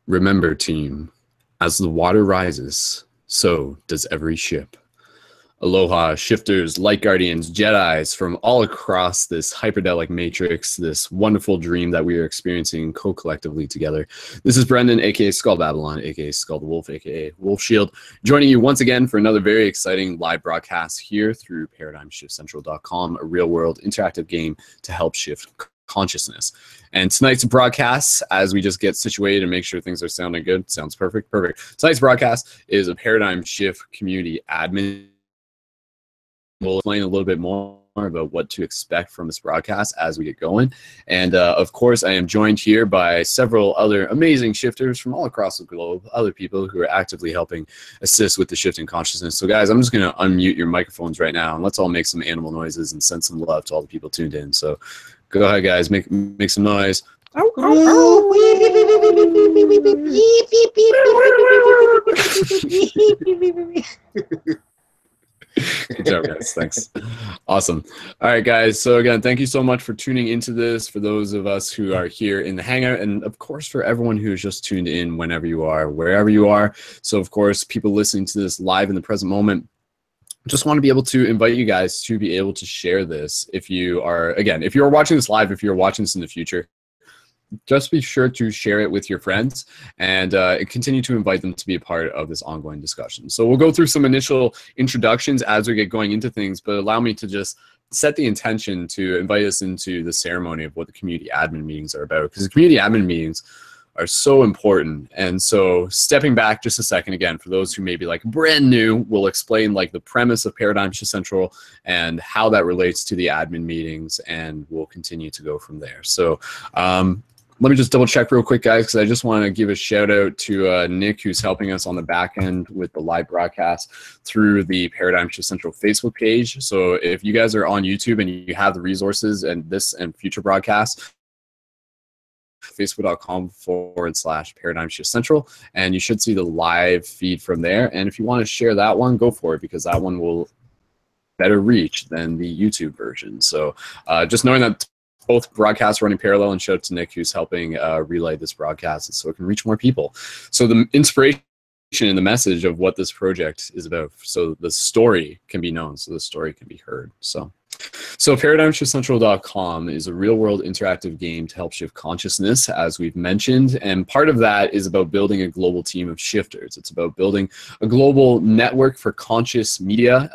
Remember, team, as the water rises, so does every ship. Aloha, shifters, light guardians, Jedis from all across this hyperdelic matrix, this wonderful dream that we are experiencing co-collectively together. This is Brendon, aka Skull Babylon, aka Skull the Wolf, aka Wolf Shield, joining you once again for another very exciting live broadcast here through ParadigmShiftCentral.com, a real-world interactive game to help shift consciousness. And tonight's broadcast, as we just get situated and make sure things are sounding good, sounds perfect. Tonight's broadcast is a Paradigm Shift community admin. We'll explain a little bit more about what to expect from this broadcast as we get going. And of course, I am joined here by several other amazing shifters from all across the globe, other people who are actively helping assist with the shift in consciousness. So guys, I'm just going to unmute your microphones right now, and let's all make some animal noises and send some love to all the people tuned in. So go ahead, guys, make some noise. Ow, ow, ow. Good job, guys. Thanks. Awesome. All right, guys. So again, thank you so much for tuning into this, for those of us who are here in the Hangout, and of course for everyone who's just tuned in whenever you are, wherever you are. So of course, people listening to this live in the present moment, just want to be able to invite you guys to be able to share this. If you are, again, if you're watching this live, if you're watching this in the future, just be sure to share it with your friends and continue to invite them to be a part of this ongoing discussion. So we'll go through some initial introductions as we get going into things, but allow me to just set the intention to invite us into the ceremony of what the community admin meetings are about, because the community admin meetings are so important. And so stepping back just a second, again, for those who may be like brand new, we'll explain like the premise of Paradigm Shift Central and how that relates to the admin meetings, and we'll continue to go from there. So let me just double check real quick, guys, because I just want to give a shout out to Nick, who's helping us on the back end with the live broadcast through the Paradigm Shift Central Facebook page. So if you guys are on YouTube and you have the resources and this and future broadcasts, facebook.com/Paradigm Shift Central, and you should see the live feed from there. And if you want to share that one, go for it, because that one will better reach than the YouTube version. So just knowing that both broadcasts running parallel, and shout out to Nick, who's helping relay this broadcast so it can reach more people. So the inspiration and the message of what this project is about, so the story can be known, so the story can be heard. So ParadigmShiftCentral.com is a real-world interactive game to help shift consciousness, as we've mentioned, and part of that is about building a global team of shifters. It's about building a global network for conscious media,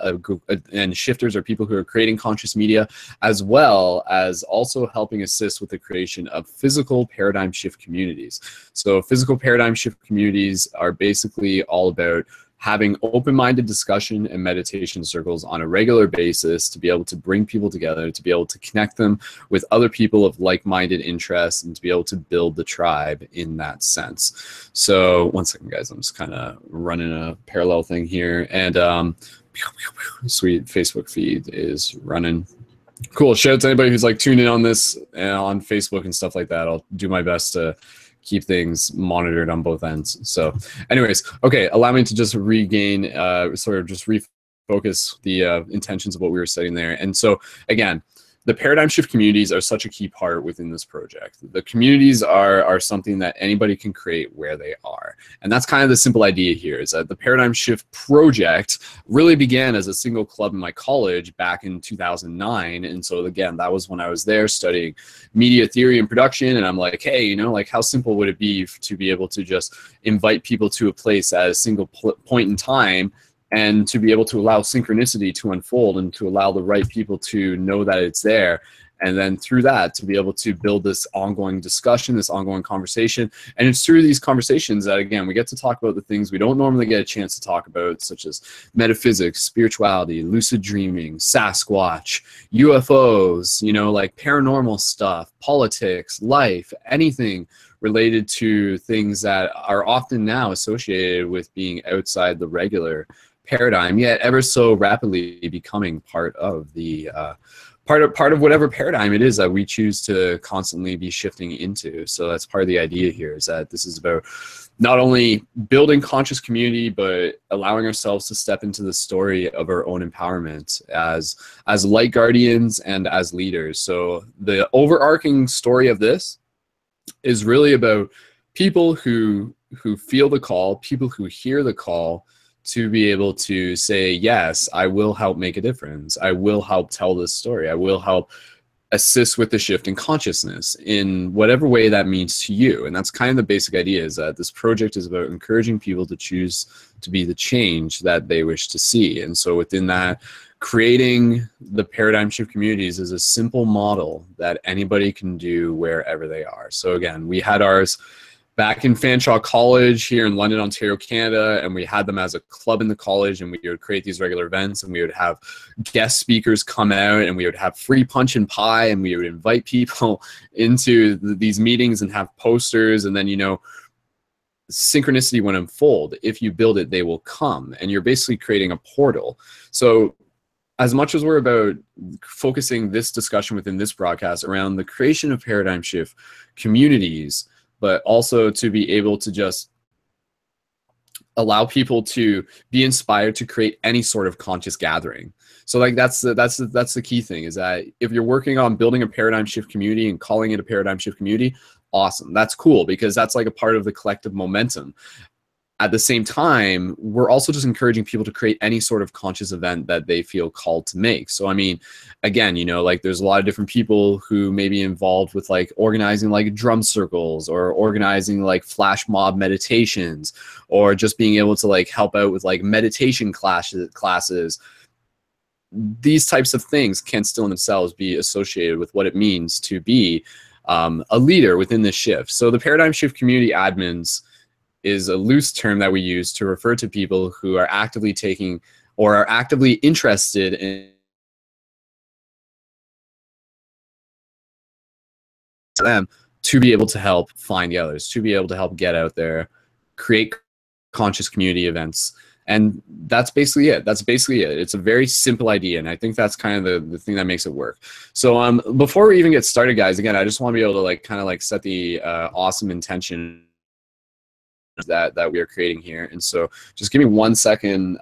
and shifters are people who are creating conscious media, as well as also helping assist with the creation of physical paradigm shift communities. So physical paradigm shift communities are basically all about having open-minded discussion and meditation circles on a regular basis to be able to bring people together, to be able to connect them with other people of like-minded interests, and to be able to build the tribe in that sense. So one second, guys, I'm just kind of running a parallel thing here, and sweet Facebook feed is running. Cool. Shout out to anybody who's like tuned in on this on Facebook and stuff like that. I'll do my best to keep things monitored on both ends. So anyways, okay, allow me to just regain, sort of just refocus the intentions of what we were setting there. And so again, the paradigm shift communities are such a key part within this project. The communities are something that anybody can create where they are. And that's kind of the simple idea here, is that the Paradigm Shift project really began as a single club in my college back in 2009. And so again, that was when I was there studying media theory and production. And I'm like, hey, you know, like how simple would it be to be able to just invite people to a place at a single point in time, and to be able to allow synchronicity to unfold and to allow the right people to know that it's there. And then through that, to be able to build this ongoing discussion, this ongoing conversation. And it's through these conversations that, again, we get to talk about the things we don't normally get a chance to talk about, such as metaphysics, spirituality, lucid dreaming, Sasquatch, UFOs, you know, like paranormal stuff, politics, life, anything related to things that are often now associated with being outside the regular paradigm, yet ever so rapidly becoming part of the part of whatever paradigm it is that we choose to constantly be shifting into. So that's part of the idea here, is that this is about not only building conscious community, but allowing ourselves to step into the story of our own empowerment as light guardians and as leaders. So the overarching story of this is really about people who who feel the call, people who hear the call, to be able to say, yes, I will help make a difference. I will help tell this story. I will help assist with the shift in consciousness in whatever way that means to you. And that's kind of the basic idea, is that this project is about encouraging people to choose to be the change that they wish to see. And so within that, creating the paradigm shift communities is a simple model that anybody can do wherever they are. So again, we had ours back in Fanshawe College here in London, Ontario, Canada, and we had them as a club in the college, and we would create these regular events, and we would have guest speakers come out, and we would have free punch and pie, and we would invite people into these meetings and have posters, and then, you know, synchronicity would unfold. If you build it, they will come, and you're basically creating a portal. So as much as we're about focusing this discussion within this broadcast around the creation of paradigm shift communities, but also to be able to just allow people to be inspired to create any sort of conscious gathering. So like that's the key thing, is that if you're working on building a paradigm shift community and calling it a paradigm shift community, awesome. That's cool, because that's like a part of the collective momentum. At the same time, we're also just encouraging people to create any sort of conscious event that they feel called to make. So, I mean, again, you know, like there's a lot of different people who may be involved with like organizing like drum circles, or organizing like flash mob meditations, or just being able to like help out with like meditation classes. These types of things can still in themselves be associated with what it means to be a leader within this shift. So the paradigm shift community admins is a loose term that we use to refer to people who are actively taking or are actively interested in them to be able to help find the others, to be able to help get out there, create conscious community events. And that's basically it. That's basically it. It's a very simple idea, and I think that's kind of the thing that makes it work. So before we even get started, guys, again, I just want to be able to like kind of like set the awesome intention that we are creating here. And so just give me 1 second,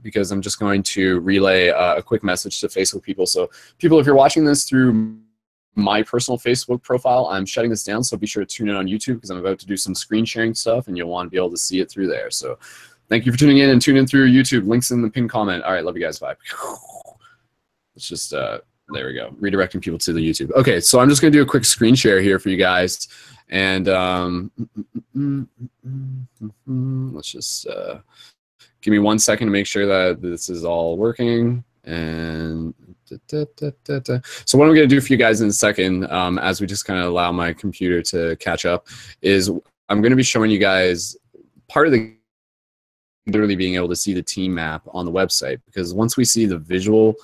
because I'm just going to relay a quick message to Facebook people. So people, if you're watching this through my personal Facebook profile, I'm shutting this down, so be sure to tune in on YouTube, because I'm about to do some screen sharing stuff, and you'll want to be able to see it through there. So thank you for tuning in, and tune in through YouTube. Links in the pinned comment. All right, love you guys. Bye. Let's just there we go, redirecting people to the YouTube. Okay, so I'm just going to do a quick screen share here for you guys. And let's just give me 1 second to make sure that this is all working. And so what I'm going to do for you guys in a second, as we just kind of allow my computer to catch up, is I'm going to be showing you guys part of the literally being able to see the team map on the website, because once we see the visual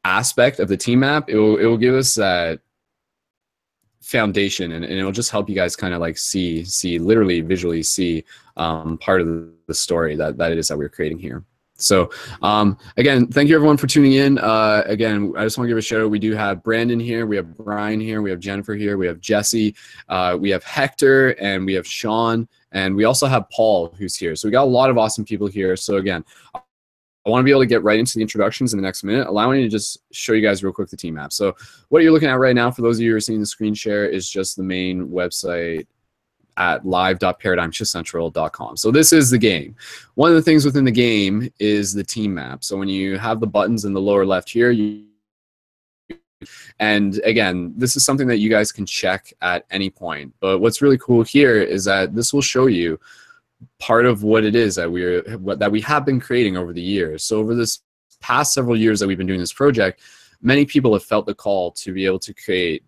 aspect of the team map, it will give us that foundation, and it'll just help you guys kind of like see literally visually see part of the story that it is that we're creating here. So again, thank you everyone for tuning in. Again, I just want to give a shout out. We do have Brandon here, we have Brian here, we have Jennifer here, we have Jesse, we have Hector, and we have Sean, and we also have Paul who's here. So we got a lot of awesome people here. So again, I want to be able to get right into the introductions in the next minute, allowing me to just show you guys real quick the team map. So what you're looking at right now, for those of you who are seeing the screen share, is just the main website at live.paradigmshiftcentral.com. So this is the game. One of the things within the game is the team map. So when you have the buttons in the lower left here, and again, this is something that you guys can check at any point. But what's really cool here is that this will show you part of what it is that we have been creating over the years. So over this past several years that we've been doing this project, many people have felt the call to be able to create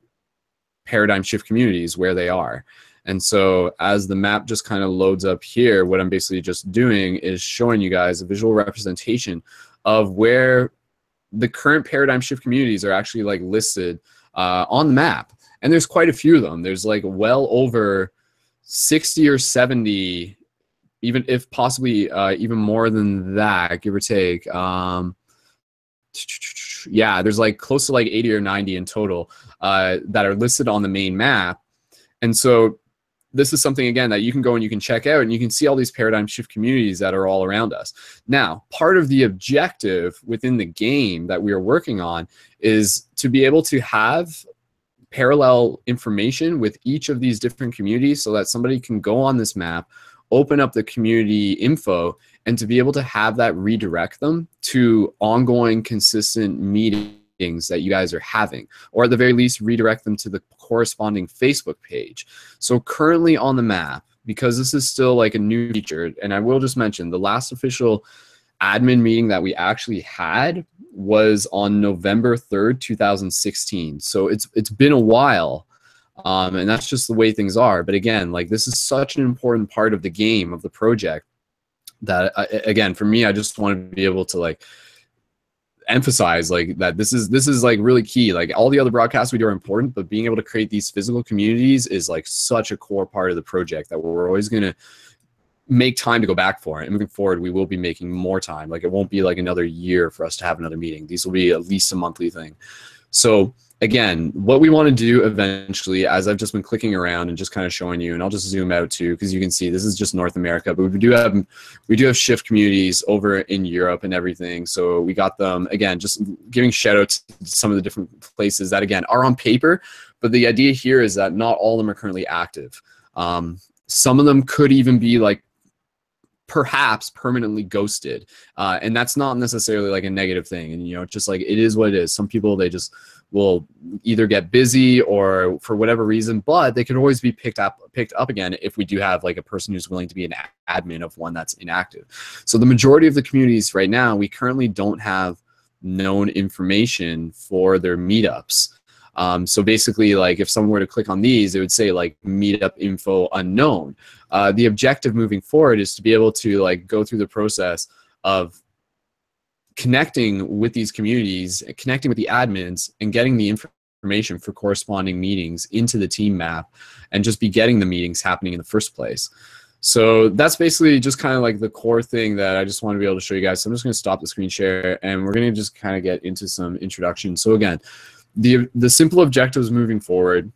paradigm shift communities where they are. And so as the map just kind of loads up here, what I'm basically just doing is showing you guys a visual representation of where the current paradigm shift communities are actually like listed on the map. And there's quite a few of them. There's like well over 60 or 70, even if possibly even more than that, give or take. Yeah, there's like close to like 80 or 90 in total that are listed on the main map. And so this is something, again, that you can go and you can check out, and you can see all these paradigm shift communities that are all around us. Now, part of the objective within the game that we are working on is to be able to have parallel information with each of these different communities so that somebody can go on this map, open up the community info, and to be able to have that redirect them to ongoing consistent meetings that you guys are having, or at the very least redirect them to the corresponding Facebook page. So currently on the map, because this is still like a new feature, and I will just mention the last official admin meeting that we actually had was on November 3rd, 2016. So it's been a while. And that's just the way things are. But again, like, this is such an important part of the game, of the project, that again, for me, I just want to be able to like emphasize like that this is like really key. Like, all the other broadcasts we do are important, but being able to create these physical communities is like such a core part of the project that we're always going to make time to go back for it. And moving forward, we will be making more time. Like, it won't be like another year for us to have another meeting. These will be at least a monthly thing. So again, what we want to do eventually, as I've just been clicking around and just kind of showing you, and I'll just zoom out too, because you can see this is just North America, but we do have shift communities over in Europe and everything. So we got them, again, just giving shout out to some of the different places that, again, are on paper, but the idea here is that not all of them are currently active. Some of them could even be like perhaps permanently ghosted, and that's not necessarily like a negative thing. And, you know, just like, it is what it is. Some people, they just will either get busy or for whatever reason, but they could always be picked up again if we do have like a person who's willing to be an admin of one that's inactive. So the majority of the communities right now, we currently don't have known information for their meetups. So basically, like, if someone were to click on these, it would say like meetup info unknown. The objective moving forward is to be able to like go through the process of connecting with these communities, connecting with the admins, and getting the information for corresponding meetings into the team map, and just be getting the meetings happening in the first place. So that's basically just kind of like the core thing that I just want to be able to show you guys. So I'm just going to stop the screen share, and we're going to just kind of get into some introduction. So again, the simple objectives moving forward,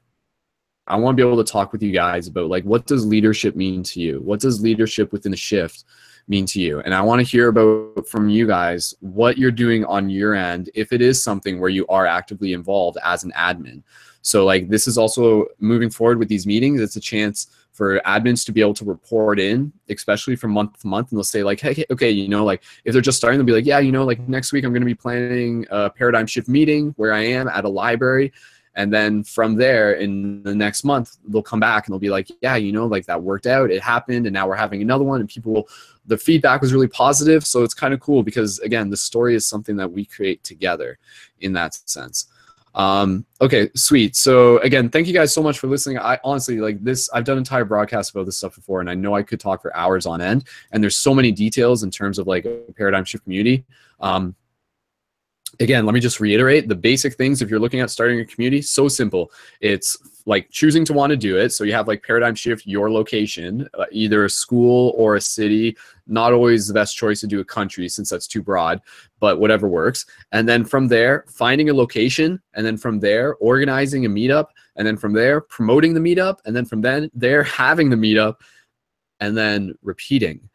I want to be able to talk with you guys about like, what does leadership mean to you? What does leadership within the shift mean to you? And I want to hear about from you guys what you're doing on your end, if it is something where you are actively involved as an admin. So like, this is also moving forward with these meetings, it's a chance for admins to be able to report in, especially from month to month, and they'll say like, hey, okay, you know, like, if they're just starting, they'll be like, yeah, you know, like, next week I'm going to be planning a paradigm shift meeting where I am at a library. And then from there, in the next month, they'll come back and they'll be like, yeah, you know, like, that worked out, it happened, and now we're having another one, and the feedback was really positive. So it's kind of cool because, again, the story is something that we create together in that sense. Okay, sweet. So again, thank you guys so much for listening. I honestly, like, this, I've done entire broadcasts about this stuff before, and I know I could talk for hours on end, and there's so many details in terms of like a paradigm shift community. Again, let me just reiterate the basic things. If you're looking at starting a community, so simple. It's like choosing to want to do it. So you have like paradigm shift, your location, either a school or a city. Not always the best choice to do a country since that's too broad, but whatever works. And then from there, finding a location, and then from there, organizing a meetup, and then from there, promoting the meetup, and then from there, having the meetup, and then repeating.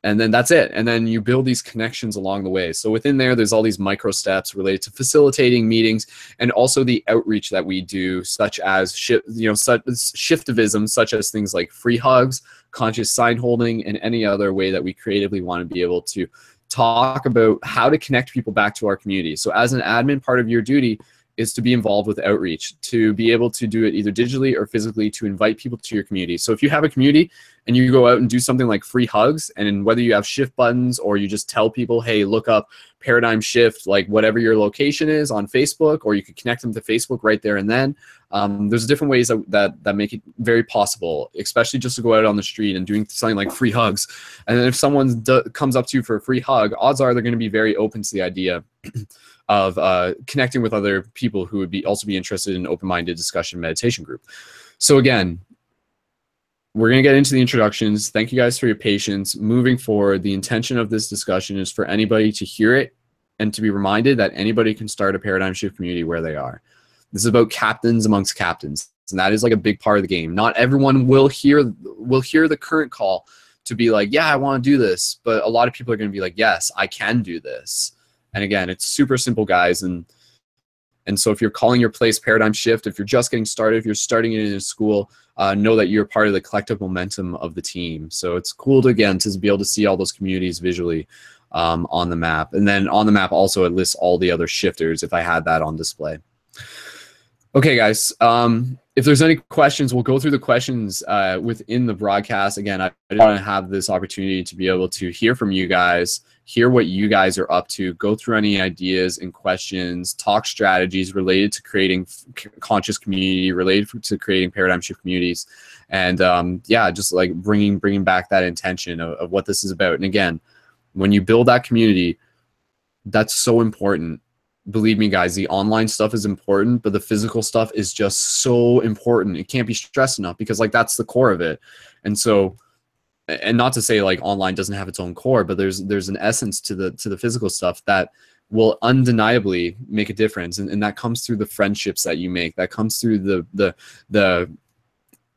And then that's it. And then you build these connections along the way. So within there's all these micro steps related to facilitating meetings, and also the outreach that we do, such as shiftivism, such as things like free hugs, conscious sign holding, and any other way that we creatively want to be able to talk about how to connect people back to our community. So as an admin, part of your duty is to be involved with outreach, to be able to do it either digitally or physically, to invite people to your community. So if you have a community and you go out and do something like free hugs, and whether you have shift buttons or you just tell people, hey, look up paradigm shift, like whatever your location is on Facebook, or you could connect them to Facebook right there and then. There's different ways that make it very possible, especially just to go out on the street and doing something like free hugs. And then if someone comes up to you for a free hug, odds are they're going to be very open to the idea of connecting with other people who would also be interested in open-minded discussion meditation group. So again, we're going to get into the introductions. Thank you guys for your patience. Moving forward, the intention of this discussion is for anybody to hear it and to be reminded that anybody can start a paradigm shift community where they are. This is about captains amongst captains, and that is like a big part of the game. Not everyone will hear the current call to be like, yeah, I want to do this, but a lot of people are going to be like, yes, I can do this. And again, it's super simple, guys. And And so if you're calling your place Paradigm Shift, if you're just getting started, if you're starting it in a school, know that you're part of the collective momentum of the team. So it's cool to, again, to be able to see all those communities visually on the map. And then on the map also, it lists all the other shifters if I had that on display. Okay, guys, if there's any questions, we'll go through the questions within the broadcast. Again, I want to have this opportunity to be able to hear from you guys, hear what you guys are up to, go through any ideas and questions, talk strategies related to creating conscious community, related to creating paradigm shift communities, and yeah, just like bringing back that intention of what this is about. And again, when you build that community, that's so important. Believe me, guys, the online stuff is important, but the physical stuff is just so important. It can't be stressed enough, because like that's the core of it. And so, and not to say like online doesn't have its own core, but there's an essence to the physical stuff that will undeniably make a difference, and that comes through the friendships that you make. That comes through the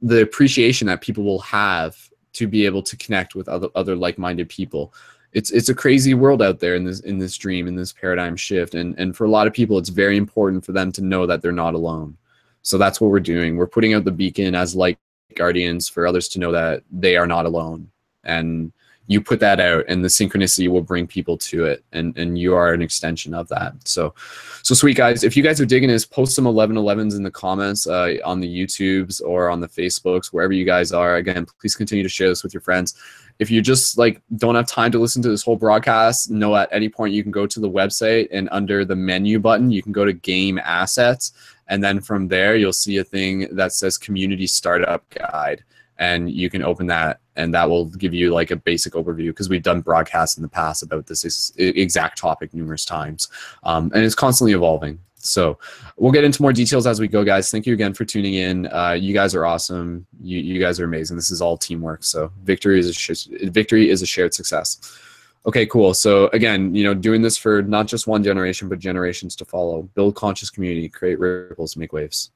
appreciation that people will have to be able to connect with other like-minded people. It's a crazy world out there in this dream, in this paradigm shift, and for a lot of people, it's very important for them to know that they're not alone. So that's what we're doing. We're putting out the beacon as light guardians for others to know that they are not alone. And you put that out, and the synchronicity will bring people to it, and you are an extension of that. So sweet, guys. If you guys are digging this, post some 1111s in the comments on the YouTubes or on the Facebooks, wherever you guys are. Again, please continue to share this with your friends. If you just like don't have time to listen to this whole broadcast, know at any point you can go to the website, and under the menu button, you can go to Game Assets, and then from there you'll see a thing that says Community Startup Guide, and you can open that, and that will give you like a basic overview, because we've done broadcasts in the past about this exact topic numerous times, and it's constantly evolving. So we'll get into more details as we go, guys. Thank you again for tuning in. You guys are awesome. You guys are amazing. This is all teamwork. So victory is a shared success. Okay, cool. So again, doing this for not just one generation, but generations to follow. Build conscious community, create ripples, make waves.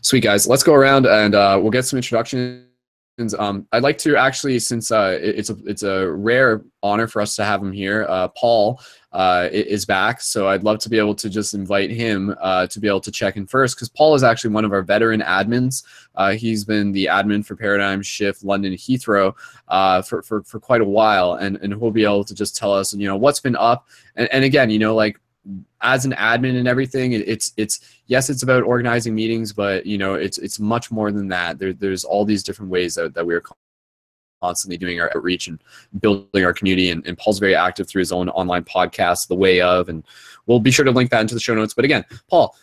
Sweet, guys. Let's go around and we'll get some introductions. I'd like to actually, since it's a rare honor for us to have him here, Paul is back, so I'd love to be able to just invite him to be able to check in first, because Paul is actually one of our veteran admins. He's been the admin for Paradigm Shift London Heathrow for quite a while, and he'll be able to just tell us what's been up, and again, like, as an admin and everything, it's yes, it's about organizing meetings, but it's much more than that. There's all these different ways that we're constantly doing our outreach and building our community, and Paul's very active through his own online podcast, The Way Of, and we'll be sure to link that into the show notes. But again, Paul,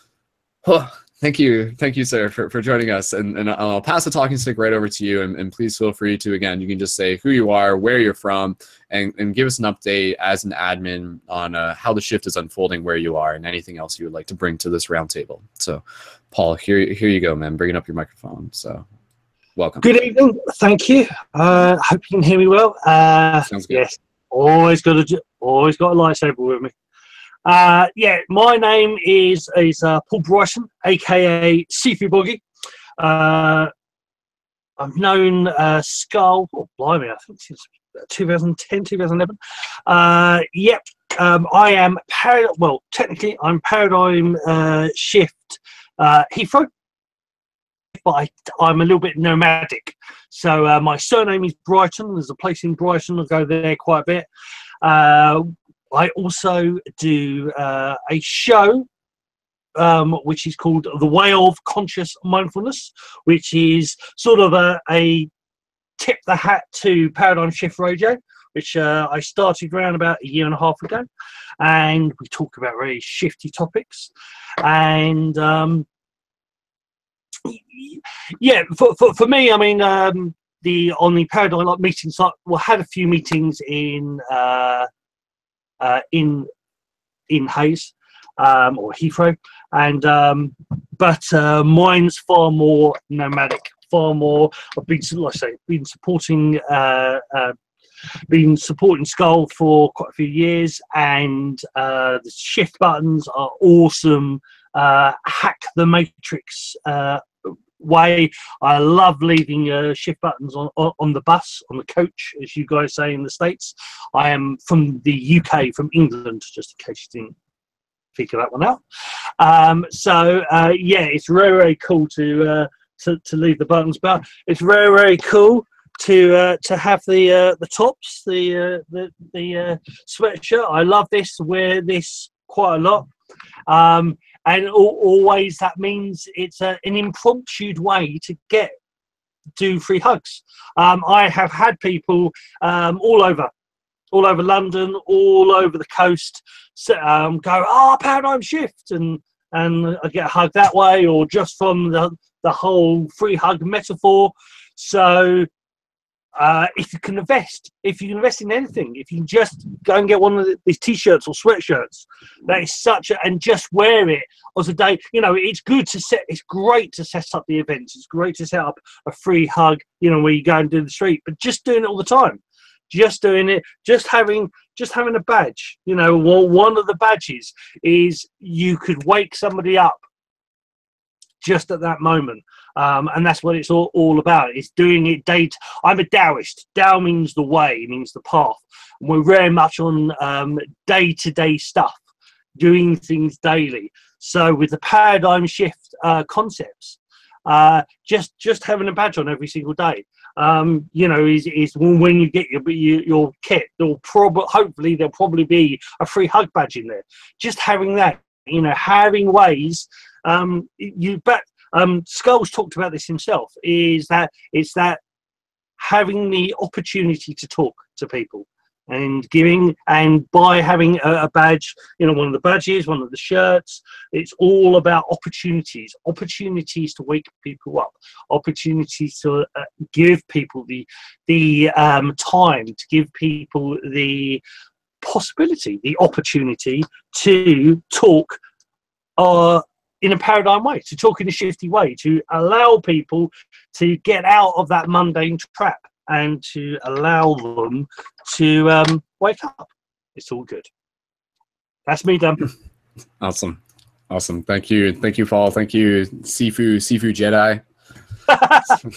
thank you, sir, for joining us, and I'll pass the talking stick right over to you, and please feel free to, again, you can just say who you are, where you're from, and give us an update as an admin on how the shift is unfolding where you are, and anything else you would like to bring to this roundtable. So, Paul, here you go, man. Bringing up your microphone. So, welcome. Good evening. Thank you. Hope you can hear me well. Sounds good. Yes. Always got a lightsaber with me. Yeah, my name is Paul Brighton, aka Seafood Boggie. I've known Skull, blimey, I think since 2010, 2011. Yep. I am technically I'm Paradigm Shift Heathrow, but I'm a little bit nomadic. So my surname is Brighton. There's a place in Brighton. I go there quite a bit. I also do a show which is called The Way of Conscious Mindfulness, which is sort of a tip the hat to Paradigm Shift Radio, which I started around about a year and a half ago, and we talk about very shifty topics. And yeah, for me, I mean, on the Paradigm meeting site, we had a few meetings in Hayes or Heathrow, and but mine's far more nomadic, far more. I've been, like I say, been supporting Skull for quite a few years, and the shift buttons are awesome. Hack the matrix way. I love leaving shift buttons on the bus, on the coach, as you guys say in the States. I am from the UK, from England, just in case you didn't figure that one out. Yeah, it's very, very cool to leave the buttons, but it's very, very cool to have the tops, the sweatshirt. I love this. Wear this quite a lot. And always that means it's an impromptu way to do free hugs. I have had people all over London, all over the coast, go, oh, paradigm shift, and I get a hug that way, or just from the whole free hug metaphor. So if you can invest in anything, if you can just go and get one of these t-shirts or sweatshirts, that is and just wear it as a day. You know, it's great to set up the events. It's great to set up a free hug, you know, where you go and do the street, but just doing it all the time. Just doing it, just having a badge. You know, one of the badges is you could wake somebody up just at that moment, and that's what it's all about. It's doing it I'm a Taoist. Tao means the way, means the path. And we're very much on day-to-day stuff, doing things daily. So with the paradigm shift concepts, just having a badge on every single day, you know, is when you get your kit, hopefully there'll probably be a free hug badge in there. Just having that, you know, having ways. Skulls talked about this himself. It's that having the opportunity to talk to people and by having a badge, you know, one of the badges, one of the shirts, it's all about opportunities to wake people up, opportunities to give people the time, to give people the possibility, the opportunity to talk in a paradigm way, to talk in a shifty way, to allow people to get out of that mundane trap and to allow them to wake up. It's all good. That's me done. Awesome. Thank you, Paul. Thank you, Sifu Jedi. Awesome.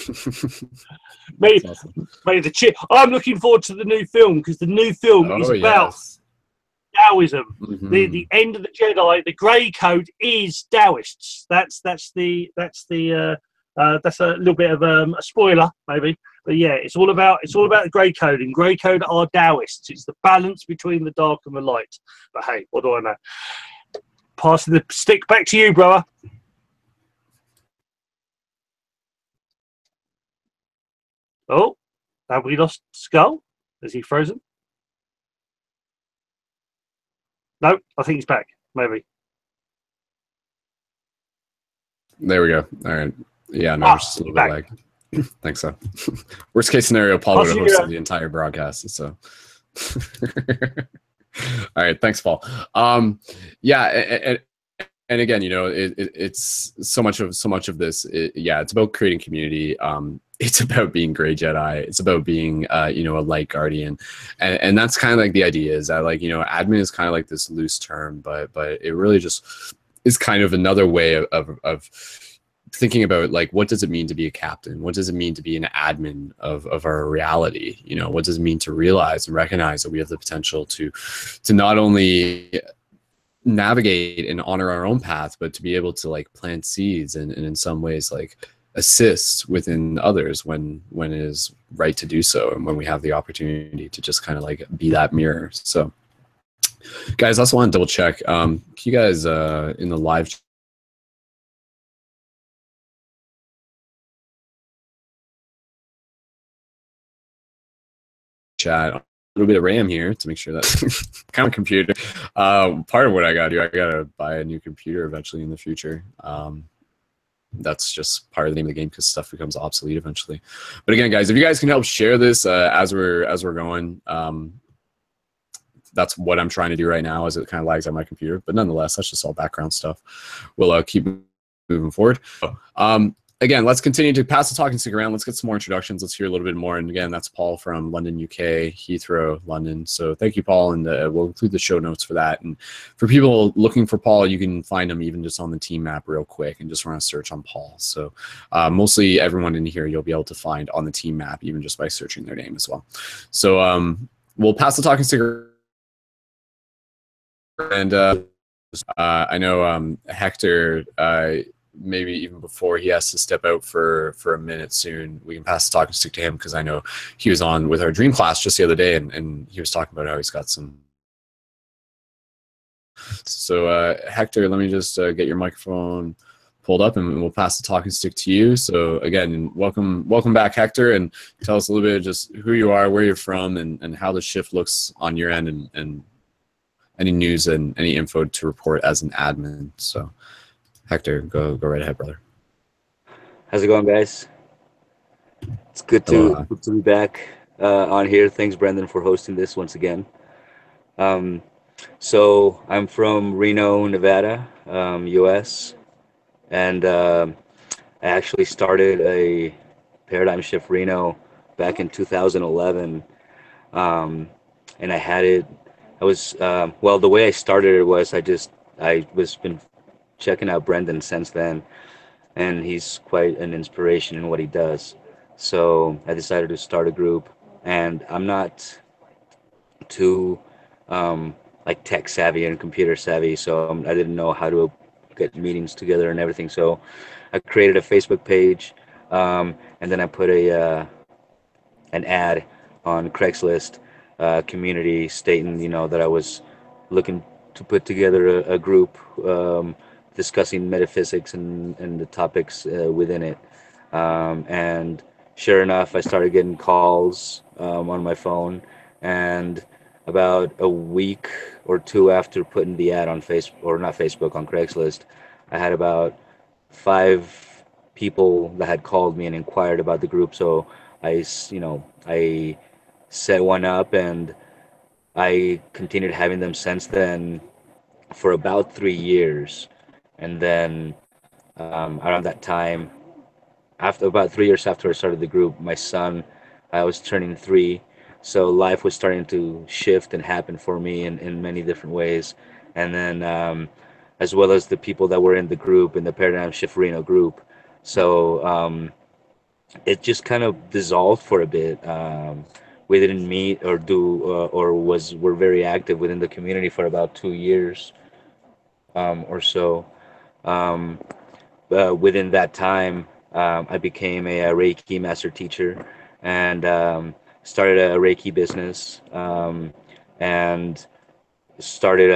I'm looking forward to the new film, because the new film is about Taoism. The end of the Jedi. The grey code is Taoists. That's a little bit of a spoiler, maybe, but yeah, it's all about the grey code. And grey code are Taoists. It's the balance between the dark and the light. But hey, what do I know? Passing the stick back to you, brother. Oh, have we lost Skull? Is he frozen? No, I think he's back. Maybe. There we go. All right. Yeah, no, it's just a little bit lag. Thanks, so. Worst case scenario, Paul would have hosted the entire broadcast. So, all right. Thanks, Paul. Yeah, and again, you know, it's so much of this. It's about creating community. It's about being Grey Jedi. It's about being, you know, a light guardian, and that's kind of like the idea, is that, like, you know, admin is kind of like this loose term, but it really just is kind of another way of thinking about, like, what does it mean to be a captain? What does it mean to be an admin of our reality? You know, what does it mean to realize and recognize that we have the potential to not only navigate and honor our own path, but to be able to, like, plant seeds and in some ways, like, assist within others when it is right to do so, and when we have the opportunity to just kind of, like, be that mirror. So, guys, I also want to double check. Can you guys in the live chat, a little bit of RAM here to make sure that kind of computer. Part of what I got to do, I got to buy a new computer eventually in the future. That's just part of the name of the game, because stuff becomes obsolete eventually. But again, guys, if you guys can help share this as we're going, that's what I'm trying to do right now, as it kind of lags on my computer. But nonetheless, that's just all background stuff. We'll keep moving forward. Again, let's continue to pass the talk and stick around. Let's get some more introductions. Let's hear a little bit more. And again, that's Paul from London, UK, Heathrow, London. So thank you, Paul. And we'll include the show notes for that. And for people looking for Paul, you can find him even just on the team map real quick and just run a search on Paul. So mostly everyone in here you'll be able to find on the team map, even just by searching their name as well. So we'll pass the talk and stick around. And I know Hector, maybe even before he has to step out for a minute soon, we can pass the talking stick to him, because I know he was on with our dream class just the other day, and he was talking about how he's got some. So Hector, let me just get your microphone pulled up, and we'll pass the talking stick to you. So again, welcome back, Hector, and tell us a little bit of just who you are, where you're from, and how the shift looks on your end, and any news and any info to report as an admin. So Hector, go right ahead, brother. How's it going, guys? It's good to be back on here. Thanks, Brendon, for hosting this once again. So I'm from Reno, Nevada, US, and I actually started a Paradigm Shift Reno back in 2011, and I had it. I was well. The way I started it was I was been checking out Brendon since then, and he's quite an inspiration in what he does. So I decided to start a group, and I'm not too like tech savvy and computer savvy, so I didn't know how to get meetings together and everything. So I created a Facebook page, and then I put an ad on Craigslist community stating, that I was looking to put together a group discussing metaphysics and the topics within it. And sure enough, I started getting calls on my phone, and about a week or two after putting the ad on Facebook, or not Facebook, on Craigslist, I had about 5 people that had called me and inquired about the group. So I set one up, and I continued having them since then for about 3 years. And then around that time, after about 3 years after I started the group, my son, I was turning 3, so life was starting to shift and happen for me in many different ways. And then as well as the people that were in the group, in the Paradigm Shift Reno group. So it just kind of dissolved for a bit. We didn't meet or do or were very active within the community for about 2 years or so. Um, Within that time, I became a Reiki master teacher, and started a Reiki business, and I'm starting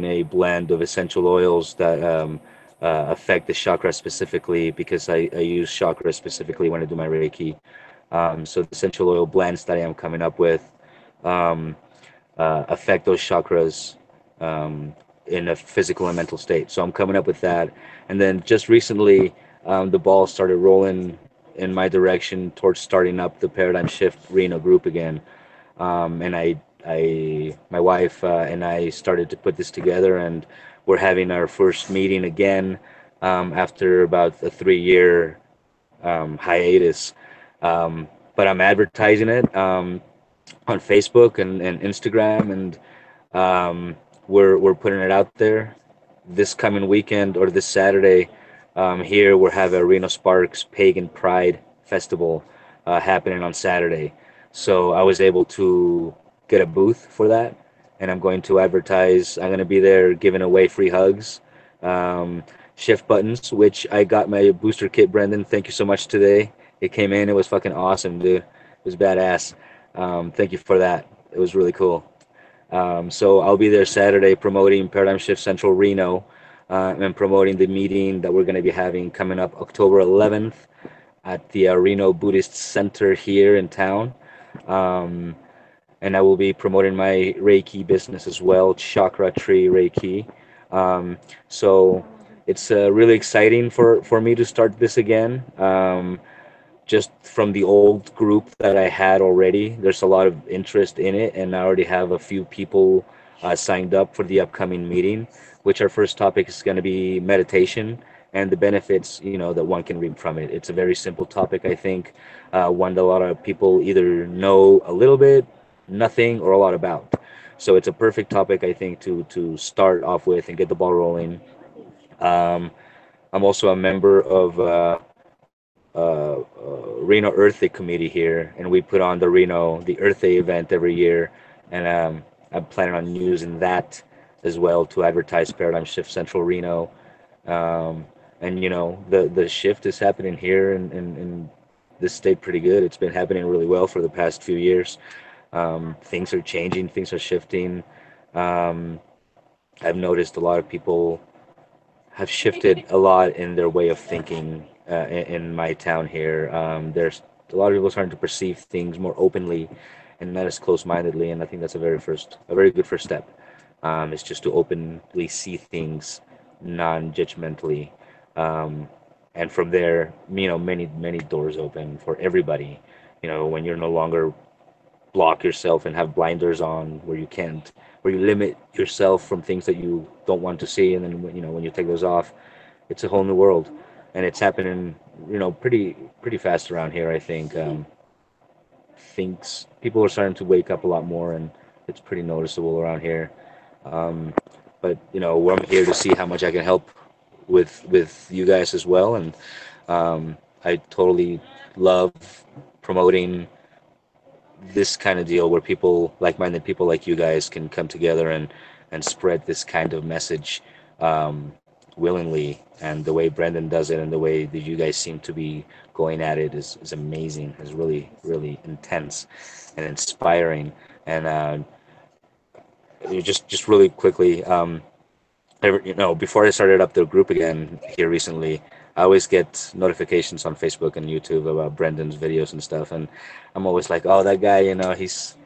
a blend of essential oils that affect the chakra specifically, because I use chakra specifically when I do my Reiki. So the essential oil blends that I am coming up with um, affect those chakras in a physical and mental state. So I'm coming up with that. And then just recently, the ball started rolling in my direction towards starting up the Paradigm Shift Reno group again. And my wife and I started to put this together, and we're having our first meeting again after about a 3-year hiatus. But I'm advertising it on Facebook and Instagram, and we're putting it out there. This coming weekend, or this Saturday, here we'll have a Reno Sparks Pagan Pride Festival happening on Saturday. So I was able to get a booth for that, and I'm going to advertise. I'm going to be there giving away free hugs, shift buttons, which I got my booster kit, Brendon. Thank you so much today. It came in. It was fucking awesome, dude. It was badass. Thank you for that. It was really cool. So I'll be there Saturday promoting Paradigm Shift Central Reno, and promoting the meeting that we're going to be having coming up October 11th at the Reno Buddhist Center here in town. And I will be promoting my Reiki business as well, Chakra Tree Reiki. So it's really exciting for me to start this again. Just from the old group that I had already, there's a lot of interest in it, and I already have a few people signed up for the upcoming meeting, which our first topic is going to be meditation and the benefits, that one can reap from it. It's a very simple topic, I think, one that a lot of people either know a little bit, nothing, or a lot about. So it's a perfect topic, I think, to start off with and get the ball rolling. I'm also a member of Reno Earth Day committee here, and we put on the Earth Day event every year, and I'm planning on using that as well to advertise Paradigm Shift Central Reno. And you know, the shift is happening here in this state pretty good. It's been happening really well for the past few years. Things are changing, things are shifting. Um, I've noticed a lot of people have shifted a lot in their way of thinking in my town here. There's a lot of people starting to perceive things more openly and not as close-mindedly, and I think that's a very good first step. It's just to openly see things non-judgmentally, and from there, you know, many doors open for everybody. You know, when you're no longer block yourself and have blinders on where you limit yourself from things that you don't want to see, and then you know, when you take those off, it's a whole new world, and it's happening, you know, pretty fast around here. I think things people are starting to wake up a lot more, and it's pretty noticeable around here. um, but you know, I'm here to see how much I can help with you guys as well, and I totally love promoting this kind of deal where people, like-minded people like you guys, can come together and spread this kind of message um, willingly. And the way Brendon does it and the way that you guys seem to be going at it is amazing. Is really intense and inspiring. And just really quickly, you know, before I started up the group again here recently, I always get notifications on Facebook and YouTube about Brendon's videos and stuff, and I'm always like, oh, that guy, you know, he's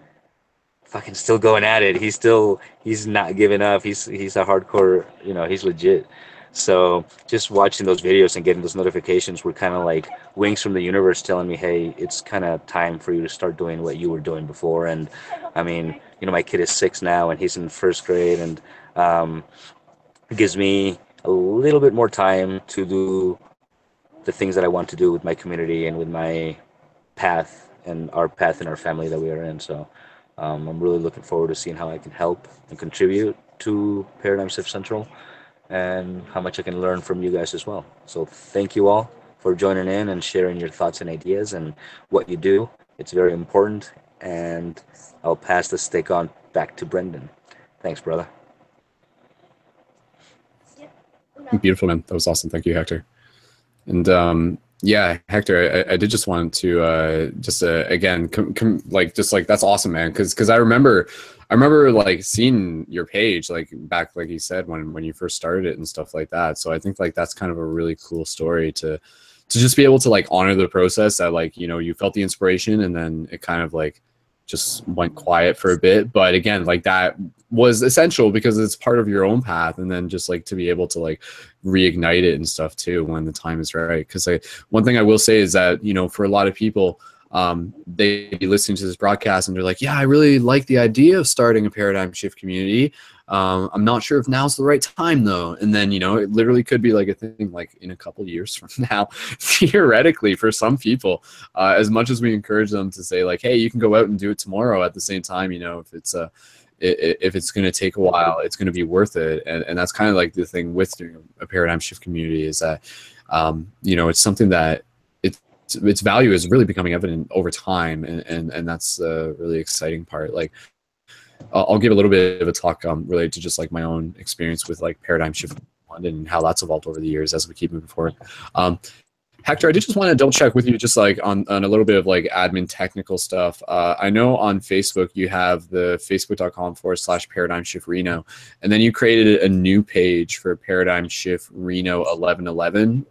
fucking still going at it. He's not giving up. He's a hardcore, you know, he's legit. So just watching those videos and getting those notifications were kind of like wings from the universe telling me, hey, it's kind of time for you to start doing what you were doing before. And I mean, you know, my kid is 6 now and he's in first grade, and um, it gives me a little bit more time to do the things that I want to do with my community and with my path in our family that we are in. So I'm really looking forward to seeing how I can help and contribute to Paradigm Shift Central, and how much I can learn from you guys as well. So thank you all for joining in and sharing your thoughts and ideas and what you do. It's very important, and I'll pass the stick on back to Brendon. Thanks, brother. Beautiful, man. That was awesome. Thank you, Hector. And yeah, Hector, I did just want to again, that's awesome, man. Because I remember like seeing your page like back, like you said, when you first started it and stuff like that. So I think like that's kind of a really cool story to just be able to like honor the process that, like, you know, you felt the inspiration and then it kind of like just went quiet for a bit, but again, like that was essential because it's part of your own path, and then just like to be able to like reignite it and stuff too when the time is right. Because one thing I will say is that, you know, for a lot of people, they be listening to this broadcast and they're like, yeah, I really like the idea of starting a paradigm shift community. I'm not sure if now's the right time though. And then, you know, it literally could be like a thing like in a couple years from now, theoretically, for some people, as much as we encourage them to say like, hey, you can go out and do it tomorrow. At the same time, you know, if it's going to take a while, it's going to be worth it. And that's kind of like the thing with doing a paradigm shift community is that, you know, it's something that its value is really becoming evident over time. And that's the really exciting part. Like, I'll give a little bit of a talk related to just like my own experience with like paradigm shift London and how that's evolved over the years as we keep moving forward. Hector, I did just want to double check with you just like on a little bit of like admin technical stuff. I know on Facebook you have the facebook.com/Paradigm Shift Reno, and then you created a new page for Paradigm Shift Reno 1111,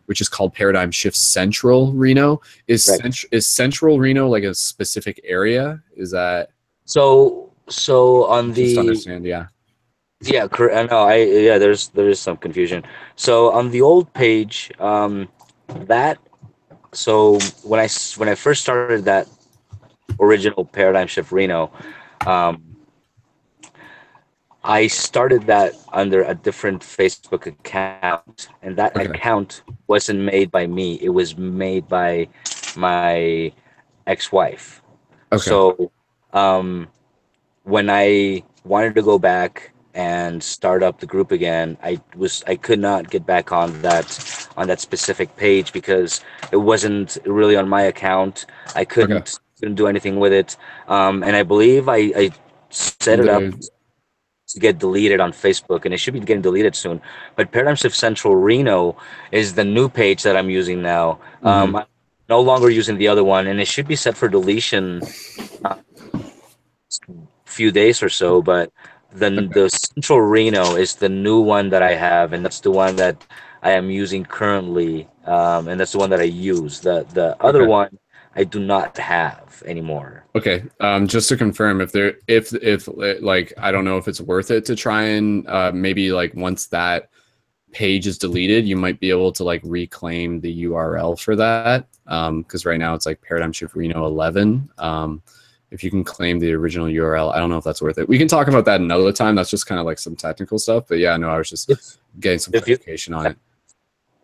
which is called Paradigm Shift Central Reno. Is right. Is Central Reno like a specific area? Is that so on the just understand? Yeah. Yeah, I know. There is some confusion. So on the old page, that so when I first started that original Paradigm Shift Reno, I started that under a different Facebook account, and that account wasn't made by me. It was made by my ex-wife. So when I wanted to go back and start up the group again, I could not get back on that specific page because it wasn't really on my account. I couldn't do anything with it, and I believe I set it up. to get deleted on Facebook, and it should be getting deleted soon. But Paradigm Shift Central Reno is the new page that I'm using now. Mhm. I'm no longer using the other one, and it should be set for deletion few days or so, but the Central Reno is the new one that I have, and that's the one that I am using currently, and that's the one that I use. The other Okay. one I do not have anymore. Okay. Just to confirm, if like, I don't know if it's worth it to try and maybe like once that page is deleted, you might be able to like reclaim the URL for that. Because right now it's like Paradigm Shift Reno 11. If you can claim the original URL, I don't know if that's worth it. We can talk about that another time. That's just kind of like some technical stuff. But yeah, no, I was just getting some clarification on it.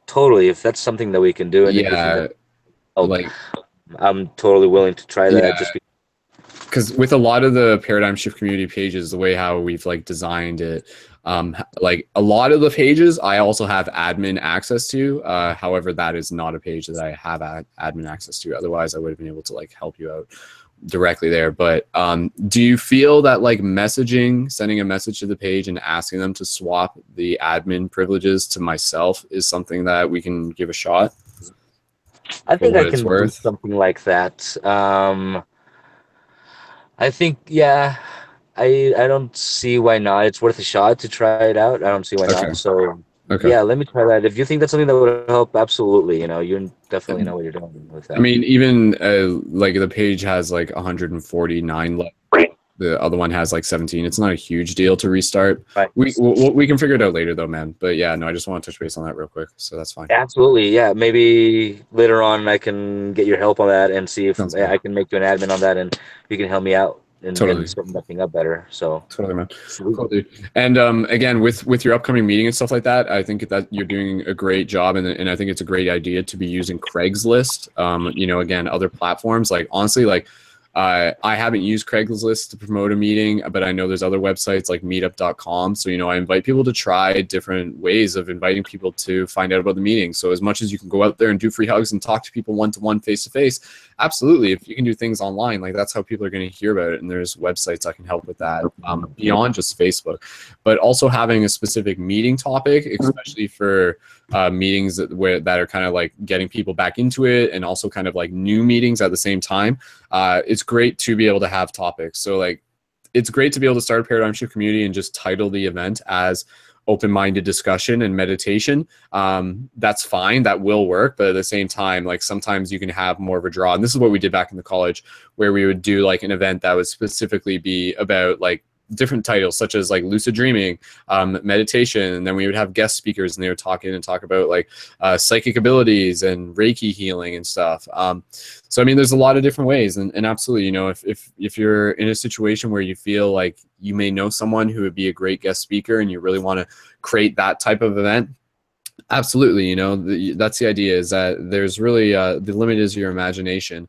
Totally. If that's something that we can do, and yeah, like I'm totally willing to try that. Yeah. Just because with a lot of the Paradigm Shift community pages, the way how we've like designed it, like a lot of the pages I also have admin access to. However, that is not a page that I have admin access to. Otherwise, I would have been able to like help you out directly there. But do you feel that like sending a message to the page and asking them to swap the admin privileges to myself is something that we can give a shot? I think I can do worth? something like that. I think, yeah, I don't see why not. It's worth a shot to try it out. I don't see why not. So yeah, let me try that. If you think that's something that would help, absolutely. You know, you definitely know what you're doing with that. I mean, even like the page has like 149 left. The other one has like 17. It's not a huge deal to restart. Right. We can figure it out later though, man. But yeah, no, I just want to touch base on that real quick. So that's fine. Absolutely. Yeah. Maybe later on I can get your help on that and see if I can make you an admin on that, and you can help me out and set nothing up better. So totally, man. Cool, dude. And again, with your upcoming meeting and stuff like that, I think that you're doing a great job, and I think it's a great idea to be using Craigslist. You know, again, other platforms. Like honestly, like I haven't used Craigslist to promote a meeting, but I know there's other websites like meetup.com. So, you know, I invite people to try different ways of inviting people to find out about the meeting. So as much as you can go out there and do free hugs and talk to people one-to-one, face-to-face, absolutely. If you can do things online, like that's how people are going to hear about it. And there's websites that can help with that beyond just Facebook, but also having a specific meeting topic, especially for meetings that are kind of like getting people back into it, and also kind of like new meetings at the same time. It's great to be able to have topics. So like, it's great to be able to start a Paradigm Shift community and just title the event as open-minded discussion and meditation. That's fine. That will work. But at the same time, like sometimes you can have more of a draw. And this is what we did back in the college, where we would do like an event that would specifically be about like different titles, such as like lucid dreaming, meditation, and then we would have guest speakers, and they would talk about like psychic abilities and Reiki healing and stuff. So I mean, there's a lot of different ways, and absolutely, you know, if you're in a situation where you feel like you may know someone who would be a great guest speaker, and you really want to create that type of event, absolutely, you know, that's the idea, is that there's really the limit is your imagination.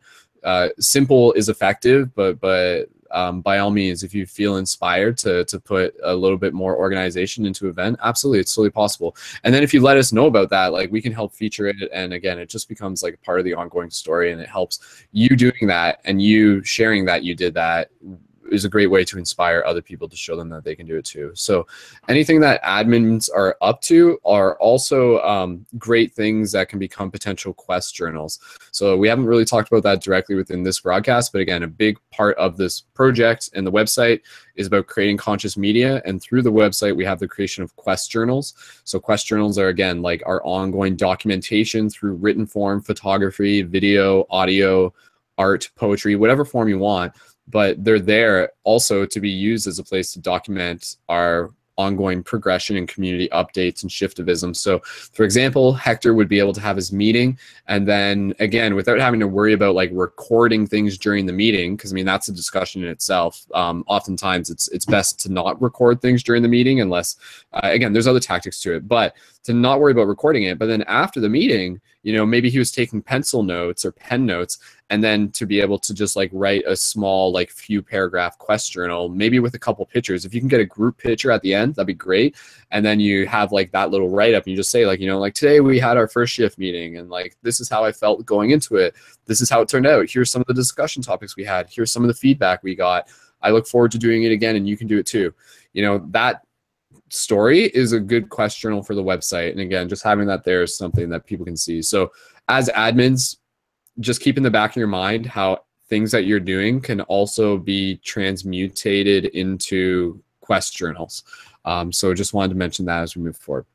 Simple is effective, but by all means, if you feel inspired to put a little bit more organization into an event, absolutely, it's totally possible. And then if you let us know about that, like we can help feature it. And again, it just becomes like part of the ongoing story, and it helps you doing that and you sharing that you did that is a great way to inspire other people to show them that they can do it too. So anything that admins are up to are also great things that can become potential quest journals. So we haven't really talked about that directly within this broadcast, but again, a big part of this project and the website is about creating conscious media. And through the website, we have the creation of quest journals. So quest journals are, again, like our ongoing documentation through written form, photography, video, audio, art, poetry, whatever form you want. But they're there also to be used as a place to document our ongoing progression and community updates and shiftivism. So for example, Hector would be able to have his meeting, and then again, without having to worry about like recording things during the meeting, because I mean, that's a discussion in itself. Oftentimes it's best to not record things during the meeting unless, again, there's other tactics to it, but to not worry about recording it. But then after the meeting, you know, maybe he was taking pencil notes or pen notes, and then to be able to just like write a small, like few paragraph quest journal, maybe with a couple pictures. If you can get a group picture at the end, that'd be great. And then you have like that little write up, and you just say like, you know, like today we had our first shift meeting, and like, this is how I felt going into it. This is how it turned out. Here's some of the discussion topics we had. Here's some of the feedback we got. I look forward to doing it again, and you can do it too. You know, that story is a good question journal for the website. And again, just having that there is something that people can see. So as admins, just keep in the back of your mind how things that you're doing can also be transmutated into quest journals. So just wanted to mention that as we move forward.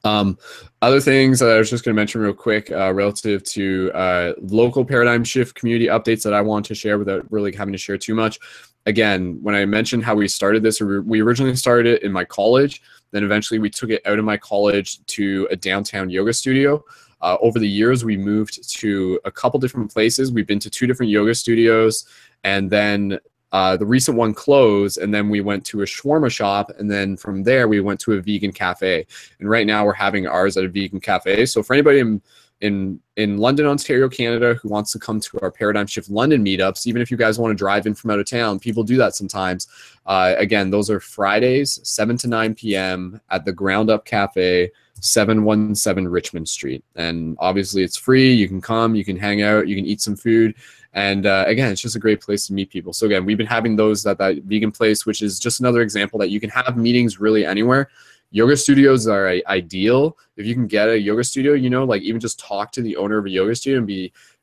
Other things that I was just going to mention real quick relative to local paradigm shift community updates that I want to share without really having to share too much. Again, when I mentioned how we started this, we originally started it in my college. Then eventually we took it out of my college to a downtown yoga studio. Over the years, we moved to a couple different places. We've been to 2 different yoga studios, and then the recent one closed, and then we went to a shawarma shop, and then from there we went to a vegan cafe. And right now we're having ours at a vegan cafe. So for anybody in London, Ontario, Canada, who wants to come to our Paradigm Shift London meetups, even if you guys want to drive in from out of town, people do that sometimes. Again, those are Fridays, 7 to 9 p.m. at the Ground Up Cafe, 717 Richmond Street. And obviously it's free. You can come, you can hang out, you can eat some food. And again, it's just a great place to meet people. So again, we've been having those at that vegan place, which is just another example that you can have meetings really anywhere. Yoga studios are ideal. If you can get a yoga studio, you know, like even just talk to the owner of a yoga studio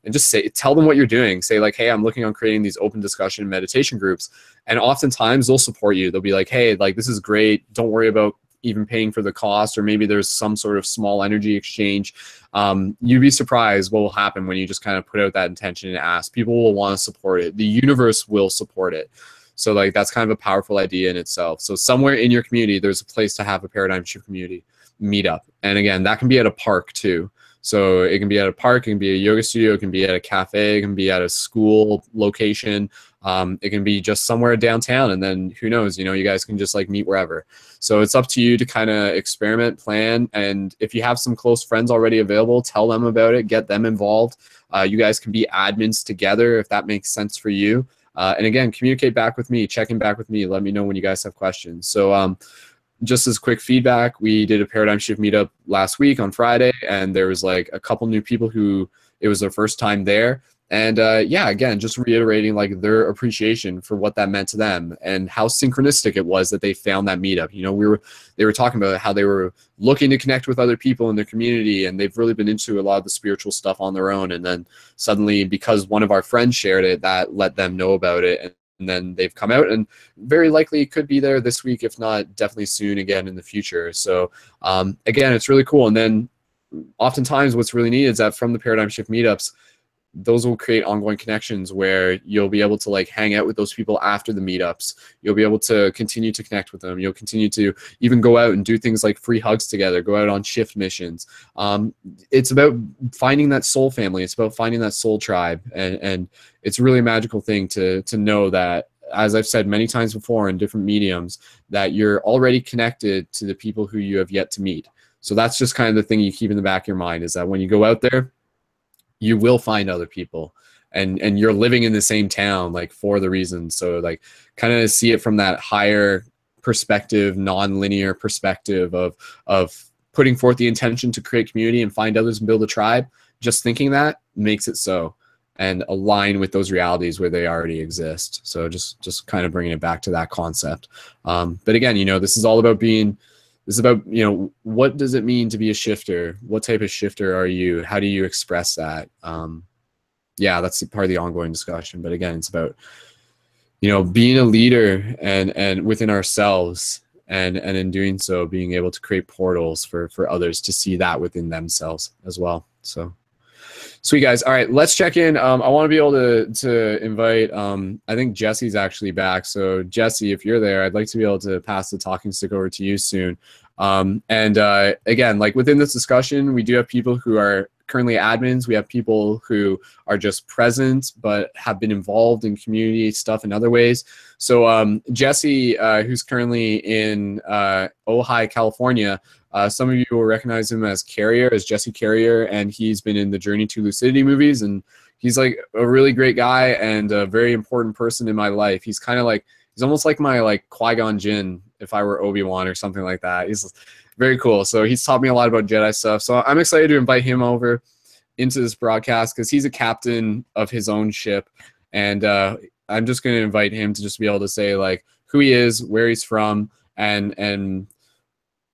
and just tell them what you're doing. Say like, hey, I'm looking on creating these open discussion meditation groups. And oftentimes they'll support you. They'll be like, hey, like this is great. Don't worry about even paying for the cost, or maybe there's some sort of small energy exchange. You'd be surprised what will happen when you just kind of put out that intention and ask. People will want to support it. The universe will support it. So like that's kind of a powerful idea in itself. So somewhere in your community, there's a place to have a Paradigm Shift community meetup. And again, that can be at a park too. So it can be at a park, it can be a yoga studio, it can be at a cafe, it can be at a school location. It can be just somewhere downtown, and then who knows, you know, you guys can just like meet wherever. So it's up to you to kind of experiment, plan, and if you have some close friends already available, tell them about it, get them involved. You guys can be admins together if that makes sense for you. And again, communicate back with me, check in back with me, let me know when you guys have questions. So just as quick feedback, we did a Paradigm Shift meetup last week on Friday, and there was like a couple new people who it was their first time there. And yeah, again, just reiterating like their appreciation for what that meant to them and how synchronistic it was that they found that meetup. You know, they were talking about how they were looking to connect with other people in their community, and they've really been into a lot of the spiritual stuff on their own. And then suddenly, because one of our friends shared it, that let them know about it. And then they've come out, and very likely could be there this week, if not definitely soon again in the future. So again, it's really cool. And then oftentimes what's really neat is that from the Paradigm Shift meetups, those will create ongoing connections where you'll be able to like hang out with those people after the meetups. You'll be able to continue to connect with them. You'll continue to even go out and do things like free hugs together, go out on shift missions. It's about finding that soul family. It's about finding that soul tribe. And it's really a magical thing to know that, as I've said many times before in different mediums, that you're already connected to the people who you have yet to meet. So that's just kind of the thing you keep in the back of your mind, is that when you go out there, you will find other people, and you're living in the same town, like for the reason. So like kind of see it from that higher perspective, non-linear perspective of putting forth the intention to create community and find others and build a tribe. Just thinking that makes it so, and align with those realities where they already exist. So just kind of bringing it back to that concept. But again, you know, this is all about being, this is about, you know, what does it mean to be a shifter? What type of shifter are you? How do you express that? Yeah, that's part of the ongoing discussion. But again, it's about, you know, being a leader and within ourselves, and in doing so, being able to create portals for others to see that within themselves as well. So sweet, guys. All right, let's check in. I want to be able to invite, I think Jesse's actually back. So Jesse, if you're there, I'd like to be able to pass the talking stick over to you soon. And again, like within this discussion, we do have people who are currently admins. We have people who are just present but have been involved in community stuff in other ways. So Jesse, who's currently in Ojai, California, some of you will recognize him as Carrier, as Jesse Carrier, and he's been in the Journey to Lucidity movies, and he's like a really great guy and a very important person in my life. He's kind of like, he's almost like my like Qui-Gon Jinn if I were Obi-Wan or something like that. He's very cool. So he's taught me a lot about Jedi stuff. So I'm excited to invite him over into this broadcast because he's a captain of his own ship. And I'm just going to invite him to just be able to say like who he is, where he's from, and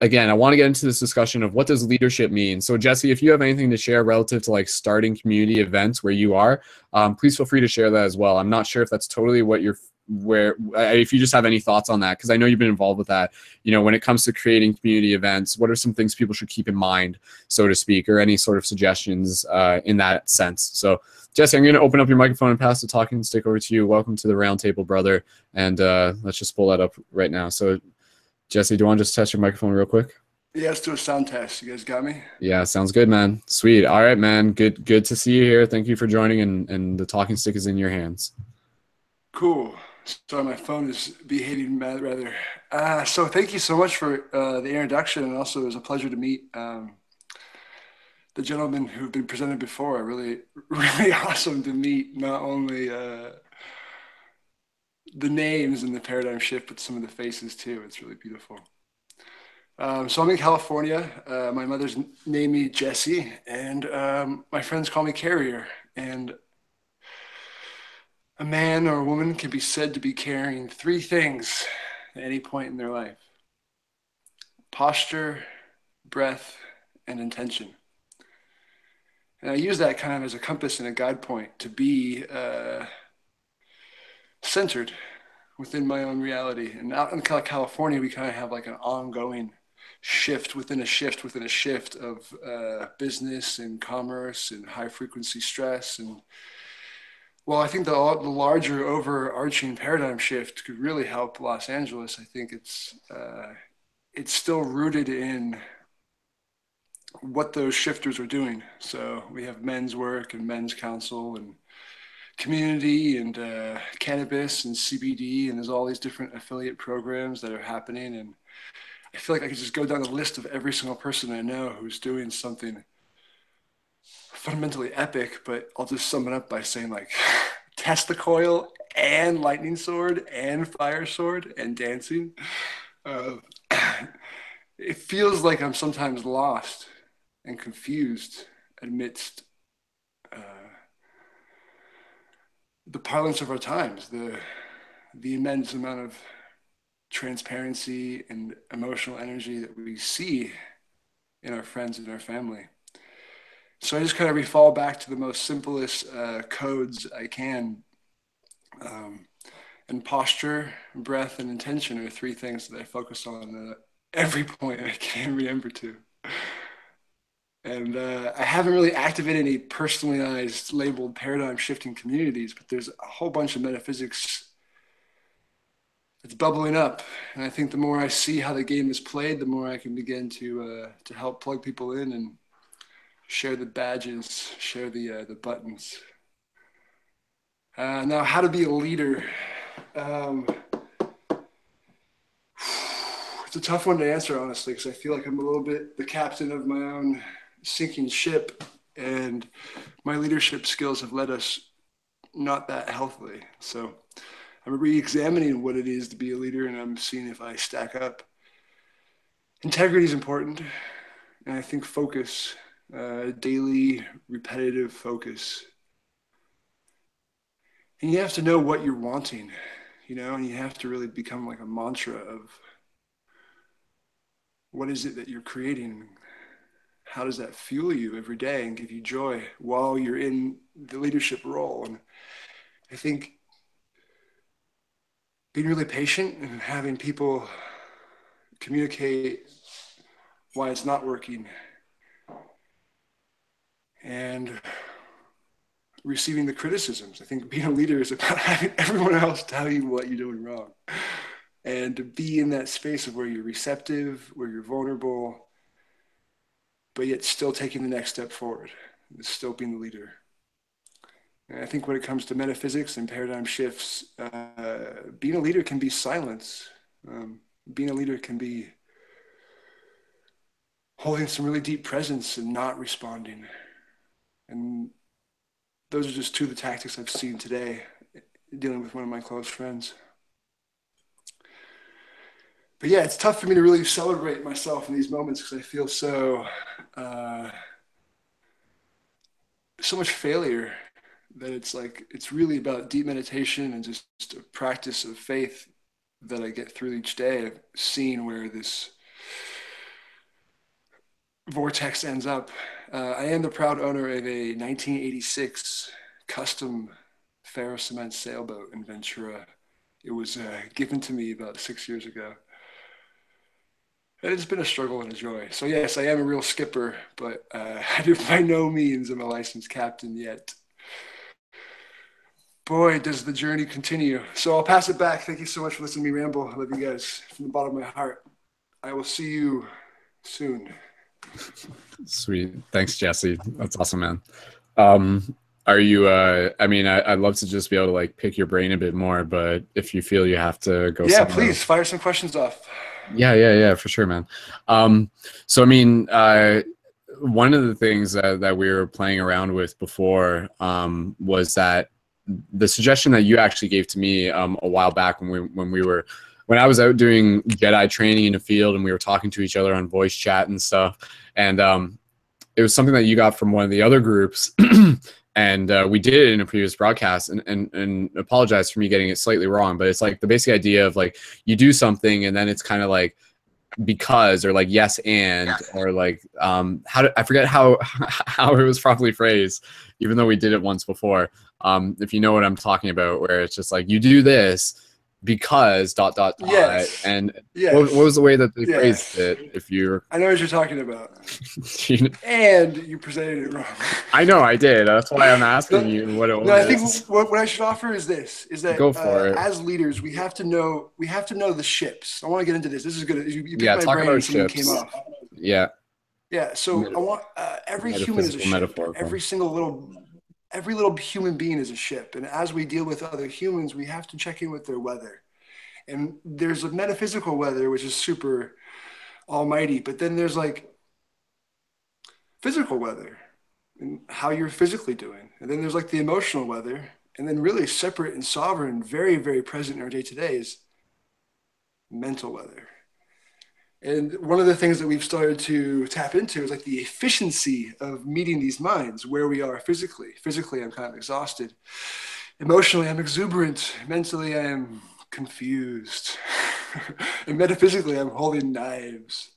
again, I want to get into this discussion of what does leadership mean. So Jesse, if you have anything to share relative to like starting community events where you are, please feel free to share that as well. I'm not sure if that's totally what you're, if you just have any thoughts on that, because I know you've been involved with that. You know, when it comes to creating community events, what are some things people should keep in mind, so to speak, or any sort of suggestions in that sense? So Jesse, I'm going to open up your microphone and pass the talking stick over to you. Welcome to the roundtable, brother. And let's just pull that up right now. So Jesse, do you want to just test your microphone real quick? Yeah, let's do a sound test. You guys got me? Yeah, sounds good, man. Sweet. All right, man. Good to see you here. Thank you for joining, and the talking stick is in your hands. Cool. Sorry, my phone is behaving rather. So thank you so much for the introduction, and also it was a pleasure to meet the gentlemen who've been presented before. Really awesome to meet not only the names and the paradigm shift, but some of the faces too. It's really beautiful. So I'm in California. My mother's named me Jesse, and my friends call me Carrier. And a man or a woman can be said to be carrying three things at any point in their life: posture, breath, and intention. And I use that kind of as a compass and a guide point to be centered within my own reality. And out in California, we kind of have like an ongoing shift within a shift within a shift of business and commerce and high frequency stress. And well, I think the larger overarching paradigm shift could really help Los Angeles. I think it's still rooted in what those shifters are doing. So we have men's work and men's council and community and cannabis and CBD, and there's all these different affiliate programs that are happening. And I feel like I could just go down the list of every single person I know who's doing something fundamentally epic, but I'll just sum it up by saying like testicoil and lightning sword and fire sword and dancing. It feels like I'm sometimes lost and confused amidst the parlance of our times, the immense amount of transparency and emotional energy that we see in our friends and our family. So I just kind of fall back to the most simplest codes I can. And posture, breath, and intention are three things that I focus on every point I can remember to. And I haven't really activated any personalized labeled paradigm shifting communities, but there's a whole bunch of metaphysics that's bubbling up. And I think the more I see how the game is played, the more I can begin to help plug people in and share the badges, share the buttons. Now, how to be a leader. It's a tough one to answer, honestly, because I feel like I'm a little bit the captain of my own sinking ship, and my leadership skills have led us not that healthily. So I'm re-examining what it is to be a leader, and I'm seeing if I stack up. Integrity is important, and I think focus, daily repetitive focus. And you have to know what you're wanting, and you have to really become like a mantra of what is it that you're creating. How does that fuel you every day and give you joy while you're in the leadership role? And I think being really patient and having people communicate why it's not working and receiving the criticisms. I think being a leader is about having everyone else tell you what you're doing wrong, and to be in that space of where you're receptive, where you're vulnerable, but yet still taking the next step forward, still being the leader. And I think when it comes to metaphysics and paradigm shifts, being a leader can be silence. Being a leader can be holding some really deep presence and not responding. And those are just two of the tactics I've seen today dealing with one of my close friends. But yeah, it's tough for me to really celebrate myself in these moments because I feel so much failure that it's really about deep meditation and just a practice of faith that I get through each day of seeing where this vortex ends up. I am the proud owner of a 1986 custom ferrocement sailboat in Ventura. It was given to me about 6 years ago. And it's been a struggle and a joy. So yes, I am a real skipper, but by no means am a licensed captain yet. Boy, does the journey continue. So I'll pass it back. Thank you so much for listening to me ramble. I love you guys from the bottom of my heart. I will see you soon. Sweet. Thanks, Jesse. That's awesome, man. Are you, I mean, I'd love to just be able to like pick your brain a bit more, but if you feel you have to go Yeah, somewhere please else. fire some questions off. Yeah, for sure, man. So, I mean, one of the things that we were playing around with before was that the suggestion that you actually gave to me a while back when I was out doing Jedi training in the field and we were talking to each other on voice chat and stuff. And it was something that you got from one of the other groups. And we did it in a previous broadcast and apologize for me getting it slightly wrong. But it's like the basic idea of like you do something and then it's kind of like because or like yes and or like I forget how it was properly phrased, even though we did it once before. If you know what I'm talking about, where it's just like you do this because ... Yes. And Yes. what was the way that they Yes. phrased it? If you're I know what you're talking about. And you presented it wrong. I know I did. That's why I'm asking you what it was. No, I think what I should offer is this: is that Go for it. as leaders, we have to know the ships. I want to get into this. This is good. You picked Yeah, my talk brain about and something ships. came off. Yeah. Yeah. So I want every human is a ship. Metaphorical. Every little human being is a ship, and as we deal with other humans, we have to check in with their weather. And there's a metaphysical weather, which is super almighty, but then there's like physical weather and how you're physically doing. And then there's like the emotional weather. And then really separate and sovereign, very, very present in our day-to-day is mental weather. And one of the things that we've started to tap into is like the efficiency of meeting these minds where we are physically. Physically, I'm kind of exhausted. Emotionally, I'm exuberant. Mentally, I am confused. And metaphysically, I'm holding knives.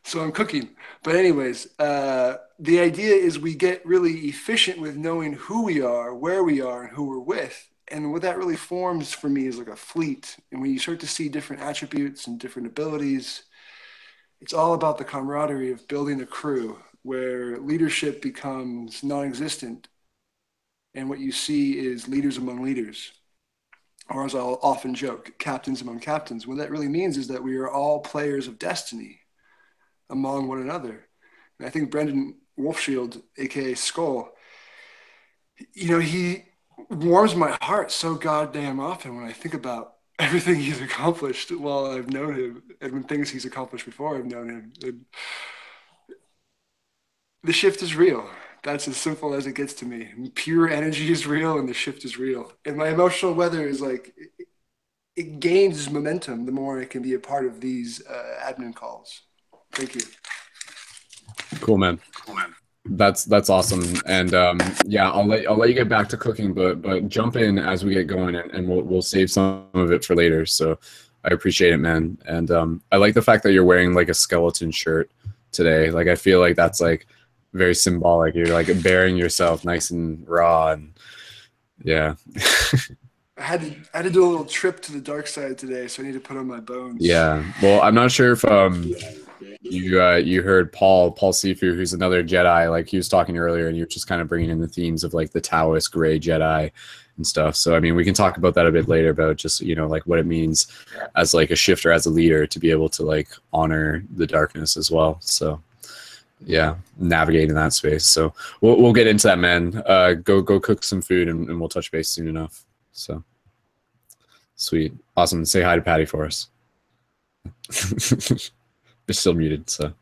So I'm cooking. But anyways, the idea is we get really efficient with knowing who we are, where we are, and who we're with. And what that really forms for me is like a fleet. And when you start to see different attributes and different abilities, it's all about the camaraderie of building a crew where leadership becomes non-existent. And what you see is leaders among leaders. Or as I'll often joke, captains among captains. What that really means is that we are all players of destiny among one another. And I think Brendon Wolfshield, aka Skull, he warms my heart so goddamn often when I think about everything he's accomplished while I've known him and when things he's accomplished before I've known him. And the shift is real. That's as simple as it gets to me. Pure energy is real and the shift is real. And my emotional weather is like, it gains momentum the more I can be a part of these admin calls. Thank you. Cool, man. That's awesome. And yeah, I'll let you get back to cooking, but jump in as we get going and we'll save some of it for later. So I appreciate it, man. And I like the fact that you're wearing like a skeleton shirt today. Like I feel like that's like very symbolic. You're like bearing yourself nice and raw and yeah. I had to do a little trip to the dark side today, so I need to put on my bones. Yeah. Well, I'm not sure if you heard Paul Sifu, who's another Jedi, like he was talking earlier, and you were just kind of bringing in the themes of like the Taoist gray Jedi and stuff. So I mean, we can talk about that a bit later about just like what it means as like a shifter, as a leader, to be able to like honor the darkness as well. So yeah, navigating that space. So we'll get into that, man. Go cook some food and we'll touch base soon enough. So sweet, awesome. Say hi to Patty for us. They're still muted, so.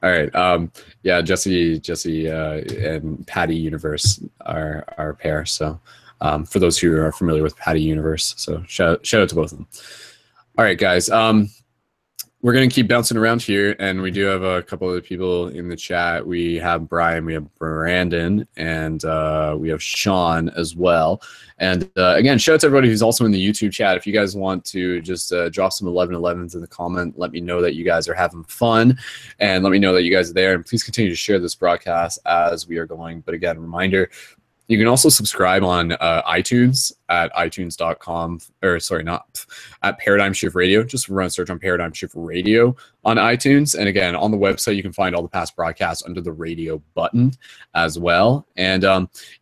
All right. Yeah, Jesse and Patty Universe are our pair. So for those who are familiar with Patty Universe, so shout out to both of them. All right, guys. we're going to keep bouncing around here, and we do have a couple of people in the chat. We have Brian, we have Brandon, and we have Sean as well. And again, shout out to everybody who's also in the YouTube chat. If you guys want to just drop some 1111s in the comment, let me know that you guys are having fun, and let me know that you guys are there. And please continue to share this broadcast as we are going. But again, reminder, you can also subscribe on iTunes at itunes.com, or sorry, not at Paradigm Shift Radio. Just run a search on Paradigm Shift Radio on iTunes. And again, on the website, you can find all the past broadcasts under the radio button as well. And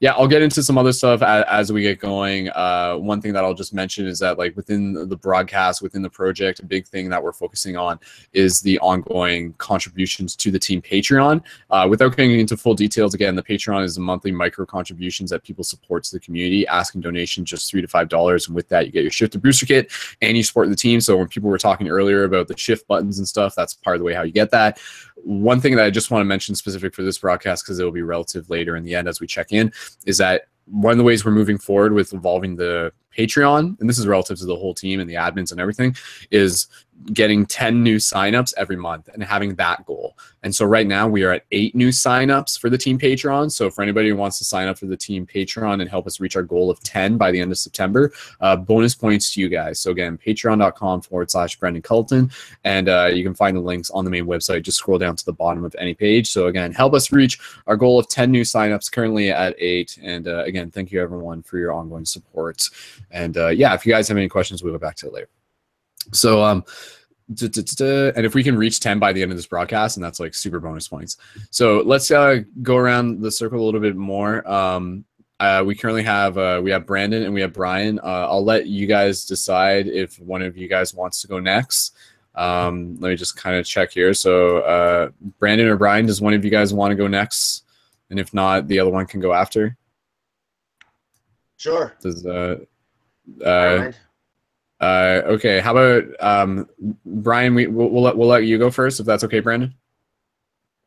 yeah, I'll get into some other stuff as we get going. One thing that I'll just mention is that, like, within the broadcast, within the project, a big thing that we're focusing on is the ongoing contributions to the team Patreon. Without getting into full details, again, the Patreon is a monthly micro contributions that people support to the community, asking donations just $3 to $5, and with that you get your Shift to Booster Kit and you support the team. So when people were talking earlier about the shift buttons and stuff, that's part of the way how you get that. One thing that I just want to mention specific for this broadcast, because it will be relative later in the end as we check in, is that one of the ways we're moving forward with evolving the Patreon, and this is relative to the whole team and the admins and everything, is getting 10 new signups every month and having that goal. And so right now we are at 8 new signups for the team Patreon. So for anybody who wants to sign up for the team Patreon and help us reach our goal of 10 by the end of September, bonus points to you guys. So again, patreon.com/Brendon Culliton, and you can find the links on the main website. Just scroll down to the bottom of any page. So again, help us reach our goal of 10 new signups, currently at 8. And again, thank you everyone for your ongoing support. And yeah, if you guys have any questions, we'll go back to it later. So and if we can reach 10 by the end of this broadcast, and that's like super bonus points. So let's go around the circle a little bit more. We currently have we have Brandon and we have Brian. I'll let you guys decide if one of you guys wants to go next. Let me just kind of check here. So Brandon or Brian, does one of you guys want to go next? And if not, the other one can go after. Sure. Does okay, how about Brian? We'll let you go first, if that's okay, Brandon.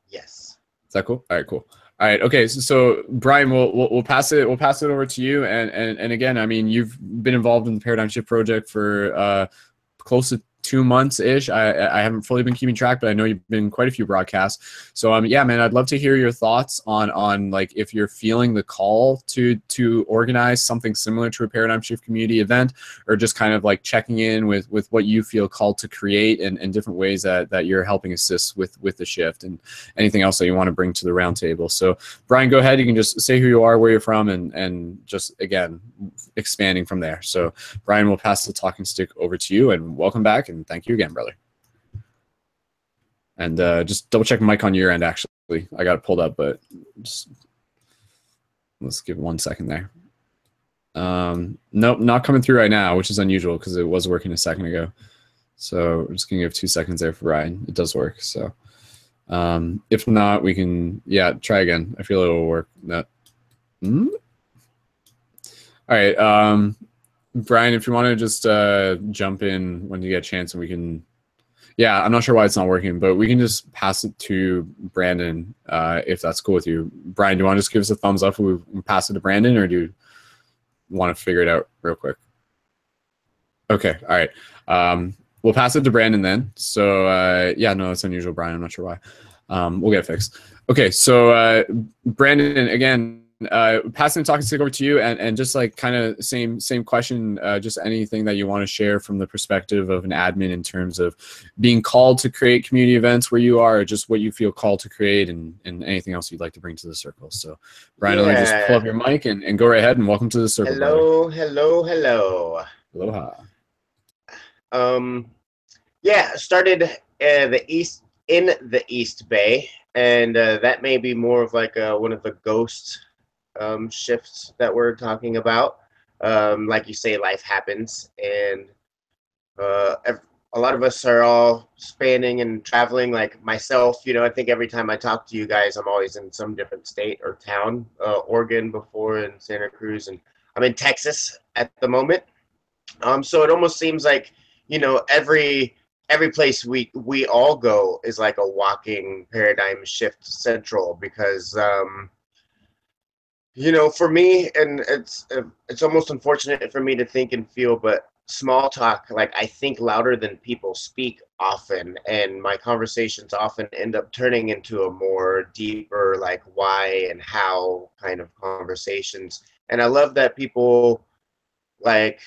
Yes. Is that cool? All right, cool. All right, okay. So Brian, we'll pass it over to you. And again, I mean, you've been involved in the Paradigm Shift project for close to 2 months ish. I haven't fully been keeping track, but I know you've been quite a few broadcasts. So yeah, man, I'd love to hear your thoughts on like if you're feeling the call to organize something similar to a Paradigm Shift community event, or just kind of like checking in with what you feel called to create, and different ways that you're helping assist with the shift, and anything else that you want to bring to the roundtable. So Brian, go ahead. You can just say who you are, where you're from, and just again expanding from there. So Brian, we'll pass the talking stick over to you, and welcome back. And thank you again, brother. And just double check mic on your end, actually. I got it pulled up, but just let's give 1 second there. Nope, not coming through right now, which is unusual because it was working a second ago. So we're just gonna give 2 seconds there for Brian. It does work. So if not, we can, yeah, try again. I feel it will work. No. All right, Brian, if you want to just jump in when you get a chance, and we can, yeah, I'm not sure why it's not working, but we can just pass it to Brandon if that's cool with you. Brian, do you want to just give us a thumbs up if we pass it to Brandon, or do you want to figure it out real quick? Okay, all right. We'll pass it to Brandon then. So yeah, no, that's unusual, Brian. I'm not sure why. We'll get it fixed. Okay, so Brandon, again, passing the talking stick over to you, and just like kind of same question, just anything that you want to share from the perspective of an admin in terms of being called to create community events where you are, or just what you feel called to create, and anything else you'd like to bring to the circle. So Brian, let me just pull up your mic and go right ahead, and welcome to the circle. Hello, hello. Aloha. Yeah, started in the East Bay, and that may be more of like one of the ghost shifts that we're talking about. Like you say, life happens, and a lot of us are all spanning and traveling. Like myself, you know, I think every time I talk to you guys, I'm always in some different state or town. Oregon before, and Santa Cruz, and I'm in Texas at the moment. So it almost seems like, you know, every place we all go is like a walking paradigm shift central, because you know, for me, and it's almost unfortunate for me to think and feel, but small talk, like I think louder than people speak often, and my conversations often end up turning into a more deeper, like, why and how kind of conversations. And I love that people like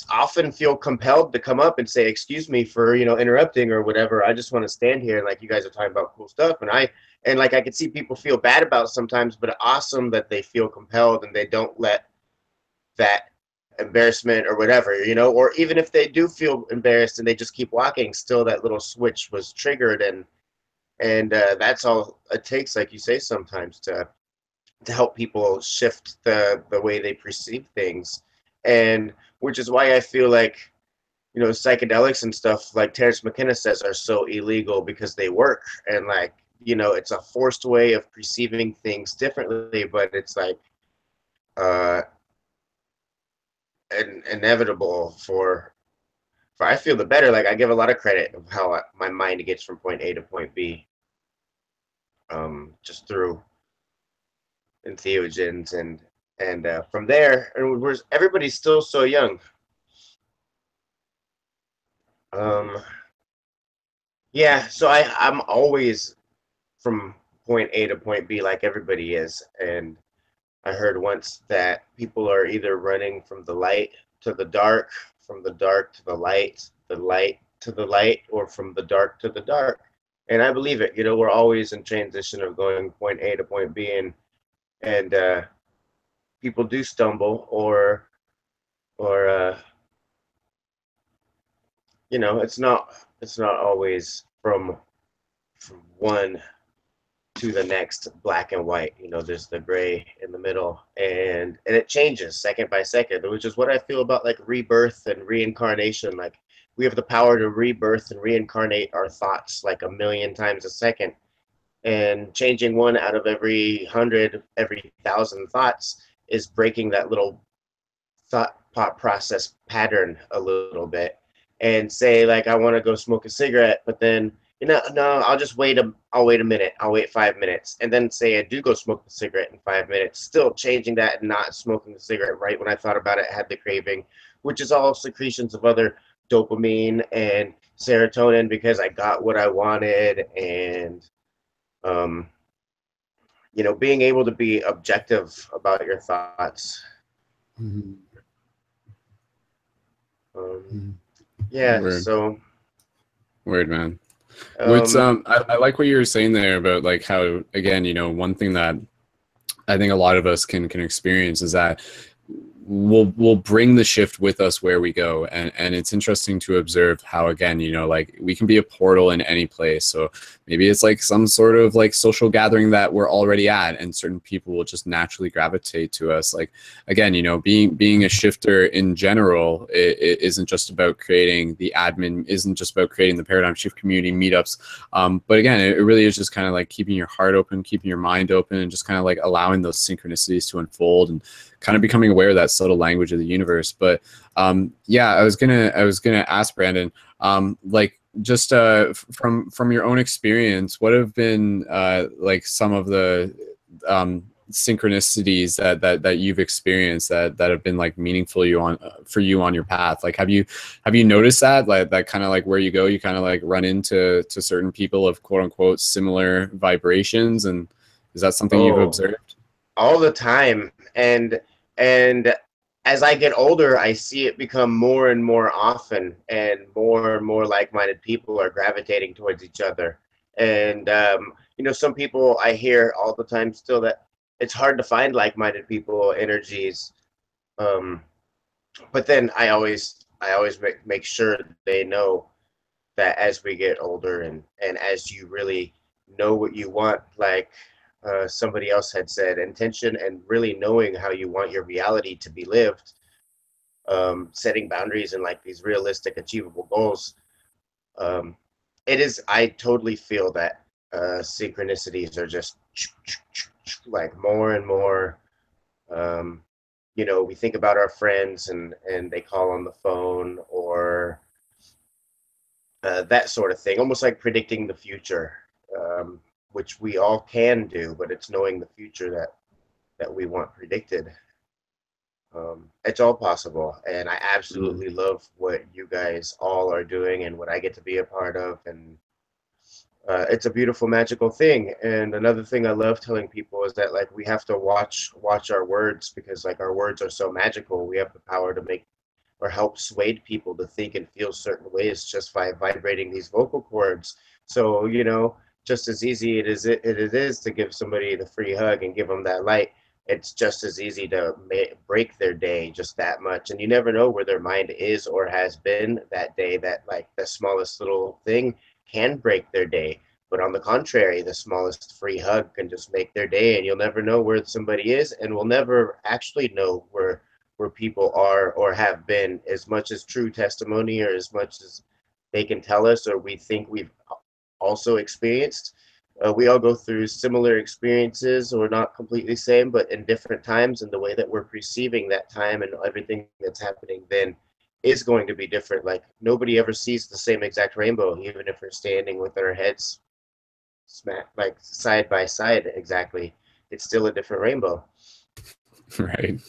often feel compelled to come up and say, excuse me for, you know, interrupting or whatever. I just want to stand here, and like, you guys are talking about cool stuff, and like, I could see people feel bad about it sometimes, but awesome that they feel compelled and they don't let that embarrassment or whatever, you know, or even if they do feel embarrassed and they just keep walking, still that little switch was triggered, and that's all it takes, like you say, sometimes to help people shift the way they perceive things. And which is why I feel like, you know, psychedelics and stuff, like Terrence McKenna says, are so illegal, because they work, and like, you know, it's a forced way of perceiving things differently, but it's like inevitable for I feel the better. Like, I give a lot of credit of how my mind gets from point A to point B, just through entheogens, and from there, and everybody's still so young. Yeah, so I'm always from point A to point B, like everybody is. And I heard once that people are either running from the light to the dark, from the dark to the light to the light, or from the dark to the dark. And I believe it. You know, we're always in transition of going point A to point B, and people do stumble, or you know, it's not always from one to the next, black and white. You know, there's the gray in the middle, and it changes second by second, which is what I feel about like rebirth and reincarnation. Like, we have the power to rebirth and reincarnate our thoughts like a million times a second, and changing one out of every 100, every 1,000 thoughts is breaking that little thought process pattern a little bit. And say, like, I want to go smoke a cigarette, but then, you know, no, I'll wait a minute, I'll wait 5 minutes, and then say I do go smoke the cigarette in 5 minutes, still changing that and not smoking the cigarette right when I thought about it, had the craving, which is all secretions of other dopamine and serotonin, because I got what I wanted. And you know, being able to be objective about your thoughts. Mm-hmm. Yeah. Word. So. Word, man. What's I like what you were saying there about like how, again, you know, one thing that I think a lot of us can experience is that we'll bring the shift with us where we go, and it's interesting to observe how, again, you know, like, we can be a portal in any place. So maybe it's like some sort of like social gathering that we're already at, and certain people will just naturally gravitate to us. Like, again, you know, being a shifter in general, it isn't just about creating the admin, isn't just about creating the paradigm shift community meetups, but again, it really is just kind of like keeping your heart open, keeping your mind open, and just kind of like allowing those synchronicities to unfold, and kind of becoming aware of that subtle language of the universe. But yeah, I was gonna ask Brandon, like, just from your own experience, what have been like some of the synchronicities that you've experienced that have been like meaningful for you on your path? Like, have you noticed that, like, that kind of like where you go, you kind of like run into certain people of quote unquote similar vibrations, and is that something you've observed? All the time. And as I get older, I see it become more and more often, and more like-minded people are gravitating towards each other. And you know, some people I hear all the time still that it's hard to find like-minded people, energies. But then I always make sure they know that as we get older, and as you really know what you want, like somebody else had said, intention and really knowing how you want your reality to be lived, setting boundaries and like these realistic, achievable goals. I totally feel that synchronicities are just like more and more. You know, we think about our friends, and they call on the phone, or that sort of thing, almost like predicting the future. Which we all can do, but it's knowing the future that we want predicted. It's all possible, and I absolutely love what you guys all are doing and what I get to be a part of, and it's a beautiful, magical thing. And another thing I love telling people is that like we have to watch our words, because like our words are so magical. We have the power to make or help sway people to think and feel certain ways just by vibrating these vocal cords. So, you know, just as easy it is to give somebody the free hug and give them that light, it's just as easy to break their day just that much. And you never know where their mind is or has been that day, that like the smallest little thing can break their day. But on the contrary, the smallest free hug can just make their day, and you'll never know where somebody is, and we'll never actually know where people are or have been, as much as true testimony or as much as they can tell us or we think we've also experienced. We all go through similar experiences, or not completely same, but in different times, and the way that we're perceiving that time and everything that's happening then is going to be different. Like nobody ever sees the same exact rainbow, even if we're standing with our heads like side by side exactly. It's still a different rainbow. Right.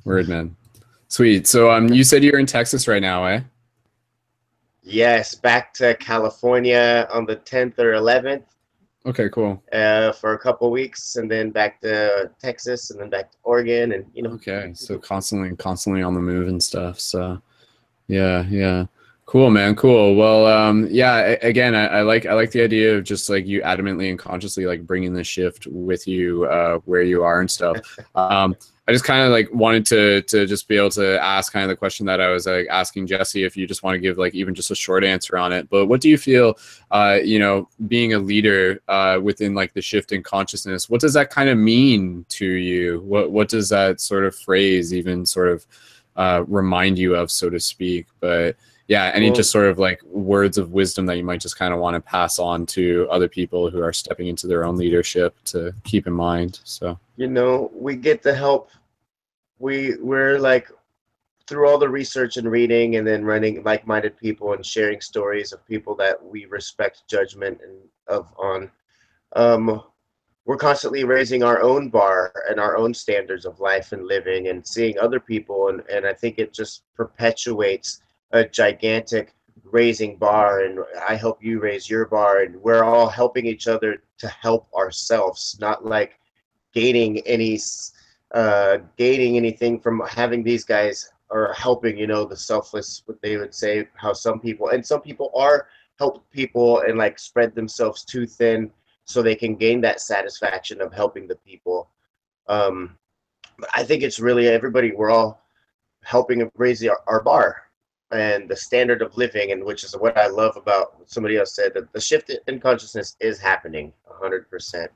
Word, man. Sweet. So you said you're in Texas right now, eh? Yes, back to California on the 10th or 11th. Okay, cool. For a couple weeks, and then back to Texas, and then back to Oregon, and you know. Okay, so constantly on the move and stuff. So, yeah. Cool, man. Cool. Well, yeah. Again, I like the idea of just like you adamantly and consciously like bringing the shift with you where you are and stuff. I just kind of like wanted to just be able to ask kind of the question that I was like asking Jesse, if you just want to give like even just a short answer on it. But what do you feel, you know, being a leader within like the shift in consciousness, what does that kind of mean to you? What does that sort of phrase even sort of remind you of, so to speak? But yeah, any just sort of like words of wisdom that you might just kind of want to pass on to other people who are stepping into their own leadership to keep in mind. So, you know, we get the help. We're like, through all the research and reading, and then running like-minded people and sharing stories of people that we respect judgment and on. We're constantly raising our own bar and our own standards of life and living, and seeing other people, and I think it just perpetuates a gigantic raising bar, and I help you raise your bar, and we're all helping each other to help ourselves, not like gaining anything from having these guys, or helping, you know, the selfless, what they would say, how some people are help people and like spread themselves too thin so they can gain that satisfaction of helping the people. But I think it's really everybody, we're all helping raise our bar and the standard of living, and which is what I love about what somebody else said, that the shift in consciousness is happening 100%.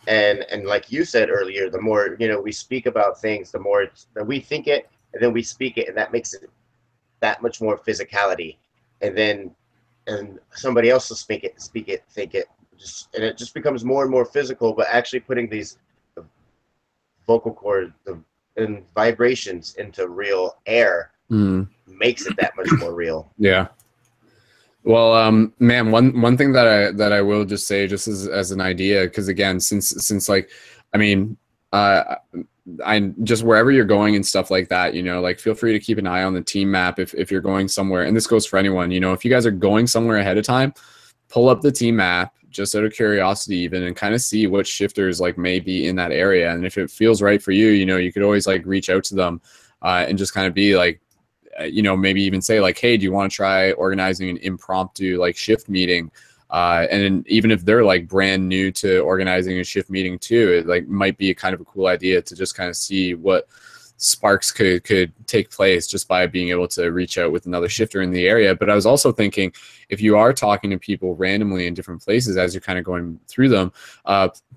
And like you said earlier, the more, you know, we speak about things, the more that we think it, and then we speak it, and that makes it that much more physicality. And somebody else will speak it, think it, and it just becomes more and more physical. But actually putting these vocal cords and vibrations into real air makes it that much more real. Yeah. Well, man, one thing that I will just say, just as an idea, because again, since like, I mean, I just wherever you're going and stuff like that, you know, like feel free to keep an eye on the team map if you're going somewhere, and this goes for anyone, you know, if you guys are going somewhere ahead of time, pull up the team map just out of curiosity even, and kind of see what shifters like may be in that area, and if it feels right for you, you know, you could always like reach out to them and just kind of be like, you know, maybe even say like, hey, do you want to try organizing an impromptu like shift meeting? And even if they're like brand new to organizing a shift meeting too, it like might be a kind of a cool idea to just kind of see what sparks could take place just by being able to reach out with another shifter in the area. But I was also thinking, if you are talking to people randomly in different places as you're kind of going through them,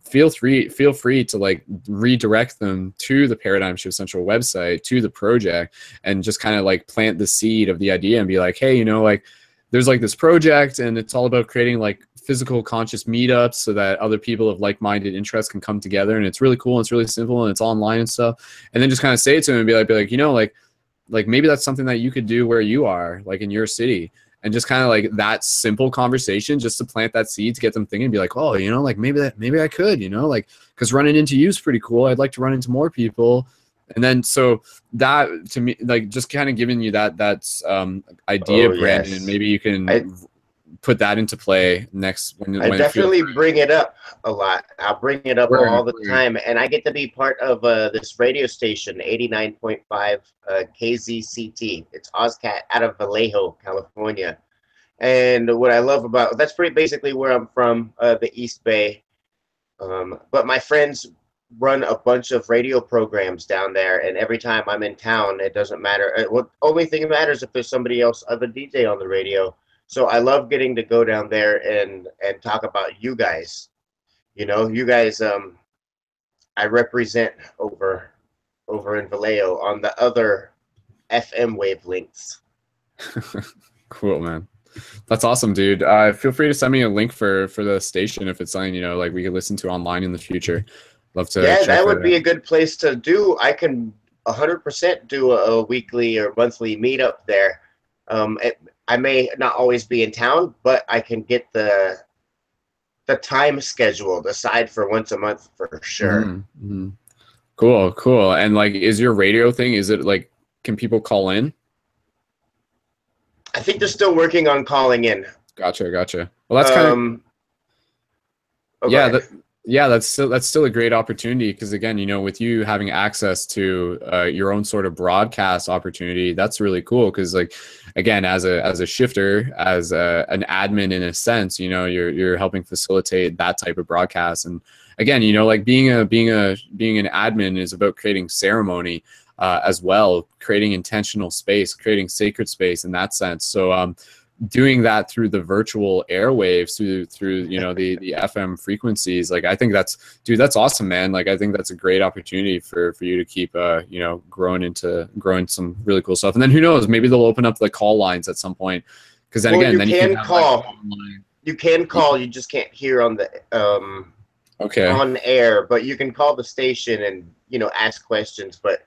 feel free to like redirect them to the Paradigm Shift Central website, to the project, and just kind of like plant the seed of the idea and be like, hey, you know, like there's like this project, and it's all about creating like physical conscious meetups so that other people of like-minded interests can come together, and it's really cool, and it's really simple, and it's online and stuff. And then just kind of say it to them and be like, you know, like maybe that's something that you could do where you are, like in your city. and just kind of like that simple conversation just to plant that seed to get them thinking, be like, oh, you know, like maybe I could, you know, like, because running into you is pretty cool. I'd like to run into more people. And then so that to me, like just kind of giving you that idea, Brandon, and maybe you can put that into play next when I definitely bring it up a lot. I'll bring it up all the time, and I get to be part of this radio station, 89.5 KZCT. It's Ozcat out of Vallejo, California. And what I love about that's pretty basically where I'm from, the East Bay. But my friends run a bunch of radio programs down there, and every time I'm in town, it doesn't matter. What only thing that matters if there's somebody else, other DJ on the radio. So I love getting to go down there and talk about you guys. You know, you guys. I represent over in Vallejo on the other FM wavelengths. Cool, man. That's awesome, dude. Feel free to send me a link for the station if it's something, you know, like we could listen to online in the future. Love to. Yeah, that would be a good place to do. I can 100% do a weekly or monthly meetup there. I may not always be in town, but I can get the time scheduled aside for once a month for sure. Mm-hmm. Cool. And like, is your radio thing? Is it like, can people call in? I think they're still working on calling in. Gotcha. Well, that's kind of that's still a great opportunity because again, you know, with you having access to your own sort of broadcast opportunity, that's really cool. Because like again, as a shifter, as an admin in a sense, you know, you're helping facilitate that type of broadcast. And again, you know, like being an admin is about creating ceremony. As well, creating intentional space, creating sacred space in that sense. So doing that through the virtual airwaves, through you know the FM frequencies, like I think that's awesome, man. Like I think that's a great opportunity for you to keep you know growing some really cool stuff. And then who knows, maybe they'll open up the call lines at some point. Because then again, you can call. You can call. You just can't hear on the on air, but you can call the station and you know ask questions, but.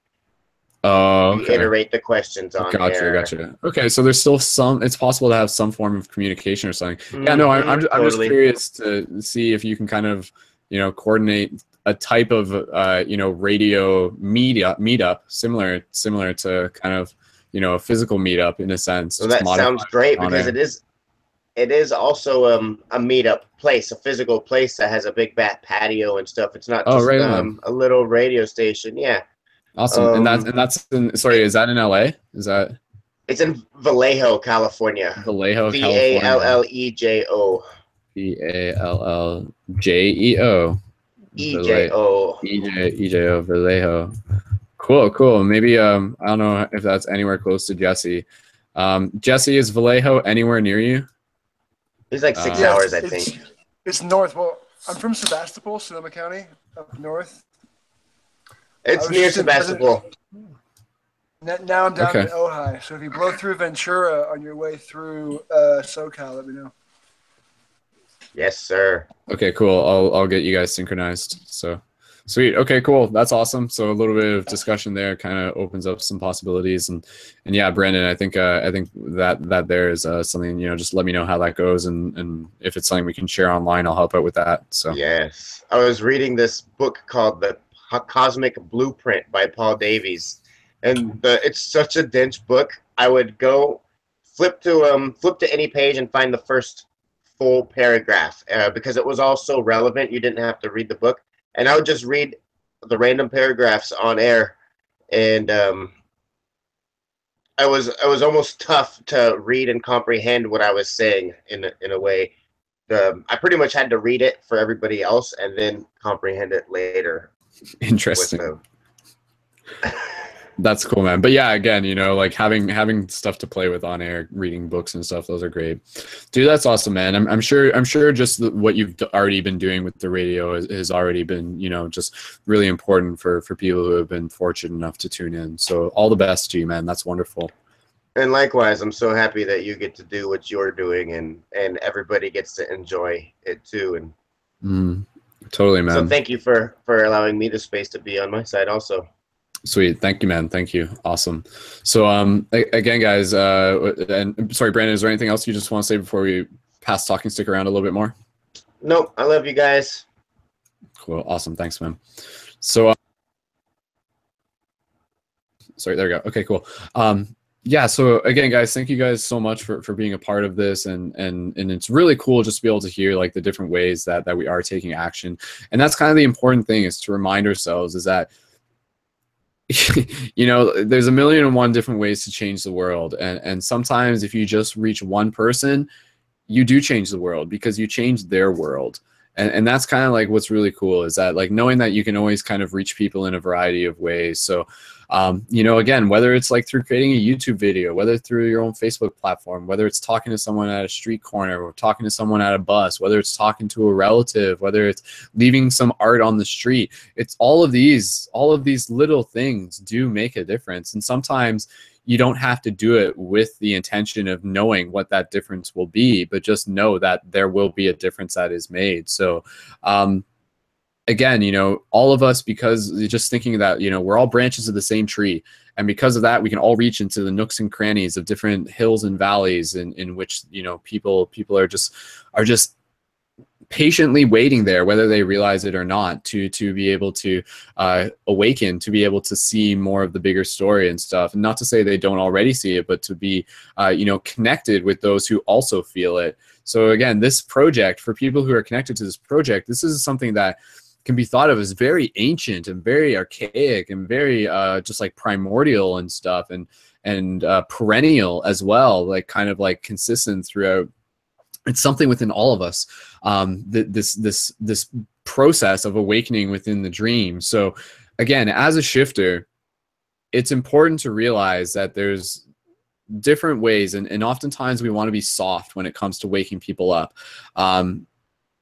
Reiterate the questions on air. Gotcha. Okay, so there's still it's possible to have some form of communication or something. Yeah, no, I'm just curious to see if you can kind of, you know, coordinate a type of, you know, radio meetup similar to kind of, you know, a physical meetup in a sense. Well, that sounds great because it is also a meetup place, a physical place that has a big patio and stuff. It's not just a little radio station. Yeah. Awesome. And that's in, sorry, is that in LA? Is that? It's in Vallejo, California. Vallejo, California. Vallejo. Vallejo. EJO, Vallejo. Cool. Maybe I don't know if that's anywhere close to Jesse. Jesse, is Vallejo anywhere near you? It's like 6 hours, I think. It's north. Well, I'm from Sebastopol, Sonoma County, up north. It's near Sebastopol. Now I'm down in Ojai. So if you blow through Ventura on your way through SoCal, let me know. Yes, sir. Okay, cool. I'll get you guys synchronized. So sweet. Okay, cool. That's awesome. So a little bit of discussion there kind of opens up some possibilities. And yeah, Brandon, I think that there is something, you know, just let me know how that goes, and if it's something we can share online, I'll help out with that. So yes, I was reading this book called The Cosmic Blueprint by Paul Davies, and it's such a dense book. I would go flip to any page and find the first full paragraph because it was all so relevant. You didn't have to read the book, and I would just read the random paragraphs on air, and it was almost tough to read and comprehend what I was saying in a way. I pretty much had to read it for everybody else and then comprehend it later. Interesting. That's cool, man. But yeah, again, you know, like having stuff to play with on air, reading books and stuff, those are great. Dude, that's awesome, man. I'm sure just what you've already been doing with the radio has already been, you know, just really important for people who have been fortunate enough to tune in. So all the best to you, man. That's wonderful. And likewise, I'm so happy that you get to do what you're doing and everybody gets to enjoy it too. And totally, man. So thank you for allowing me the space to be on my side also. Sweet. Thank you, man. Thank you. Awesome. So again, guys, and sorry, Brandon, is there anything else you just want to say before we pass talking stick around a little bit more? Nope. I love you guys. Cool. Awesome. Thanks, man. So sorry, there we go. Okay, cool. Yeah, so again, guys, thank you guys so much for being a part of this, and it's really cool just to be able to hear like the different ways that we are taking action. And that's kind of the important thing, is to remind ourselves is that you know, there's a million and one different ways to change the world, and sometimes if you just reach one person, you do change the world because you change their world. And that's kind of like what's really cool, is that like knowing that you can always kind of reach people in a variety of ways. So you know, again, whether it's like through creating a YouTube video, whether through your own Facebook platform, whether it's talking to someone at a street corner, or talking to someone at a bus, whether it's talking to a relative, whether it's leaving some art on the street, it's all of these little things do make a difference. And sometimes you don't have to do it with the intention of knowing what that difference will be, but just know that there will be a difference that is made. So again, you know, all of us, because just thinking that, you know, we're all branches of the same tree. And because of that, we can all reach into the nooks and crannies of different hills and valleys in which, you know, people are just patiently waiting there, whether they realize it or not, to be able to awaken, to be able to see more of the bigger story and stuff. And not to say they don't already see it, but to be, you know, connected with those who also feel it. So again, this project, for people who are connected to this project, this is something that can be thought of as very ancient and very archaic and very just like primordial and stuff, and perennial as well, like kind of like consistent throughout. It's something within all of us, this process of awakening within the dream. So again, as a shifter, it's important to realize that there's different ways, and oftentimes we want to be soft when it comes to waking people up.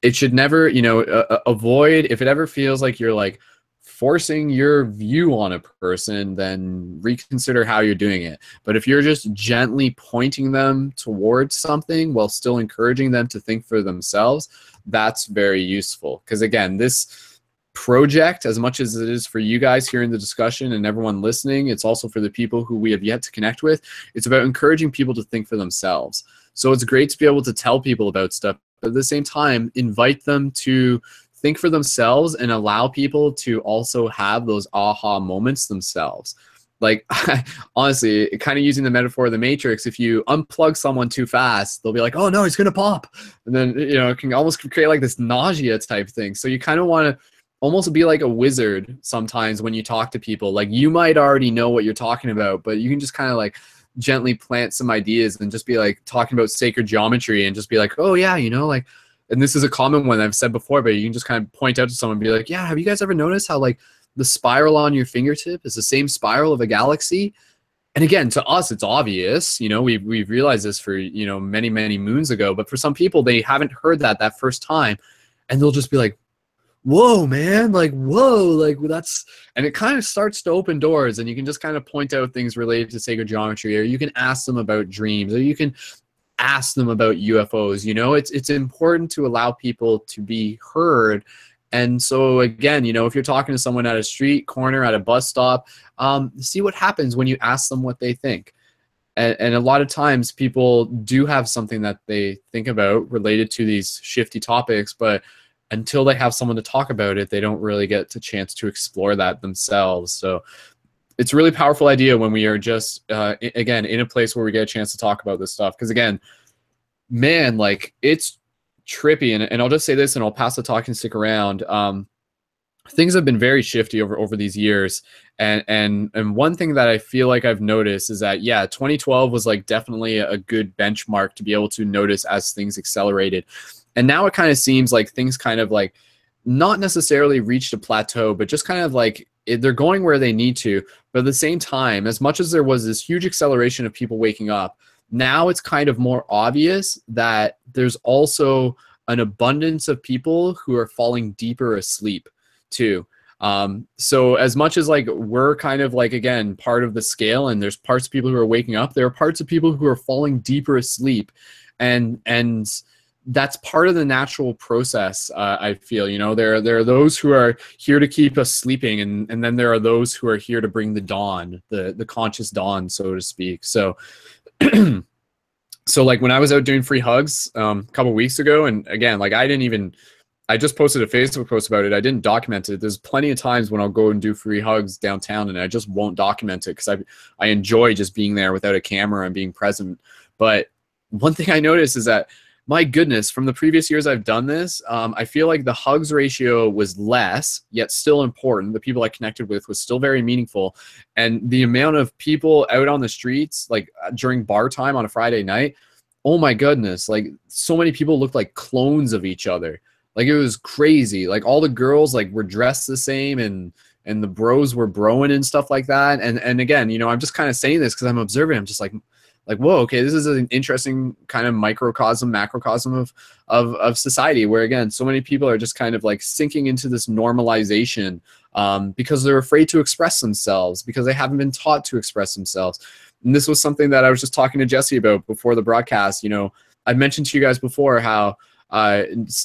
It should never, you know, avoid, if it ever feels like you're like forcing your view on a person, then reconsider how you're doing it. But if you're just gently pointing them towards something while still encouraging them to think for themselves, that's very useful. Because again, this project, as much as it is for you guys here in the discussion and everyone listening, it's also for the people who we have yet to connect with. It's about encouraging people to think for themselves. So it's great to be able to tell people about stuff, but at the same time, invite them to think for themselves and allow people to also have those aha moments themselves. Like, honestly, kind of using the metaphor of the Matrix, if you unplug someone too fast, they'll be like, oh no, it's going to pop. And then, you know, it can almost create like this nausea type thing. So you kind of want to almost be like a wizard sometimes when you talk to people. Like, you might already know what you're talking about, but you can just kind of like gently plant some ideas and just be like talking about sacred geometry and just be like, oh yeah, you know, like, and this is a common one I've said before, but you can just kind of point out to someone and be like, yeah, have you guys ever noticed how like the spiral on your fingertip is the same spiral of a galaxy? And again, to us, it's obvious, you know, we've realized this for, you know, many, many moons ago, but for some people, they haven't heard that first time, and they'll just be like, whoa, man, like, whoa, like that's, and it kind of starts to open doors, and you can just kind of point out things related to sacred geometry, or you can ask them about dreams, or you can ask them about UFOs. You know, it's important to allow people to be heard. And so again, you know, if you're talking to someone at a street corner, at a bus stop, see what happens when you ask them what they think. And a lot of times people do have something that they think about related to these shifty topics, but until they have someone to talk about it, they don't really get the chance to explore that themselves. So it's a really powerful idea when we are just, again, in a place where we get a chance to talk about this stuff. Because again, man, like, it's trippy. And I'll just say this, and I'll pass the talking stick around. Things have been very shifty over these years. And one thing that I feel like I've noticed is that, yeah, 2012 was like definitely a good benchmark to be able to notice as things accelerated. And now it kind of seems like things kind of like not necessarily reached a plateau, but just kind of like they're going where they need to. But at the same time, as much as there was this huge acceleration of people waking up, now it's kind of more obvious that there's also an abundance of people who are falling deeper asleep too. So as much as like we're kind of like, again, part of the scale, and there's parts of people who are waking up, there are parts of people who are falling deeper asleep. And that's part of the natural process. I feel, you know, there are those who are here to keep us sleeping, and then there are those who are here to bring the dawn, the conscious dawn, so to speak. So so like when I was out doing free hugs a couple weeks ago, and again, like I just posted a Facebook post about it. I didn't document it. There's plenty of times when I'll go and do free hugs downtown and I just won't document it because I enjoy just being there without a camera and being present. But one thing I noticed is that, my goodness, from the previous years I've done this, I feel like the hugs ratio was less, yet still important. The people I connected with was still very meaningful. And the amount of people out on the streets, like during bar time on a Friday night, oh my goodness, like so many people looked like clones of each other. Like it was crazy. Like all the girls like were dressed the same, and the bros were broing and stuff like that. And again, you know, I'm just kind of saying this because I'm observing. I'm just like, whoa, okay, this is an interesting kind of microcosm, macrocosm of society, where again, so many people are just kind of like sinking into this normalization because they're afraid to express themselves, because they haven't been taught to express themselves. And this was something that I was just talking to Jesse about before the broadcast. You know, I mentioned to you guys before how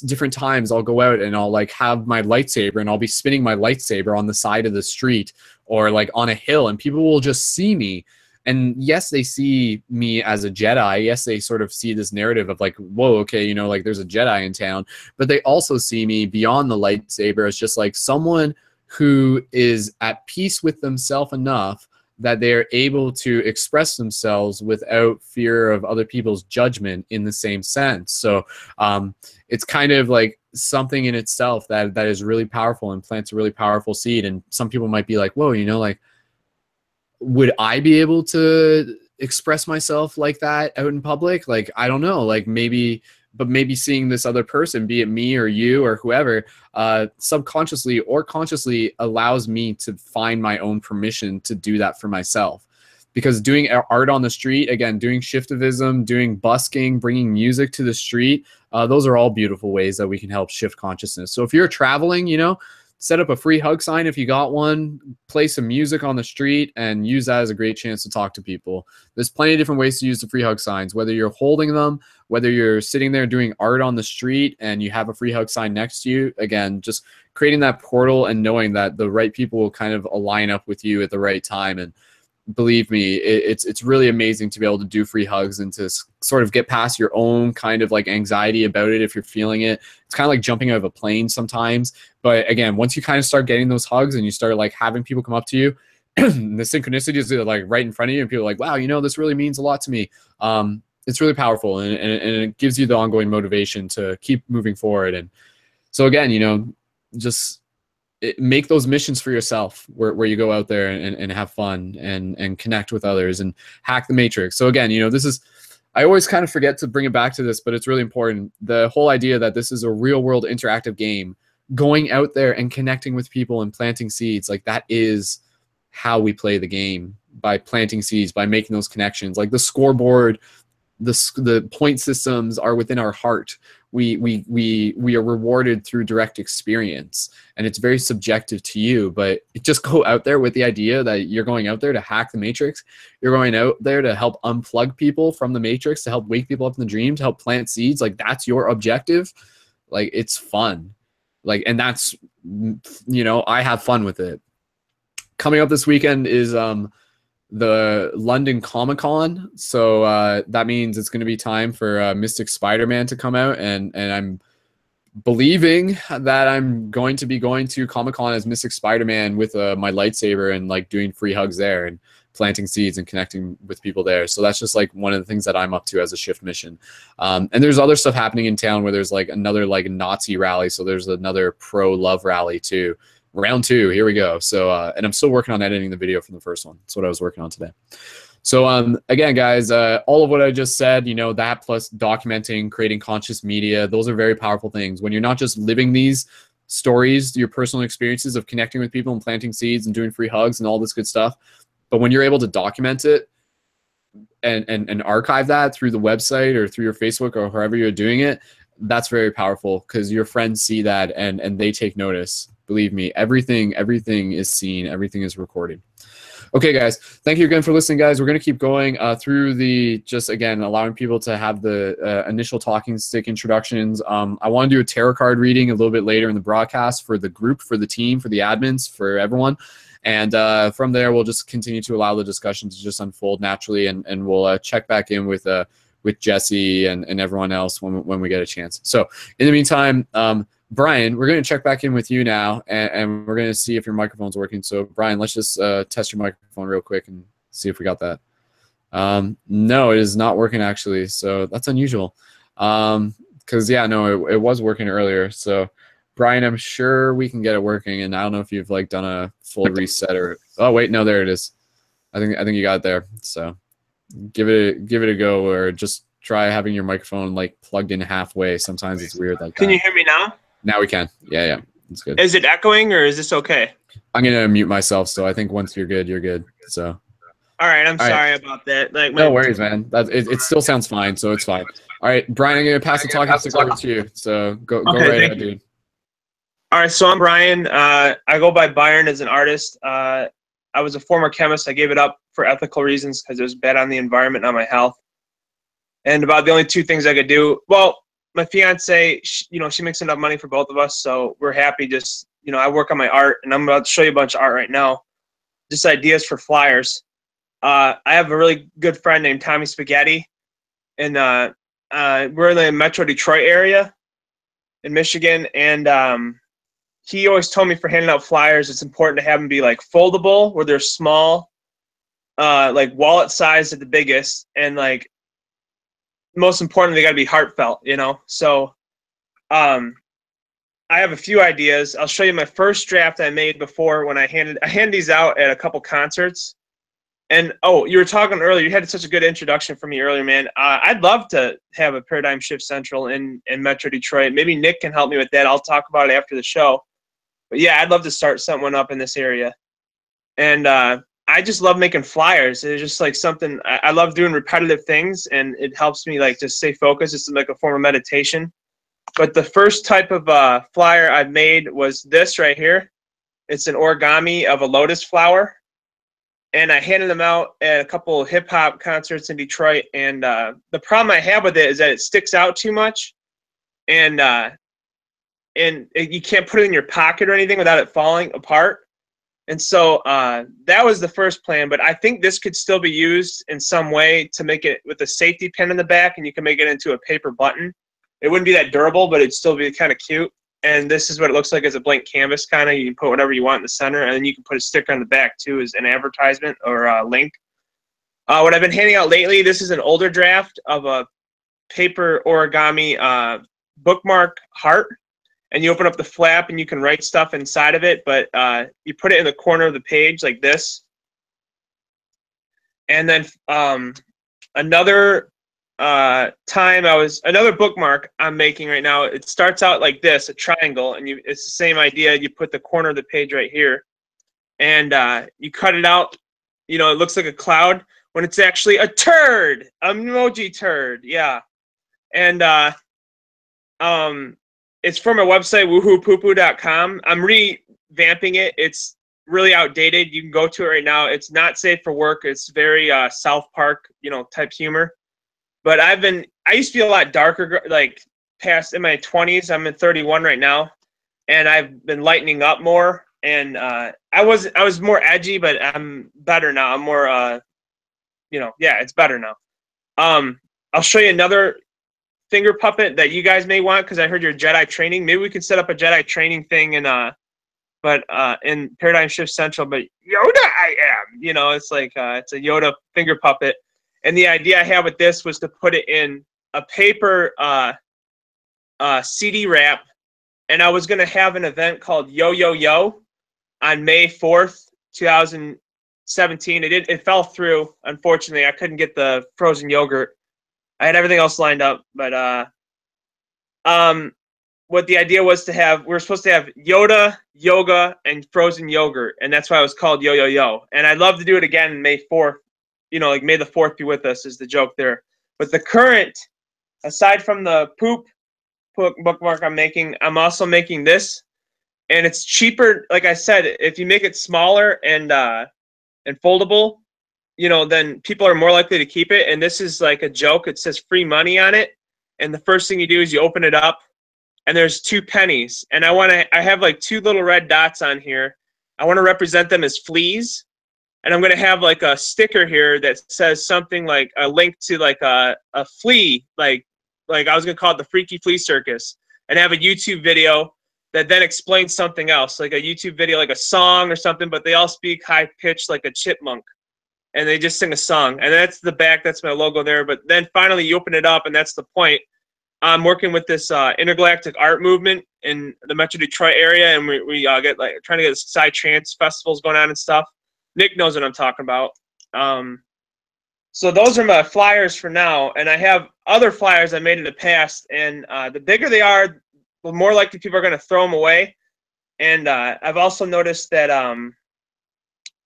different times I'll go out and I'll like have my lightsaber and I'll be spinning my lightsaber on the side of the street or like on a hill, and people will just see me. And yes, they see me as a Jedi. Yes, they sort of see this narrative of like, whoa, okay, you know, like there's a Jedi in town. But they also see me beyond the lightsaber as just like someone who is at peace with themselves enough that they're able to express themselves without fear of other people's judgment in the same sense. So it's kind of like something in itself that is really powerful and plants a really powerful seed. And some people might be like, whoa, you know, like, would I be able to express myself like that out in public? Like, I don't know, like maybe, but maybe seeing this other person, be it me or you or whoever, subconsciously or consciously allows me to find my own permission to do that for myself. Because doing art on the street, again, doing shiftivism, doing busking, bringing music to the street, those are all beautiful ways that we can help shift consciousness. So if you're traveling, you know, set up a free hug sign if you got one, play some music on the street, and use that as a great chance to talk to people. There's plenty of different ways to use the free hug signs, whether you're holding them, whether you're sitting there doing art on the street and you have a free hug sign next to you. Again, just creating that portal and knowing that the right people will kind of align up with you at the right time. And believe me, it's really amazing to be able to do free hugs and to sort of get past your own kind of like anxiety about it if you're feeling it. It's kind of like jumping out of a plane sometimes. But again, once you kind of start getting those hugs and you start like having people come up to you, the synchronicity is like right in front of you, and people are like, wow, you know, this really means a lot to me. It's really powerful, and it gives you the ongoing motivation to keep moving forward. And so again, you know, just make those missions for yourself where you go out there and have fun and connect with others and hack the matrix. So again, you know, this is, I always kind of forget to bring it back to this, but it's really important. The whole idea that this is a real world interactive game, going out there and connecting with people and planting seeds, like that is how we play the game, by planting seeds, by making those connections. Like the scoreboard, the point systems are within our heart. We are rewarded through direct experience, and it's very subjective to you. But just go out there with the idea that you're going out there to hack the matrix. You're going out there to help unplug people from the matrix, to help wake people up in the dream, to help plant seeds. Like that's your objective. Like it's fun. Like, and that's, you know, I have fun with it. Coming up this weekend is the London Comic-Con. So that means it's going to be time for Mystic Spider-Man to come out, and I'm believing that I'm going to be going to Comic-Con as Mystic Spider-Man with my lightsaber and like doing free hugs there and planting seeds and connecting with people there. So that's just like one of the things that I'm up to as a shift mission. And there's other stuff happening in town where there's like another like Nazi rally. So there's another pro-love rally too. Round 2, here we go. So, and I'm still working on editing the video from the first one. That's what I was working on today. So, again, guys, all of what I just said, you know, that plus documenting, creating conscious media, those are very powerful things. When you're not just living these stories, your personal experiences of connecting with people and planting seeds and doing free hugs and all this good stuff, but when you're able to document it and archive that through the website or through your Facebook or however you're doing it, that's very powerful, because your friends see that and they take notice. Believe me, everything is seen, everything is recorded. Okay, guys, thank you again for listening, guys. We're going to keep going through just again, allowing people to have the initial talking stick introductions. I want to do a tarot card reading a little bit later in the broadcast for the group, for the team, for the admins, for everyone. And from there, we'll just continue to allow the discussion to just unfold naturally, and we'll check back in with Jesse and everyone else when we get a chance. So in the meantime, Brian, we're going to check back in with you now, and we're going to see if your microphone's working. So, Brian, let's just test your microphone real quick and see if we got that. No, it is not working, actually, so that's unusual. Because, yeah, no, it was working earlier. So, Brian, I'm sure we can get it working, and I don't know if you've, like, done a full reset or... Oh, wait, no, there it is. I think you got it there. So, give it a go, or just try having your microphone, like, plugged in halfway. Sometimes it's weird like that. Can you hear me now? Now we can. Yeah, it's good. Is it echoing or is this okay? I'm gonna mute myself, so I think once you're good, you're good. So. All right, I'm sorry about that. Like, no worries, man. It still sounds fine, so it's fine. All right, Brian, I'm gonna pass the talking stick over to you. So go right ahead, dude. All right, so I'm Brian. I go by Byron as an artist. I was a former chemist. I gave it up for ethical reasons because it was bad on the environment and on my health. And about the only two things I could do. Well, my fiance, she makes enough money for both of us, so we're happy. Just, I work on my art, and I'm about to show you a bunch of art right now. Just ideas for flyers. I have a really good friend named Tommy Spaghetti, and we're in the Metro Detroit area in Michigan, and he always told me for handing out flyers, it's important to have them be like foldable, where they're small, like wallet size at the biggest, and like most importantly, they got to be heartfelt, So I have a few ideas. I'll show you my first draft I made before when I handed these out at a couple concerts. And, oh, you were talking earlier. You had such a good introduction for me earlier, man. I'd love to have a Paradigm Shift Central in Metro Detroit. Maybe Nick can help me with that. I'll talk about it after the show. But, yeah, I'd love to start someone up in this area. And I just love making flyers. It's just like something I love doing repetitive things, and it helps me like just stay focused. It's like a form of meditation. But the first type of flyer I've made was this right here. It's an origami of a lotus flower, and I handed them out at a couple of hip hop concerts in Detroit. And the problem I have with it is that it sticks out too much, and you can't put it in your pocket or anything without it falling apart. And so that was the first plan, but I think this could still be used in some way to make it with a safety pin in the back, and you can make it into a paper button. It wouldn't be that durable, but it'd still be kind of cute. And this is what it looks like as a blank canvas, kind of. You can put whatever you want in the center, and then you can put a sticker on the back, too, as an advertisement or a link. What I've been handing out lately, this is an older draft of a paper origami bookmark heart. And you open up the flap, and you can write stuff inside of it, but you put it in the corner of the page like this. And then another another bookmark I'm making right now, it starts out like this, a triangle, and it's the same idea. You put the corner of the page right here, and you cut it out. It looks like a cloud when it's actually a turd, emoji turd, yeah. And it's from a website, woohoopoopoo.com. I'm revamping it. It's really outdated. You can go to it right now. It's not safe for work. It's very South Park, type humor. But I used to be a lot darker, like past in my 20s. I'm in 31 right now, and I've been lightening up more. And I was more edgy, but I'm better now. I'm more, it's better now. I'll show you another finger puppet that you guys may want, because I heard your Jedi training. Maybe we could set up a Jedi training thing in Paradigm Shift Central. But Yoda, I am. It's like it's a Yoda finger puppet. And the idea I had with this was to put it in a paper CD wrap, and I was going to have an event called Yo Yo Yo on May 4th, 2017. It fell through, unfortunately. I couldn't get the frozen yogurt. I had everything else lined up, but what the idea was to have, we were supposed to have Yoda, yoga, and frozen yogurt, and that's why it was called Yo Yo Yo. And I'd love to do it again May 4th. Like May the 4th be with us is the joke there. But the current, aside from the poop bookmark I'm making, I'm also making this. and it's cheaper. Like I said, if you make it smaller and foldable, you know, then people are more likely to keep it. And this is like a joke. It says free money on it, and the first thing you do is you open it up, and there's 2 pennies. And I have like 2 little red dots on here. I want to represent them as fleas. And I'm going to have like a sticker here that says something like a link to like a flea, like I was going to call it the Freaky Flea Circus, and have a YouTube video that then explains something else, like a YouTube video, like a song or something, but they all speak high pitched like a chipmunk, and they just sing a song. And that's the back, that's my logo there. But then finally you open it up, and that's the point. I'm working with this intergalactic art movement in the Metro Detroit area, and we get like trying to get Psytrance festivals going on and stuff. Nick knows what I'm talking about. So those are my flyers for now, and I have other flyers I made in the past, and the bigger they are, the more likely people are going to throw them away. And I've also noticed that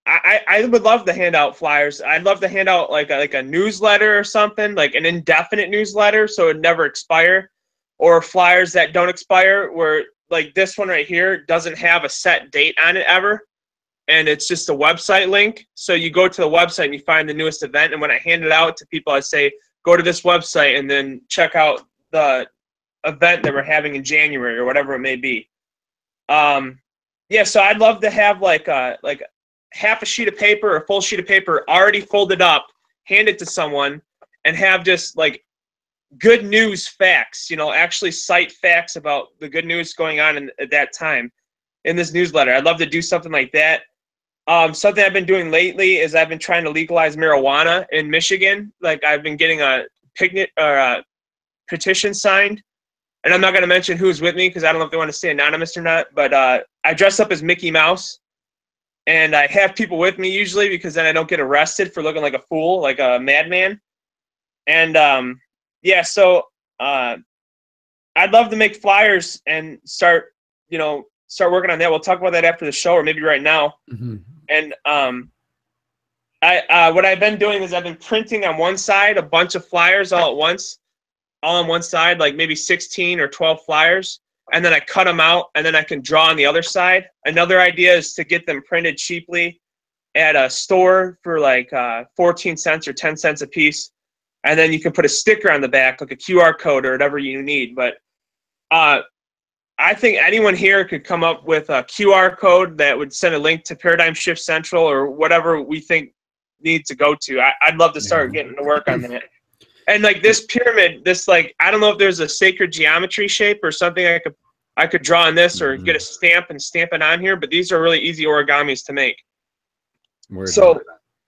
I would love to hand out flyers. I'd love to hand out like a newsletter or something, like an indefinite newsletter, so it would never expire, or flyers that don't expire, where like this one right here doesn't have a set date on it ever, and it's just a website link. So you go to the website and you find the newest event, and when I hand it out to people, I say, go to this website and then check out the event that we're having in January or whatever it may be. Yeah, so I'd love to have like half a sheet of paper or a full sheet of paper already folded up, hand it to someone, and have just like good news facts, you know, actually cite facts about the good news going on at that time in this newsletter. I'd love to do something like that. Something I've been doing lately is I've been trying to legalize marijuana in Michigan. Like I've been getting a picnic or a petition signed, and I'm not going to mention who's with me because I don't know if they want to stay anonymous or not, but I dress up as Mickey Mouse, and I have people with me usually because then I don't get arrested for looking like a fool, like a madman. And yeah, so I'd love to make flyers and start working on that. We'll talk about that after the show, or maybe right now. Mm-hmm. And what I've been doing is I've been printing on one side a bunch of flyers all at once, all on one side, like maybe 16 or 12 flyers, and then I cut them out, and then I can draw on the other side. Another idea is to get them printed cheaply at a store for like 14 cents or 10 cents a piece, and then you can put a sticker on the back, like a QR code or whatever you need. But I think anyone here could come up with a QR code that would send a link to Paradigm Shift Central or whatever we think needs to go to. I'd love to start getting to work on that. And like this pyramid, this like, I don't know if there's a sacred geometry shape or something I could draw on this or get a stamp and stamp it on here, but these are really easy origamis to make. So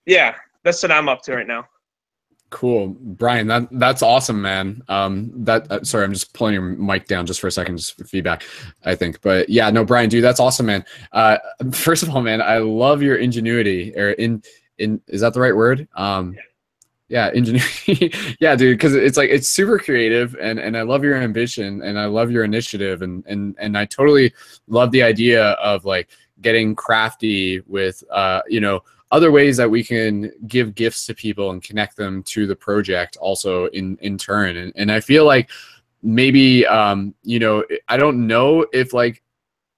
yeah, that's what I'm up to right now. Cool, Brian. That's awesome, man. Sorry, I'm just pulling your mic down just for a second, just for feedback, I think. But yeah, no, Brian, dude, that's awesome, man. First of all, man, I love your ingenuity. Or is that the right word? Yeah, ingenuity. Yeah, dude, because it's like it's super creative, and I love your ambition, and I love your initiative, and I totally love the idea of like getting crafty with other ways that we can give gifts to people and connect them to the project also in turn. And I feel like maybe, I don't know if like,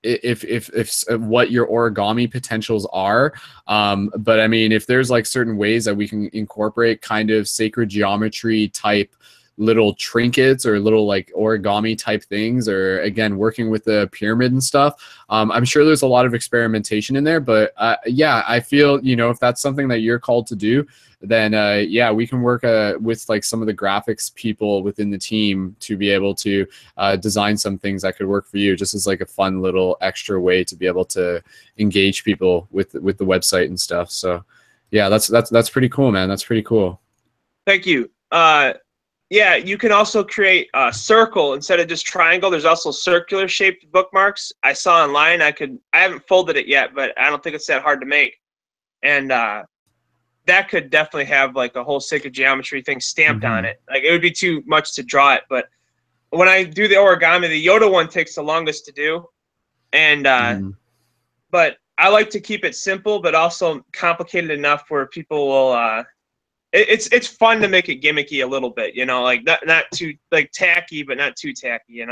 if what your origami potentials are. But I mean, if there's like certain ways that we can incorporate kind of sacred geometry type little trinkets or little like origami type things, or again working with the pyramid and stuff, I'm sure there's a lot of experimentation in there, but yeah, I feel if that's something that you're called to do, then yeah, we can work with like some of the graphics people within the team to be able to design some things that could work for you, just as like a fun little extra way to be able to engage people with the website and stuff. So yeah, that's pretty cool, man. That's pretty cool. Thank you. Yeah, you can also create a circle instead of just triangle. There's also circular shaped bookmarks. I saw online. I haven't folded it yet, but I don't think it's that hard to make. And that could definitely have like a whole sacred geometry thing stamped on it. Like it would be too much to draw it, but when I do the origami, the Yoda one takes the longest to do. And but I like to keep it simple, but also complicated enough where people will it's fun to make it gimmicky a little bit, like not too like tacky, but not too tacky, and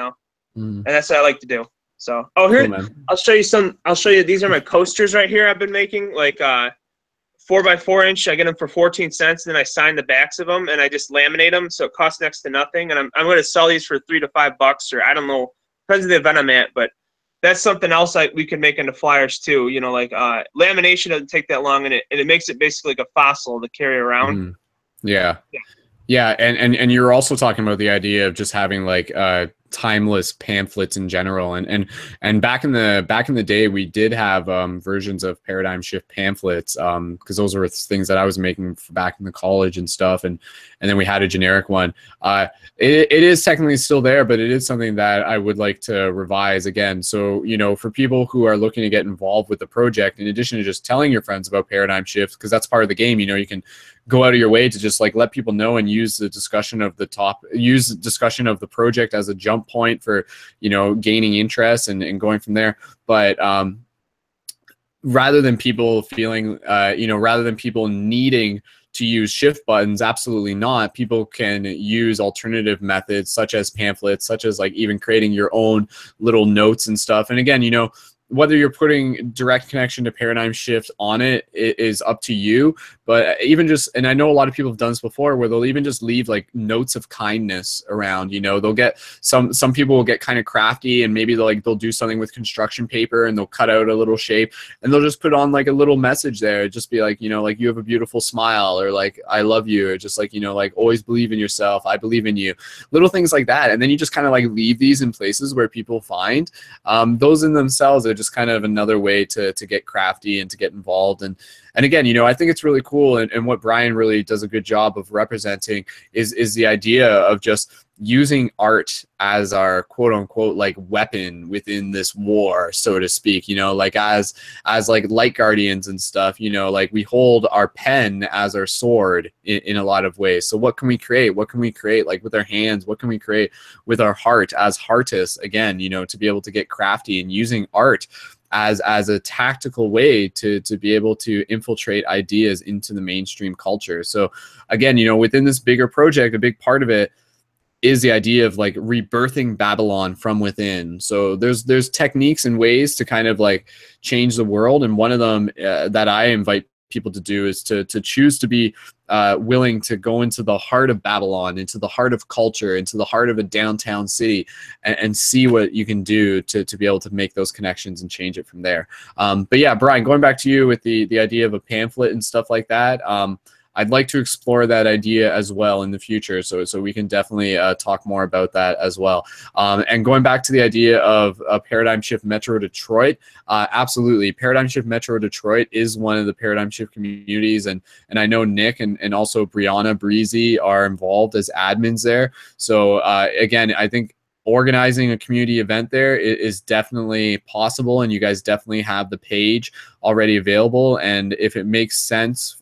that's what I like to do. So, oh, here, Cool, man. I'll show you some. I'll show you. These are my coasters right here. I've been making like 4x4 inch. I get them for 14 cents, and then I sign the backs of them, and I just laminate them, so it costs next to nothing. And I'm going to sell these for $3 to $5, or I don't know, depends on the event I'm at. But that's something else we could make into flyers too. You know, like lamination doesn't take that long, and it makes it basically like a fossil to carry around. Mm-hmm. Yeah, and you're also talking about the idea of just having like timeless pamphlets in general, and back in the day we did have versions of paradigm shift pamphlets, because those were things that I was making back in the college and stuff, and then we had a generic one. It is technically still there, but it is something that I would like to revise again. So, you know, for people who are looking to get involved with the project, in addition to just telling your friends about paradigm shifts, because that's part of the game, you know, you can go out of your way to just like let people know and use the discussion of the project as a jump point for, you know, gaining interest and going from there. But rather than people feeling, rather than people needing to use shift buttons, absolutely not. People can use alternative methods such as pamphlets, such as like even creating your own little notes and stuff. And again, you know, whether you're putting direct connection to paradigm shift on it is up to you. But even just, and I know a lot of people have done this before, where they'll even just leave like notes of kindness around. You know, they'll get some people will get kind of crafty, and maybe they'll do something with construction paper, and they'll cut out a little shape, and they'll just put on like a little message there. Just be like, you know, like, you have a beautiful smile, or like, I love you, or just like, you know, like, always believe in yourself, I believe in you, little things like that. And then you just kind of like leave these in places where people find those in themselves are just kind of another way to get crafty and to get involved. And again, you know, I think it's really cool, and what Bryan really does a good job of representing is the idea of just using art as our quote unquote like weapon within this war, so to speak, you know, like as like light guardians and stuff, you know, like we hold our pen as our sword in a lot of ways. So what can we create? What can we create like with our hands? What can we create with our heart as heartists? Again, you know, to be able to get crafty and using art as a tactical way to be able to infiltrate ideas into the mainstream culture. So again, you know, within this bigger project, a big part of it is the idea of like rebirthing Babylon from within. So there's techniques and ways to kind of like change the world, and one of them that I invite people to do is to choose to be willing to go into the heart of Babylon, into the heart of culture, into the heart of a downtown city, and see what you can do to be able to make those connections and change it from there. But yeah, Bryan, going back to you with the idea of a pamphlet and stuff like that, I'd like to explore that idea as well in the future, so we can definitely talk more about that as well. And going back to the idea of Paradigm Shift Metro Detroit, absolutely, Paradigm Shift Metro Detroit is one of the Paradigm Shift communities, and I know Nick and also Brianna Breezy are involved as admins there. So again, I think organizing a community event there is definitely possible, and you guys definitely have the page already available. And if it makes sense,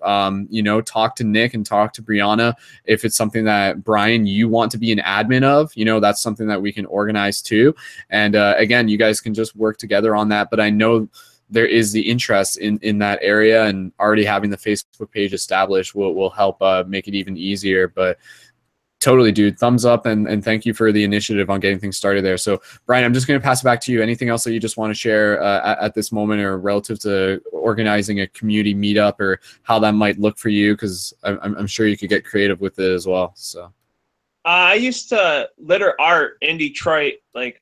you know, talk to Nick and talk to Brianna. If it's something that, Bryan, you want to be an admin of, you know, that's something that we can organize too. And again, you guys can just work together on that. But I know there is the interest in that area, and already having the Facebook page established will help make it even easier. But totally, dude. Thumbs up, and thank you for the initiative on getting things started there. So, Bryan, I'm just going to pass it back to you. Anything else that you just want to share at this moment, or relative to organizing a community meetup, or how that might look for you? Because I'm sure you could get creative with it as well. So, I used to litter art in Detroit, like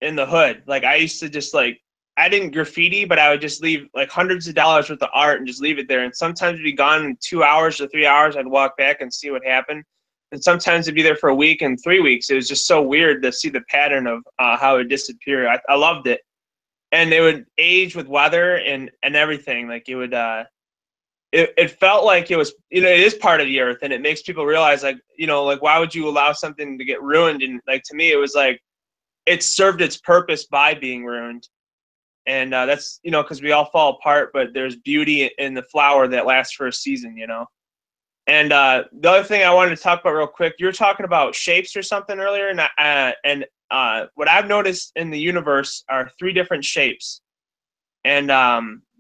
in the hood. Like I used to just like, I didn't graffiti, but I would just leave like hundreds of dollars worth of art and just leave it there. And sometimes it'd be gone in 2 hours or 3 hours. I'd walk back and see what happened. And sometimes it'd be there for a week and 3 weeks. It was just so weird to see the pattern of how it disappeared. I loved it. And it would age with weather and everything. Like it would, it felt like it was, you know, it is part of the earth, and it makes people realize, like, you know, like, why would you allow something to get ruined? And like, to me, it was like, it served its purpose by being ruined. And that's, you know, because we all fall apart, but there's beauty in the flower that lasts for a season, you know. And the other thing I wanted to talk about real quick, you were talking about shapes or something earlier, and what I've noticed in the universe are 3 different shapes, and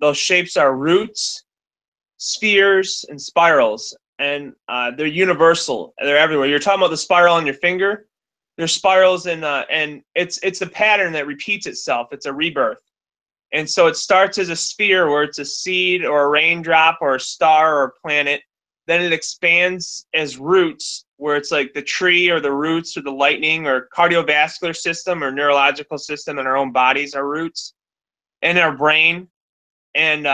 those shapes are roots, spheres, and spirals, and they're universal. They're everywhere. You're talking about the spiral on your finger. there's spirals, and it's a pattern that repeats itself. It's a rebirth. And so it starts as a sphere where it's a seed or a raindrop or a star or a planet. Then it expands as roots, where it's like the tree or the roots or the lightning or cardiovascular system or neurological system in our own bodies are roots, and our brain. And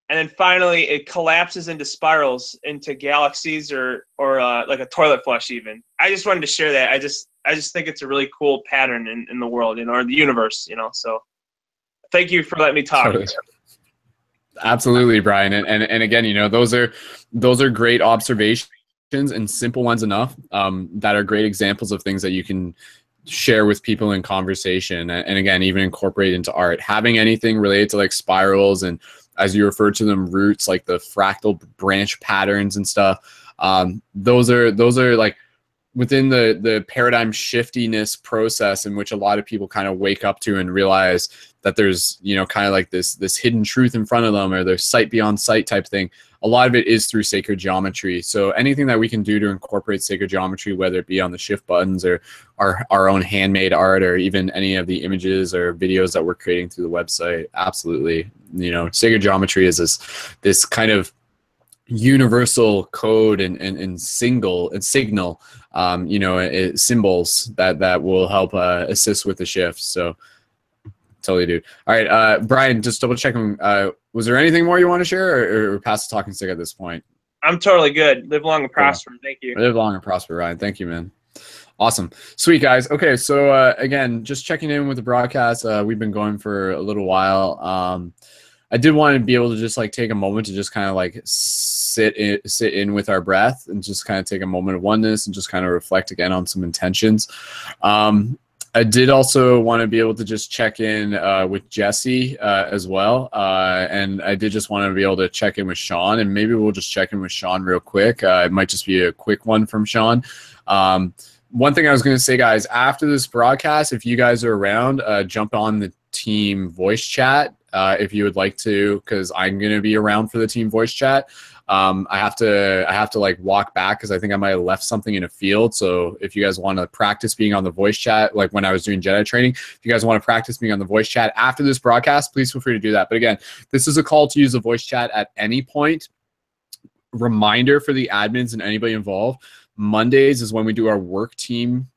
then finally it collapses into spirals, into galaxies or like a toilet flush even. I just wanted to share that. I just think it's a really cool pattern in the world, or the universe, So thank you for letting me talk. Totally. Absolutely, Brian. And again, those are great observations and simple ones enough that are great examples of things that you can share with people in conversation. And again, even incorporate into art. Having anything related to like spirals and, as you refer to them, roots, like the fractal branch patterns and stuff. Those are like within the paradigm shiftiness process in which a lot of people kind of wake up to and realize that there's, kind of like this hidden truth in front of them, or there's sight beyond sight type thing. A lot of it is through sacred geometry. So anything that we can do to incorporate sacred geometry, whether it be on the shift buttons or our own handmade art, or even any of the images or videos that we're creating through the website, absolutely. Sacred geometry is this kind of universal code and signal, symbols that will help assist with the shift. So totally, dude. All right, Brian, just double checking. Was there anything more you want to share, or pass the talking stick at this point? I'm totally good. Live long and prosper. Thank you. Live long and prosper, Ryan. Thank you, man. Awesome. Sweet, guys. Okay, so again, just checking in with the broadcast. We've been going for a little while. I did want to be able to just like take a moment to just kind of like sit in with our breath and just kind of take a moment of oneness and just kind of reflect again on some intentions. I did also want to be able to just check in with Jesse as well. And I did just want to be able to check in with Sean, and maybe we'll just check in with Sean real quick. It might just be a quick one from Sean. One thing I was going to say, guys, after this broadcast, if you guys are around, jump on the team voice chat if you would like to, because I'm going to be around for the team voice chat. I have to like walk back because I think I might have left something in a field. So if you guys want to practice being on the voice chat, like when I was doing Jedi training, if you guys want to practice being on the voice chat after this broadcast, please feel free to do that. But again, this is a call to use the voice chat at any point. Reminder for the admins and anybody involved: Mondays is when we do our team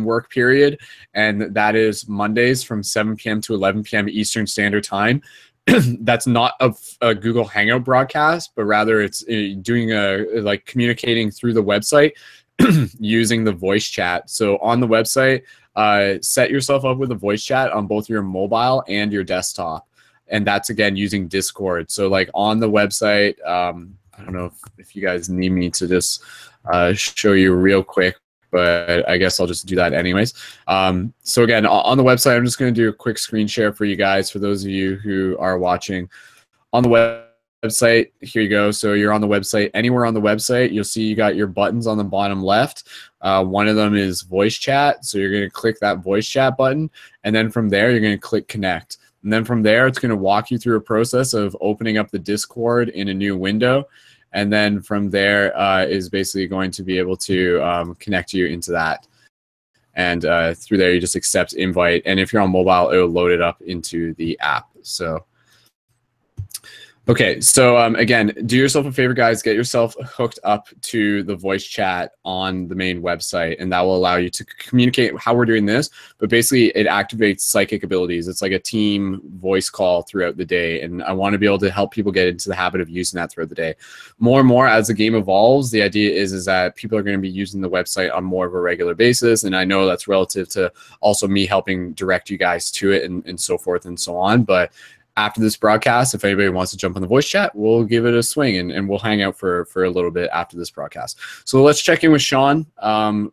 work period, and that is Mondays from 7 p.m. to 11 p.m. Eastern Standard Time. That's not a Google Hangout broadcast, but rather it's doing like communicating through the website using the voice chat. So on the website, set yourself up with a voice chat on both your mobile and your desktop, and that's again using Discord. So like on the website, I don't know if you guys need me to just show you real quick, but I guess I'll just do that anyways. So again, on the website, I'm just going to do a quick screen share for you guys, for those of you who are watching on the website. Here you go. So you're on the website. Anywhere on the website, you'll see you got your buttons on the bottom left. One of them is voice chat. So you're going to click that voice chat button. And then from there, you're going to click connect. And then from there, it's going to walk you through a process of opening up the Discord in a new window. And then from there is basically going to be able to connect you into that. And through there, you just accept invite. And if you're on mobile, it will load it up into the app. So, okay. So again, do yourself a favor, guys. Get yourself hooked up to the voice chat on the main website, and that will allow you to communicate how we're doing this. But basically, it activates psychic abilities. It's like a team voice call throughout the day, and I want to be able to help people get into the habit of using that throughout the day. More and more as the game evolves, the idea is that people are going to be using the website on more of a regular basis, and I know that's relative to also me helping direct you guys to it and so forth and so on. But after this broadcast, if anybody wants to jump on the voice chat, we'll give it a swing and we'll hang out for a little bit after this broadcast. So let's check in with Sean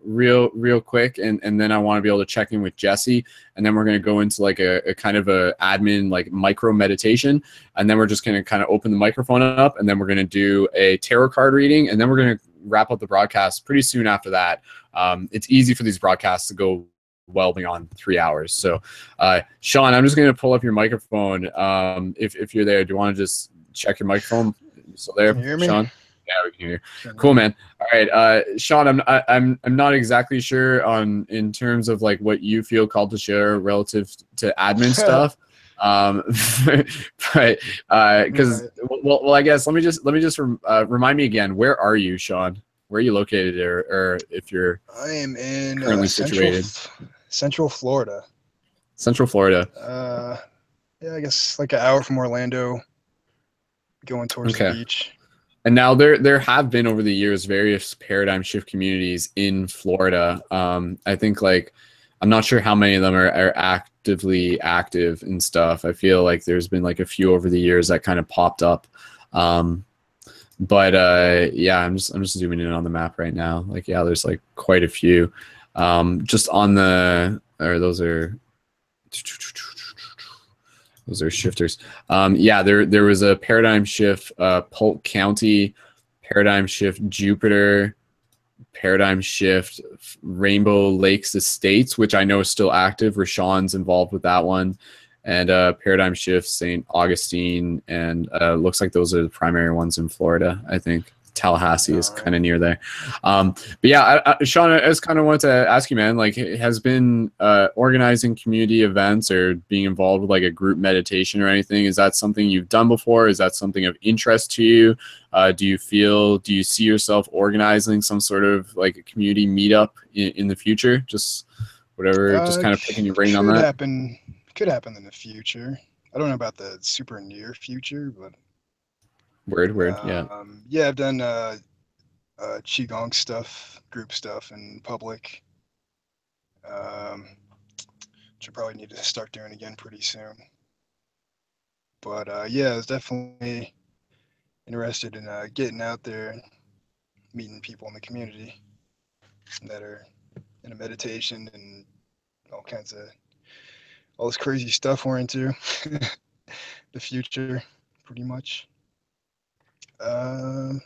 real quick, and then I want to be able to check in with Jesse, and then we're going to go into like a kind of a admin like micro meditation, and then we're just going to kind of open the microphone up, and then we're going to do a tarot card reading, and then we're going to wrap up the broadcast pretty soon after that. It's easy for these broadcasts to go well beyond 3 hours. So Sean, I'm just going to pull up your microphone. If you're there, do you want to just check your microphone? So there, Can you hear me? Sean? Yeah, we can hear you. Cool, man. All right, Sean, I'm not exactly sure on in terms of like what you feel called to share relative to admin stuff. But because well, I guess let me just remind me again. Where are you, Sean? Where are you located, or if you're I am in currently situated? Central Florida. Central Florida. Yeah, I guess like an hour from Orlando, going towards the beach. And now there have been over the years various paradigm shift communities in Florida. I think like I'm not sure how many of them are actively active and stuff. I feel like there's been like a few over the years that kind of popped up. But yeah, I'm just zooming in on the map right now. Like, yeah, there's like quite a few. Just on the, or those are shifters. Yeah, there was a paradigm shift, Polk County, paradigm shift Jupiter, paradigm shift Rainbow Lakes Estates, which I know is still active. Rashawn's involved with that one. And paradigm shift St. Augustine, and looks like those are the primary ones in Florida. I think Tallahassee is kind of near there. But yeah, Sean, I just kind of wanted to ask you, man, like, has been organizing community events or being involved with like a group meditation or anything, is that something you've done before? Is that something of interest to you? Do you see yourself organizing some sort of like a community meetup in the future? Just whatever, just kind of picking your brain on that. Could happen in the future. I don't know about the super near future, but word, yeah. Yeah, I've done qigong stuff, group stuff in public. Should probably need to start doing again pretty soon. But yeah, I was definitely interested in getting out there and meeting people in the community that are in a meditation and all kinds of all this crazy stuff we're into. The future, pretty much. Let's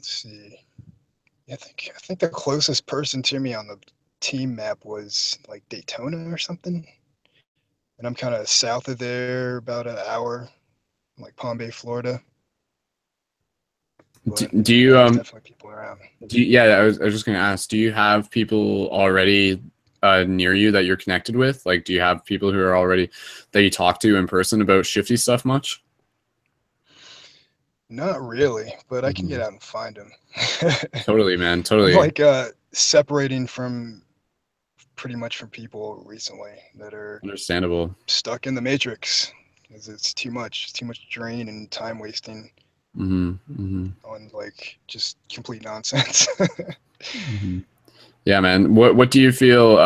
see. I think the closest person to me on the team map was like Daytona or something, and I'm kind of south of there, about an hour, like Palm Bay, Florida. Do you definitely people around? Yeah, I was just gonna ask. Do you have people already near you that you're connected with? Like, do you have people who are already that you talk to in person about shifty stuff much? Not really, but I can get out and find them. Totally, man. Totally. I'm like separating from pretty much from people recently that are understandable, stuck in the matrix, because it's too much drain and time wasting on like just complete nonsense. Yeah, man. What do you feel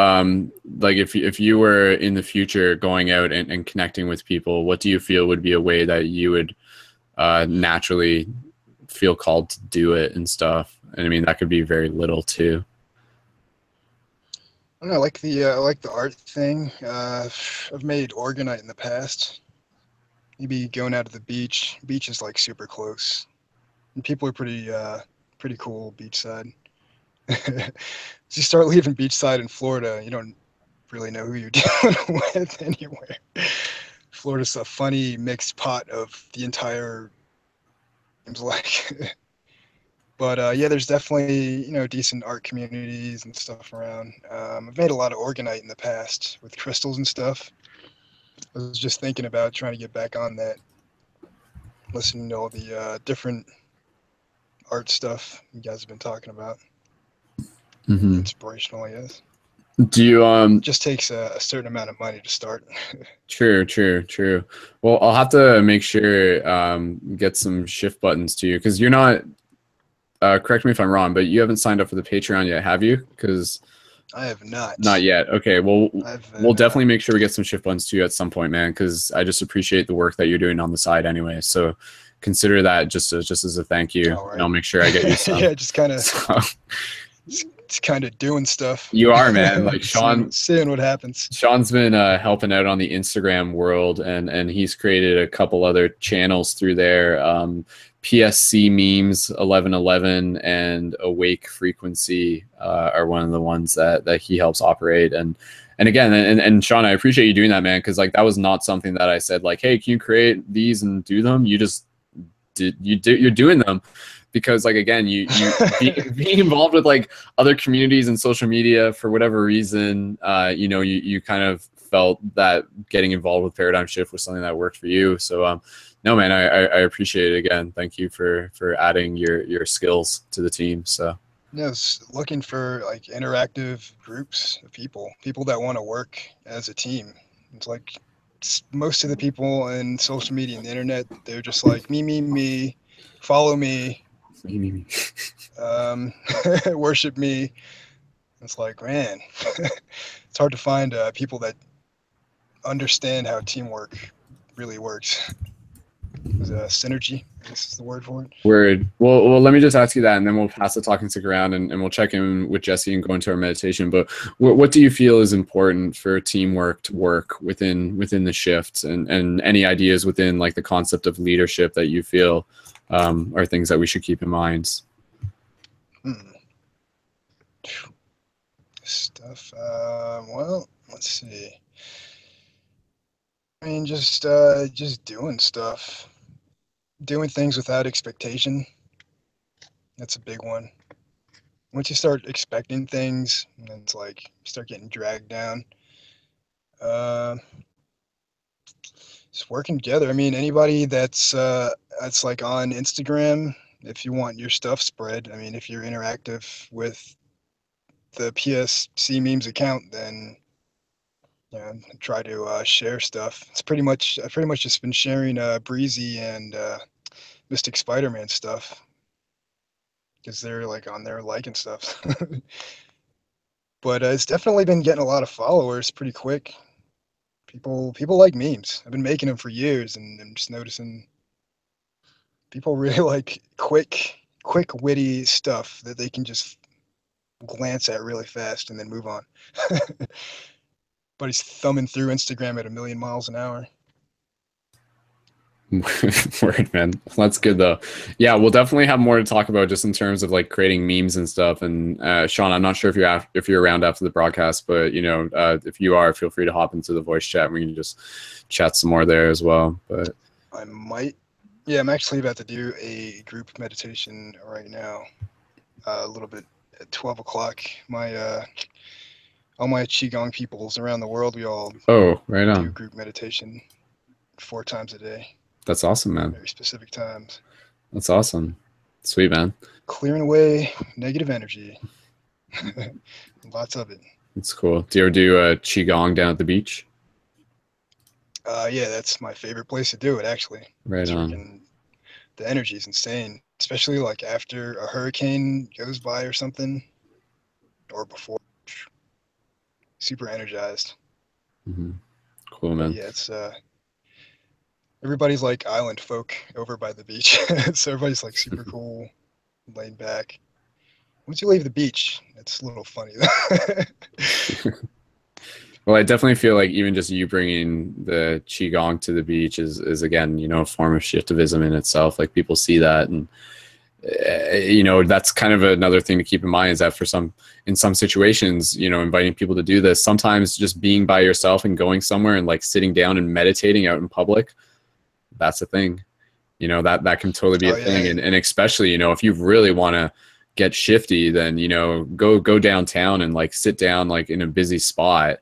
like if you were in the future going out and connecting with people, what do you feel would be a way that you would naturally feel called to do it and stuff? And I mean, that could be very little too. I don't know, I like the art thing. I've made orgonite in the past. Maybe going out to the beach. Beach is like super close, and people are pretty cool beachside. As you start leaving beachside in Florida, you don't really know who you're dealing with anywhere. Florida's a funny mixed pot of the entire, seems like. But yeah, there's definitely, decent art communities and stuff around. I've made a lot of orgonite in the past with crystals and stuff. I was just thinking about trying to get back on that, listening to all the different art stuff you guys have been talking about. Inspirational, I guess. Do you just takes a certain amount of money to start. True. Well, I'll have to make sure get some shift buttons to you, because you're not correct me if I'm wrong, but you haven't signed up for the Patreon yet, have you? Because I have not. Not yet. Okay, well, we'll definitely make sure we get some shift buttons to you at some point, man, because I just appreciate the work that you're doing on the side anyway. So consider that just as a thank you, and I'll make sure I get you some. Yeah, just kind of it's kind of doing stuff. You are, man. Like Sean, seeing what happens. Sean's been helping out on the Instagram world, and he's created a couple other channels through there. PSC memes 1111 and Awake Frequency are one of the ones that he helps operate. And again, and Sean, I appreciate you doing that, man, because like that was not something that I said like, hey, can you create these and do them? You just you're doing them because, like, again, you being involved with like other communities and social media for whatever reason, you know, you kind of felt that getting involved with Paradigm Shift was something that worked for you. So no, man, I appreciate it. Again, thank you for adding your skills to the team. So Yeah, I was looking for like interactive groups of people that want to work as a team. It's like most of the people in social media and the internet, they're just like me, follow me, worship me. It's like, man, it's hard to find people understand how teamwork really works. Synergy, I guess is the word for it. Word. Well, let me just ask you that, and then we'll pass the talking stick around, and we'll check in with Jesse and go into our meditation. But what do you feel is important for teamwork to work within the shift, and any ideas within like the concept of leadership that you feel are things that we should keep in mind? Stuff. Well, let's see. I mean, just doing stuff, doing things without expectation. That's a big one. Once you start expecting things, it's like you start getting dragged down. Just working together. I mean, anybody that's like on Instagram, if you want your stuff spread, I mean, if you're interactive with the PSC memes account, then yeah, try to share stuff. I've pretty much just been sharing Breezy and Mystic Spider-Man stuff because they're like on there liking stuff. But it's definitely been getting a lot of followers pretty quick. People like memes. I've been making them for years, and I'm just noticing people really like quick, witty stuff that they can just glance at really fast and then move on. But he's thumbing through Instagram at 1,000,000 miles an hour. Word, man. That's good though. Yeah, we'll definitely have more to talk about just in terms of like creating memes and stuff. And Sean, I'm not sure if you're around after the broadcast, but you know, if you are, feel free to hop into the voice chat and we can just chat some more there as well. But I might. Yeah, I'm actually about to do a group meditation right now. A little bit at 12 o'clock. All my Qigong peoples around the world, we all right on. do group meditation 4 times a day. That's awesome, man. Very specific times. That's awesome. Sweet, man. Clearing away negative energy. Lots of it. That's cool. Do you ever do Qigong down at the beach? Yeah, that's my favorite place to do it, actually. Right on. The energy is insane, especially like after a hurricane goes by or something, or before. Super energized. Mm-hmm. Cool, man. But yeah, it's everybody's like island folk over by the beach, so everybody's like super cool, laid back. Once you leave the beach, it's a little funny though. Well, I definitely feel like even just you bringing the Qigong to the beach is again, you know, a form of shiftivism in itself. Like people see that, and you know, that's kind of another thing to keep in mind is that in some situations, you know, inviting people to do this, sometimes just being by yourself and going somewhere and like sitting down and meditating out in public, that's a thing. You know, that can totally be a thing. And especially, you know, if you really want to get shifty, then, you know, go downtown and like sit down like in a busy spot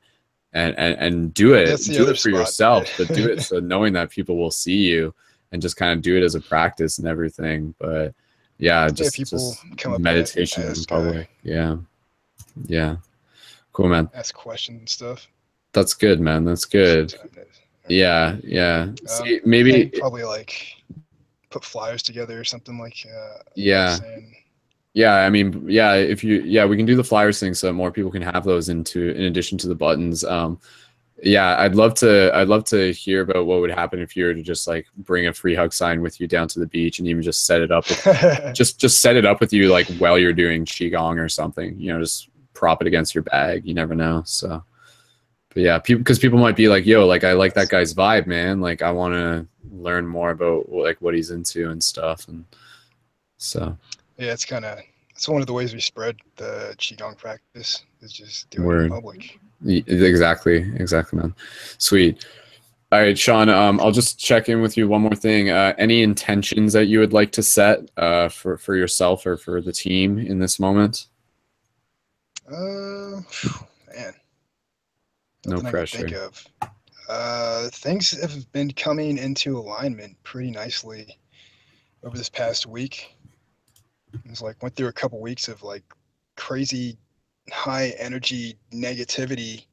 and do it. Do it for yourself, but do it so knowing that people will see you and just kind of do it as a practice and everything. But yeah, just come up meditation in public. Yeah. Cool, man. Ask questions and stuff. That's good, man. That's good. Yeah. See, maybe probably like put flyers together or something like. Yeah, I mean, yeah, we can do the flyers thing so that more people can have those in addition to the buttons. Yeah, I'd love to hear about what would happen if you were to just like bring a free hug sign with you down to the beach and even just set it up with, just set it up with you like while you're doing Qigong or something, you know, just prop it against your bag. You never know. So, but yeah, because people might be like, yo, like I like that guy's vibe, man. Like I want to learn more about like what he's into and stuff. And so. Yeah, it's one of the ways we spread the Qigong practice is just doing it in public. Exactly, man. Sweet. All right, Sean, I'll just check in with you one more thing. Any intentions that you would like to set for yourself or for the team in this moment? Man, No nothing I can think pressure. of. Things have been coming into alignment pretty nicely over this past week. It's like went through a couple weeks of like crazy high energy negativity,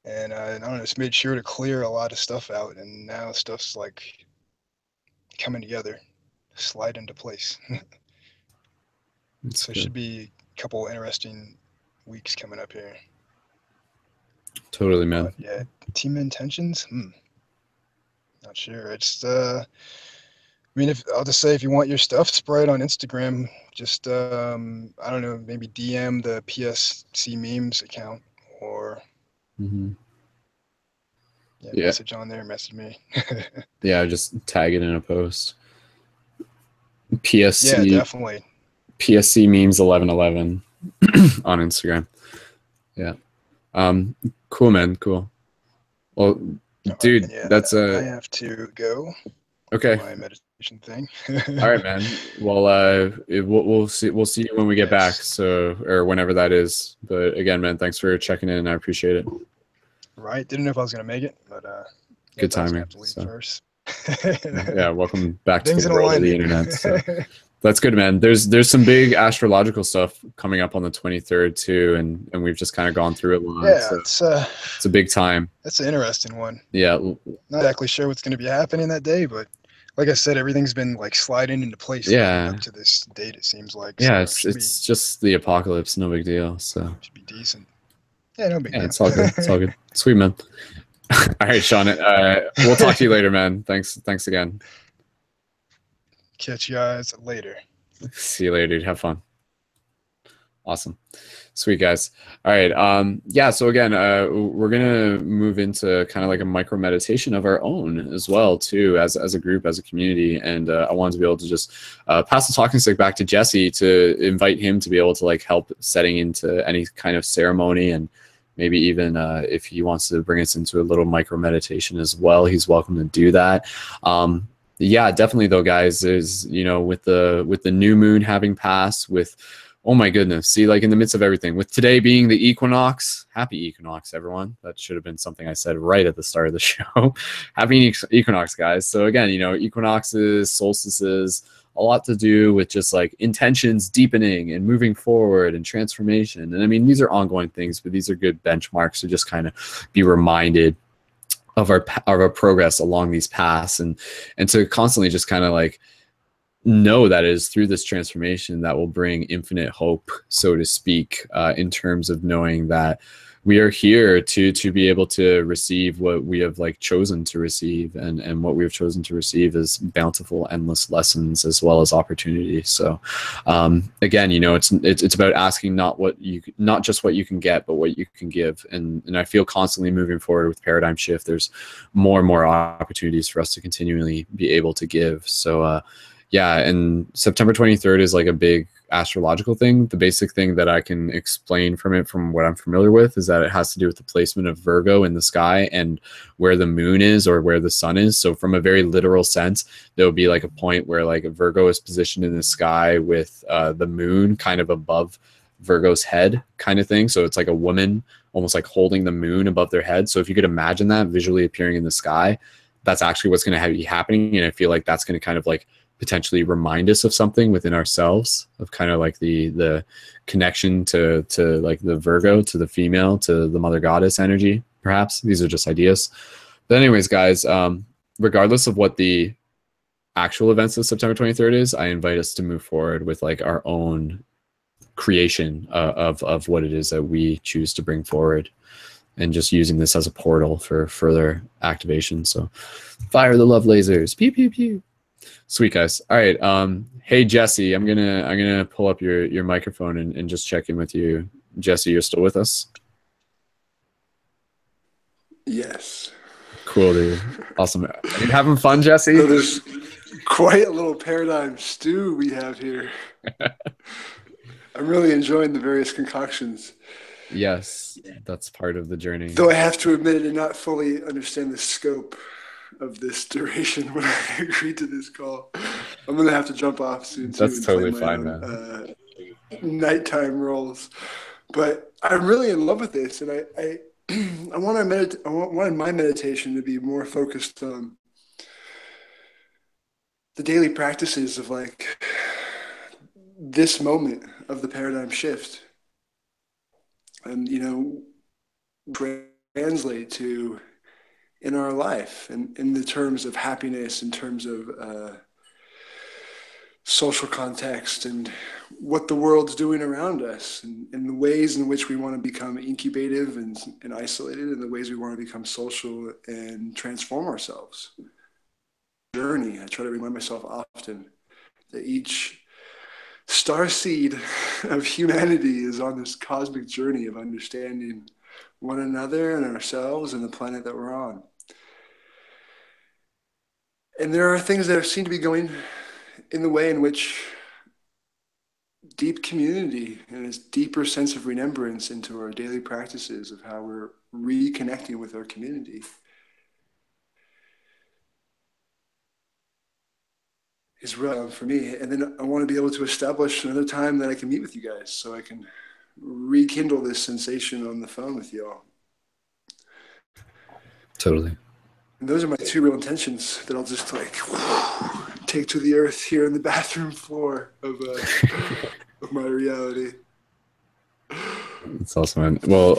and I don't know, just made sure to clear a lot of stuff out, and now stuff's like coming together, slide into place. That's So it good. should be a couple interesting weeks coming up here. Totally, man. But yeah, team intentions? Not sure. It's I mean, if I'll just say, if you want your stuff spread on Instagram, just I don't know, maybe DM the PSC memes account, or Mm-hmm. yeah, message on there, message me. Yeah, just tag it in a post. PSC. Yeah, definitely. PSC memes 1111 on Instagram. Yeah. Cool, man. Cool. Well, dude, Yeah, that's I have to go. okay. My meditation thing. All right, man. Well, we'll see you when we get back. So, or whenever that is. But again, man, thanks for checking in. I appreciate it. Right. Didn't know if I was gonna make it, but good I was timing. gonna have to leave first. Yeah, welcome back to Things the in world of the alignment. internet. So. That's good, man. There's some big astrological stuff coming up on the 23rd too, and we've just kind of gone through it a lot. Yeah, so it's a big time. That's an interesting one. Yeah. Not exactly sure what's going to be happening that day, but like I said, everything's been like sliding into place. Yeah. Up to this date, it seems like. Yeah, so it's just the apocalypse. No big deal. So should be decent. Yeah, no big deal. It's all good. It's all good. Sweet, man. All right, Sean. We'll talk to you later, man. Thanks again. Catch you guys later. See you later, dude. Have fun. Awesome. Sweet, guys. All right. Yeah, so again, we're gonna move into kind of like a micro meditation of our own as well, too, as a group, as a community. And I wanted to be able to just pass the talking stick back to Jesse to invite him to be able to like help setting into any kind of ceremony, and maybe even if he wants to bring us into a little micro meditation as well, he's welcome to do that. Yeah, definitely though, guys, is, you know, with the new moon having passed, with, oh my goodness, see, like in the midst of everything, with today being the equinox, happy equinox, everyone. That should have been something I said right at the start of the show. Happy equinox, guys. So again, you know, equinoxes, solstices, a lot to do with just like intentions deepening and moving forward and transformation. And I mean, these are ongoing things, but these are good benchmarks to just kind of be reminded of our progress along these paths, and to constantly just kind of like know that it is through this transformation that will bring infinite hope, so to speak, in terms of knowing that we are here to be able to receive what we have like chosen to receive, and what we have chosen to receive is bountiful, endless lessons as well as opportunities. So again, you know, it's about asking not just what you can get, but what you can give. And I feel constantly moving forward with paradigm shift, there's more and more opportunities for us to continually be able to give. So yeah, and September 23rd is like a big astrological thing. The basic thing that I can explain from it, from what I'm familiar with, is that it has to do with the placement of Virgo in the sky and where the moon is or where the sun is. So from a very literal sense, there will be like a point where like Virgo is positioned in the sky with the moon kind of above Virgo's head kind of thing. So it's like a woman almost like holding the moon above their head. So if you could imagine that visually appearing in the sky, that's actually what's going to be happening. And I feel like that's going to kind of like potentially remind us of something within ourselves, of kind of like the connection to like the Virgo, to the female, to the mother goddess energy, perhaps. These are just ideas. But anyways, guys, regardless of what the actual events of September 23rd is, I invite us to move forward with like our own creation of what it is that we choose to bring forward, and just using this as a portal for further activation. So fire the love lasers. Pew, pew, pew. Sweet, guys. All right. Hey, Jesse, I'm gonna pull up your microphone and just check in with you. Jesse, you're still with us? Yes. Cool, dude. Awesome. Are you having fun, Jesse? So there's quite a little paradigm stew we have here. I'm really enjoying the various concoctions. Yes, that's part of the journey. Though I have to admit I did not fully understand the scope of this duration when I agreed to this call. I'm going to have to jump off soon too. That's totally fine, man. Nighttime roles. But I'm really in love with this, and I wanted my meditation to be more focused on the daily practices of like this moment of the paradigm shift, and translate to in our life, and in the terms of happiness, in terms of social context, and what the world's doing around us, and the ways in which we want to become incubative and isolated, and the ways we want to become social and transform ourselves. Journey. I try to remind myself often that each star seed of humanity is on this cosmic journey of understanding one another and ourselves and the planet that we're on. And there are things that seem to be going in the way in which deep community and this deeper sense of remembrance into our daily practices of how we're reconnecting with our community is real for me. And then I want to be able to establish another time that I can meet with you guys so I can rekindle this sensation on the phone with you all. Totally. And those are my two real intentions that I'll just like take to the earth here in the bathroom floor of my reality. That's awesome, man. Well,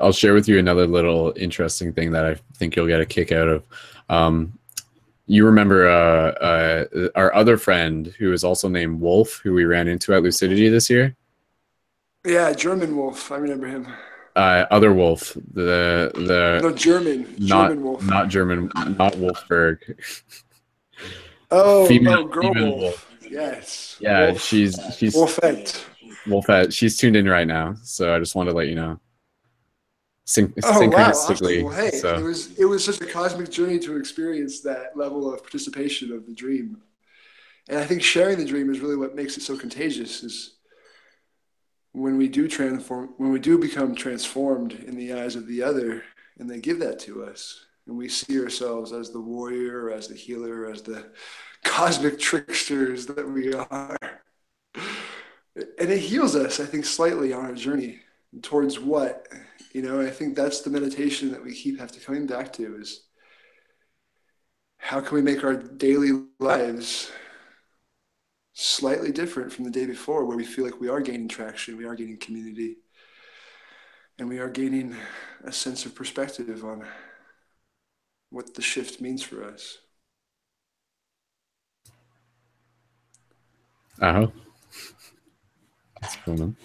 I'll share with you another little interesting thing that I think you'll get a kick out of. You remember our other friend who is also named Wolf, who we ran into at Lucidity this year? Yeah, German Wolf. I remember him. Other Wolf, the no, German Wolf, not German, not Wolfberg. Girl female Wolf. Yes. Yeah, Wolf. she's Wolfette. She's tuned in right now, so I just wanted to let you know. Wow, Synchronistically. awesome. Well, hey, so. it was such a cosmic journey to experience that level of participation of the dream, and I think sharing the dream is really what makes it so contagious. Is when we do become transformed in the eyes of the other, and they give that to us, and we see ourselves as the warrior, as the healer, as the cosmic tricksters that we are. And it heals us, I think, slightly on our journey towards what, I think that's the meditation that we have to coming back to is how can we make our daily lives slightly different from the day before, where we feel like we are gaining traction, we are gaining community, and we are gaining a sense of perspective on what the shift means for us. That's cool, man.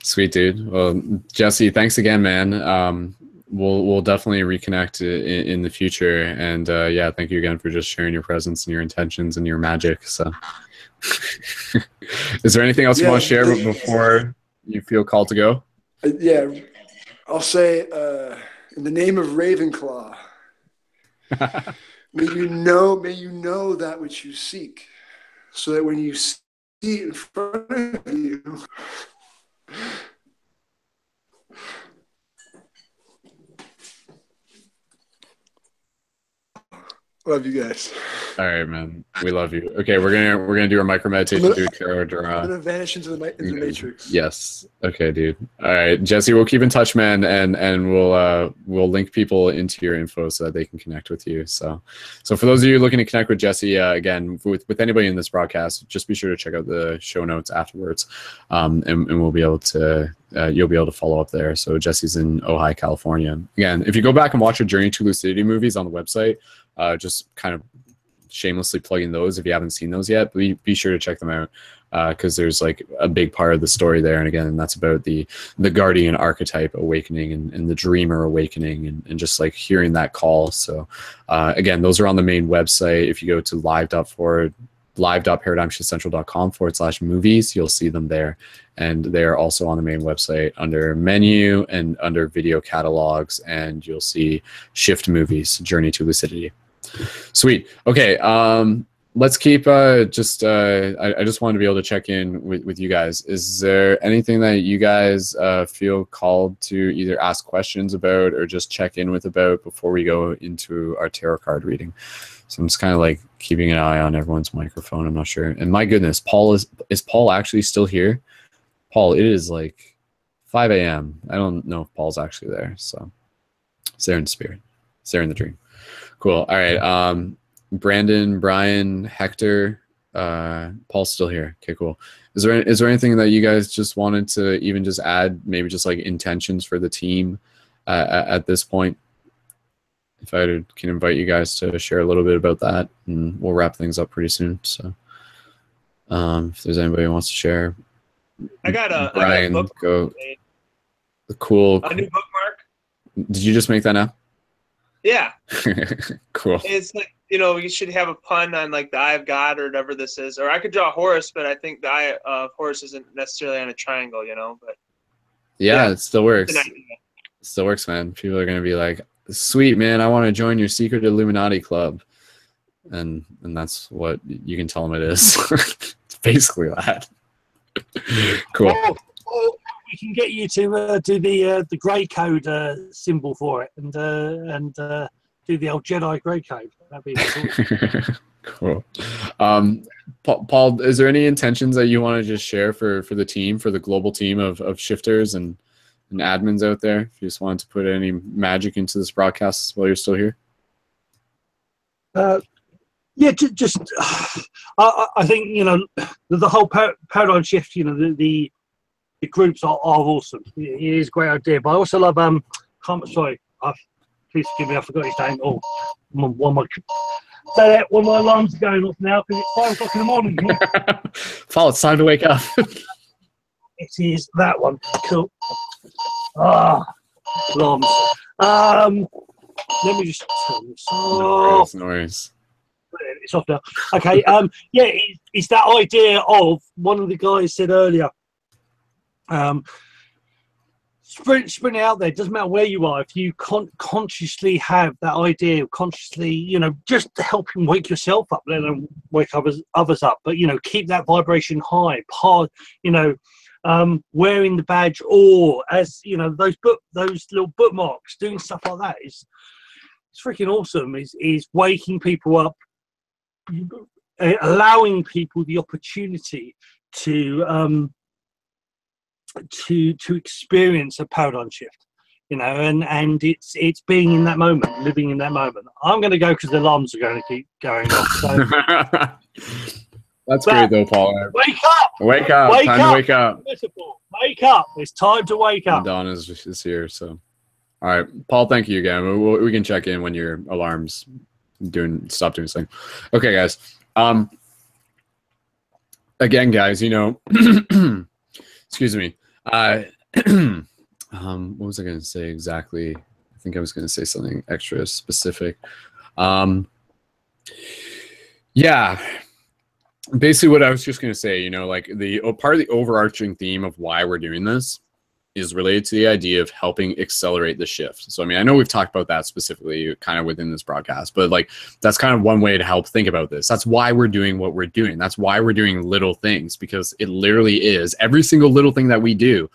Sweet, dude. Well, Jesse, thanks again, man. We'll definitely reconnect in the future, and yeah, thank you again for just sharing your presence and your intentions and your magic. So, is there anything else you want to share before you feel called to go? Yeah, I'll say in the name of Ravenclaw, may you know that which you seek, so that when you see it in front of you, love you guys. All right, man. We love you. Okay, we're gonna do our micro meditation. I'm gonna vanish into the matrix. Yes. Okay, dude. All right, Jesse. We'll keep in touch, man, and we'll link people into your info so that they can connect with you. So for those of you looking to connect with Jesse, again, with anybody in this broadcast, just be sure to check out the show notes afterwards, and we'll be able to. You'll be able to follow up there. So Jesse's in Ojai, California. Again, if you go back and watch your Journey to Lucidity movies on the website, just kind of shamelessly plugging those if you haven't seen those yet, be sure to check them out, because there's like a big part of the story there. And again, that's about the guardian archetype awakening and the dreamer awakening and just like hearing that call. So again, those are on the main website. If you go to live.paradigmshiftcentral.com/movies, you'll see them there. And they're also on the main website under menu and under video catalogs, and you'll see Shift Movies, Journey to Lucidity. Sweet. Okay. let's keep I just wanted to be able to check in with you guys. Is there anything that you guys feel called to either ask questions about or just check in with about before we go into our tarot card reading? So I'm just kind of like keeping an eye on everyone's microphone. I'm not sure. And my goodness, is Paul actually still here? Paul, it is like 5 a.m. I don't know if Paul's actually there. So it's there in spirit. It's there in the dream. Cool. All right. Brandon, Bryan, Hector, Paul's still here. Okay, cool. Is there anything that you guys just wanted to even just add, maybe just like intentions for the team at this point? If I can invite you guys to share a little bit about that, and we'll wrap things up pretty soon. So if there's anybody who wants to share. I got a Bryan, bookmark. Cool. A new bookmark. Did you just make that now? Yeah. Cool. It's like, you should have a pun on like the Eye of God or whatever this is. Or I could draw a horse, but I think the Eye of Horse isn't necessarily on a triangle, but yeah, it still works. It's an idea. It still works, man. People are gonna be like, sweet, man, I want to join your secret Illuminati club. And that's what you can tell them it is. It's basically that. Cool. Or we can get you to do the grey code symbol for it, and do the old Jedi grey code. That'd be cool. Cool. Paul, is there any intentions that you want to just share for the team, for the global team of shifters and admins out there? If you just wanted to put any magic into this broadcast while you're still here. Yeah, just I think the whole paradigm shift. The groups are awesome. It is a great idea, but I also love please forgive me, I forgot his name. Oh, one of my alarms are going off now because it's 5 o'clock in the morning. Paul, it's time to wake up. It is that one. Cool. Alarms. Let me just turn this off. No worries. It's off now. Okay. Yeah, it's that idea of one of the guys said earlier. Sprint out there. Doesn't matter where you are. If you consciously have that idea, consciously, just helping wake yourself up, let alone wake others up. But keep that vibration high. Wearing the badge, or as those little bookmarks, doing stuff like that is freaking awesome. Is waking people up, allowing people the opportunity to experience a paradigm shift, and it's being in that moment, living in that moment. I'm going to go because the alarms are going to keep going off. So. That's great though, Paul. Wake up! Wake up! Time to wake up. Wake up! It's time to wake up. And Dawn is here, so. All right, Paul. Thank you again. We can check in when your alarms stop doing this thing. Okay, guys. Again, guys. Excuse me. What was I going to say exactly? I think I was going to say something extra specific. Yeah. Basically, what I was just going to say, like the part of the overarching theme of why we're doing this is related to the idea of helping accelerate the shift. So, I know we've talked about that specifically kind of within this broadcast, but like that's kind of one way to help think about this. That's why we're doing what we're doing. That's why we're doing little things, because it literally is every single little thing that we do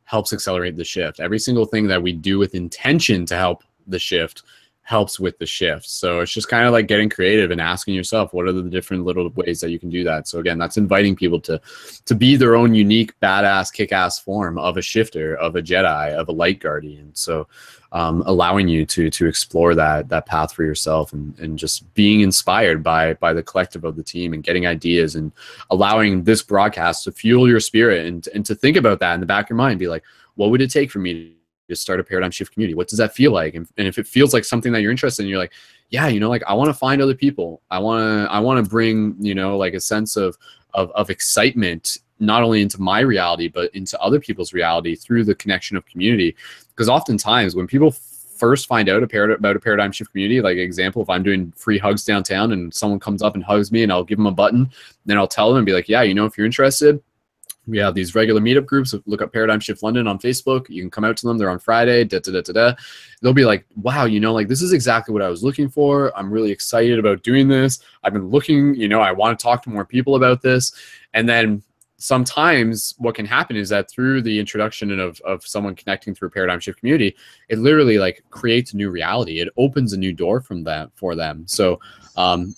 helps accelerate the shift. Every single thing that we do with intention to help the shift helps with the shift. So it's just kind of like getting creative and asking yourself, what are the different little ways that you can do that? So again, that's inviting people to be their own unique, badass, kick-ass form of a shifter, of a Jedi, of a light guardian. So allowing you to explore that path for yourself, and just being inspired by the collective of the team, and getting ideas, and allowing this broadcast to fuel your spirit, and to think about that in the back of your mind. Be like, what would it take for me to start a paradigm shift community? What does that feel like? And if it feels like something that you're interested in, you're like, yeah, like I want to find other people. I want to bring, like a sense of excitement, not only into my reality, but into other people's reality through the connection of community. Because oftentimes when people first find out about a paradigm shift community, like example, if I'm doing free hugs downtown and someone comes up and hugs me and I'll give them a button, then I'll tell them and be like, yeah, if you're interested, We have these regular meetup groups. Look up Paradigm Shift London on Facebook. You can come out to them. They're on Friday. They'll be like, wow, you know, like this is exactly what I was looking for. I'm really excited about doing this. I've been looking, you know, I want to talk to more people about this. And then sometimes what can happen is that through the introduction of someone connecting through a Paradigm Shift community, it literally like creates a new reality. It opens a new door for them. So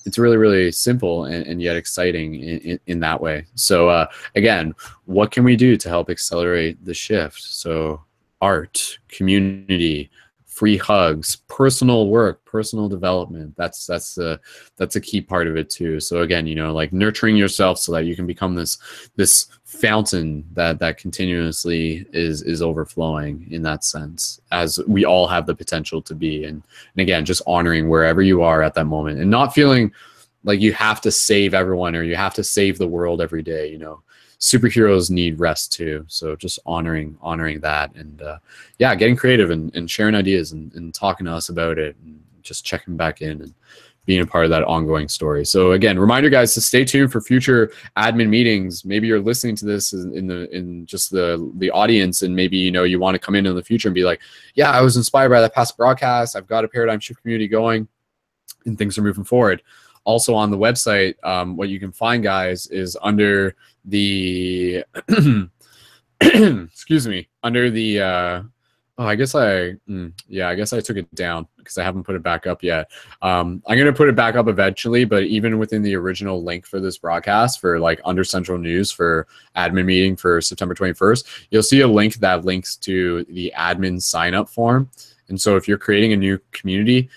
it's really, really simple and yet exciting in that way. So again, what can we do to help accelerate the shift? So art, community, free hugs, personal work, personal development. That's a key part of it too. So again, you know, like nurturing yourself so that you can become this fountain that continuously is overflowing in that sense, as we all have the potential to be. And again, just honoring wherever you are at that moment and not feeling like you have to save everyone or you have to save the world every day. You know, superheroes need rest too. So just honoring that and yeah, getting creative and sharing ideas and talking to us about it and just checking back in and being a part of that ongoing story. So again, reminder guys to stay tuned for future admin meetings. Maybe you're listening to this in just the audience, and maybe, you know, you want to come in the future and be like, yeah, I was inspired by that past broadcast. I've got a Paradigm Shift community going and things are moving forward. Also on the website, what you can find, guys, is under the excuse me, under the oh, I guess I took it down because I haven't put it back up yet. I'm gonna put it back up eventually, but even within the original link for this broadcast, for like under Central News for admin meeting for September 21st, you'll see a link that links to the admin sign up form. And so if you're creating a new community,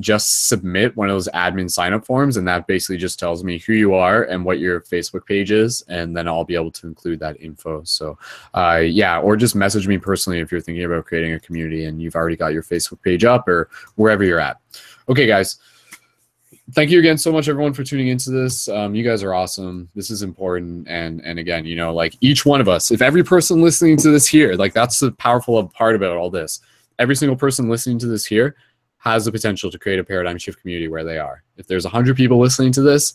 just submit one of those admin sign-up forms, and that basically just tells me who you are and what your Facebook page is, and then I'll be able to include that info. So yeah, or just message me personally if you're thinking about creating a community and you've already got your Facebook page up or wherever you're at. Okay, guys. Thank you again so much, everyone, for tuning into this. You guys are awesome. This is important. And again, you know, like each one of us, if every person listening to this here, like that's the powerful part about all this. Every single person listening to this here has the potential to create a Paradigm Shift community where they are. If there's 100 people listening to this,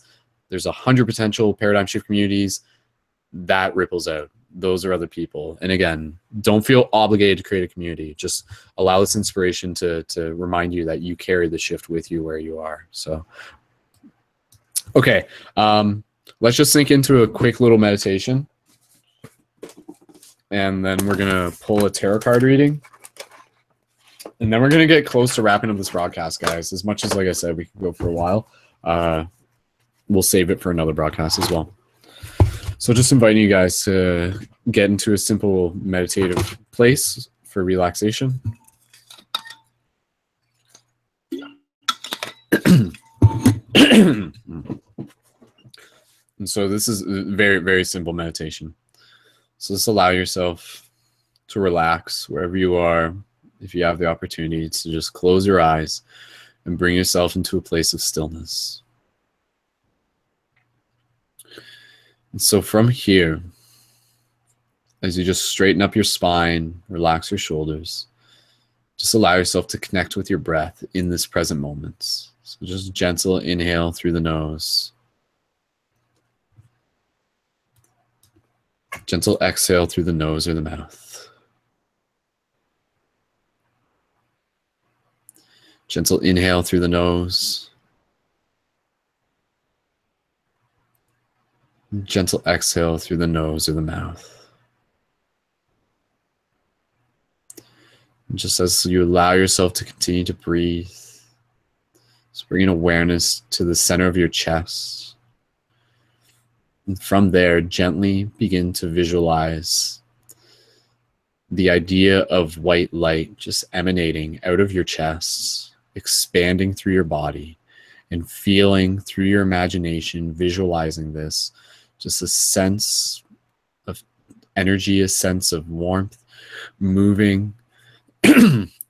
there's 100 potential Paradigm Shift communities that ripples out. Those are other people. And again, don't feel obligated to create a community. Just allow this inspiration to remind you that you carry the shift with you where you are. So, okay, let's just sink into a quick little meditation. And then we're gonna pull a tarot card reading. And then we're going to get close to wrapping up this broadcast, guys. As much as, like I said, we can go for a while, we'll save it for another broadcast as well. So just inviting you guys to get into a simple meditative place for relaxation. And so this is a very, very simple meditation. So just allow yourself to relax wherever you are. If you have the opportunity to just close your eyes and bring yourself into a place of stillness. And so from here, as you just straighten up your spine, relax your shoulders, just allow yourself to connect with your breath in this present moment. So just gentle inhale through the nose. Gentle exhale through the nose or the mouth. Gentle inhale through the nose. Gentle exhale through the nose or the mouth. And just as you allow yourself to continue to breathe, just bringing awareness to the center of your chest. And from there, gently begin to visualize the idea of white light just emanating out of your chest, expanding through your body, and feeling through your imagination, visualizing this, just a sense of energy, a sense of warmth moving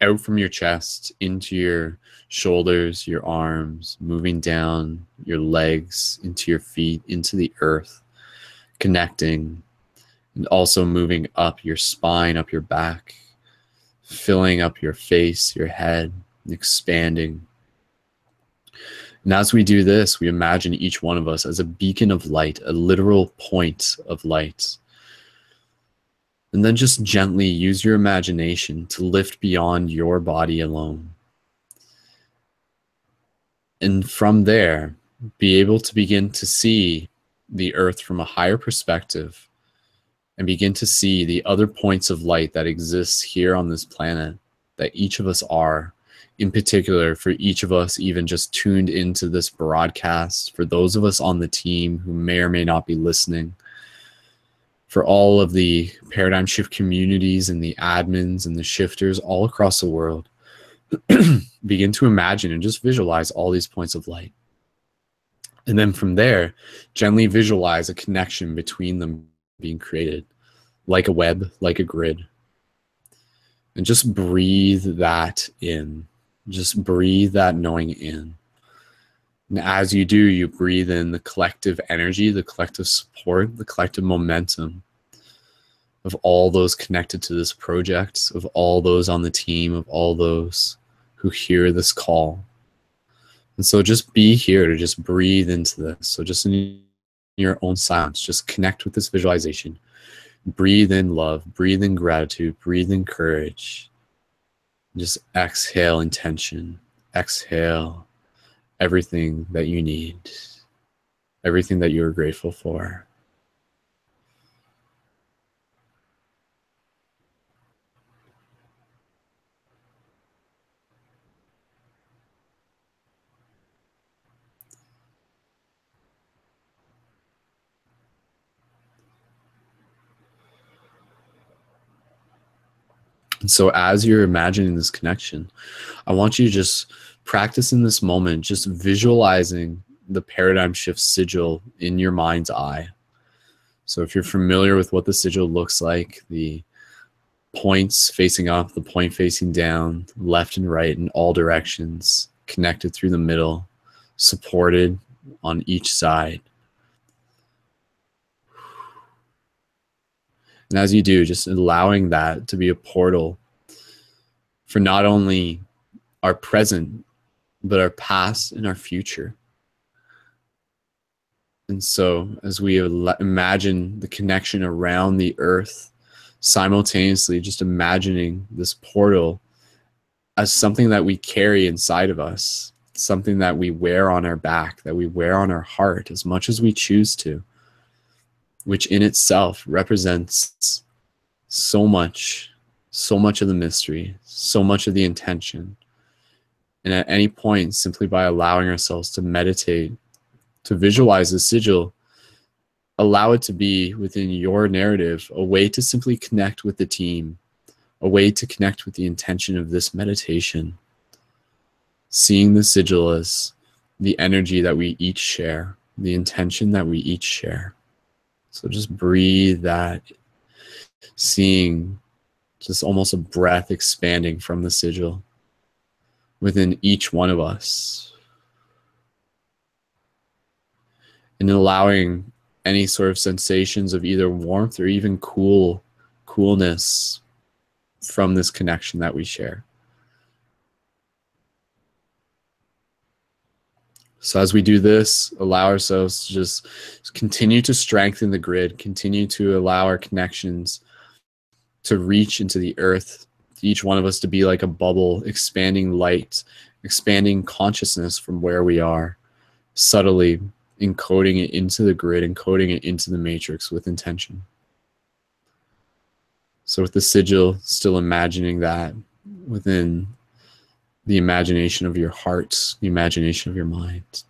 out from your chest into your shoulders, your arms, moving down your legs, into your feet, into the earth, connecting, and also moving up your spine, up your back, filling up your face, your head, expanding. And as we do this, we imagine each one of us as a beacon of light, a literal point of light, And then just gently use your imagination to lift beyond your body alone. And from there, be able to begin to see the earth from a higher perspective and begin to see the other points of light that exist here on this planet, that each of us are. In particular, for each of us even just tuned into this broadcast, for those of us on the team who may or may not be listening, for all of the paradigm shift communities and the admins and the shifters all across the world, begin to imagine and just visualize all these points of light. And then from there, gently visualize a connection between them being created, like a web, like a grid. And just breathe that in. Just breathe that knowing in. And as you do, you breathe in the collective energy, the collective support, the collective momentum of all those connected to this project, of all those on the team, of all those who hear this call. And so just be here to just breathe into this. So just in your own silence, just connect with this visualization. Breathe in love, breathe in gratitude, breathe in courage. Just exhale intention, exhale everything that you need, everything that you are grateful for. And so as you're imagining this connection, I want you to just practice in this moment, just visualizing the paradigm shift sigil in your mind's eye. So if you're familiar with what the sigil looks like, the points facing up, the point facing down, left and right in all directions, connected through the middle, supported on each side. And as you do, just allowing that to be a portal for not only our present, but our past and our future. And so as we imagine the connection around the earth, simultaneously just imagining this portal as something that we carry inside of us, something that we wear on our back, that we wear on our heart as much as we choose to, which in itself represents so much of the mystery, so much of the intention. And at any point, simply by allowing ourselves to meditate, to visualize the sigil, allow it to be within your narrative, a way to simply connect with the team, a way to connect with the intention of this meditation. Seeing the sigil as the energy that we each share, the intention that we each share. So just breathe that, seeing just almost a breath expanding from the sigil within each one of us. And allowing any sort of sensations of either warmth or even coolness from this connection that we share. So as we do this, allow ourselves to just continue to strengthen the grid, continue to allow our connections to reach into the earth, each one of us to be like a bubble, expanding light, expanding consciousness from where we are, subtly encoding it into the grid, encoding it into the matrix with intention. So with the sigil, still imagining that within the imagination of your heart, the imagination of your mind.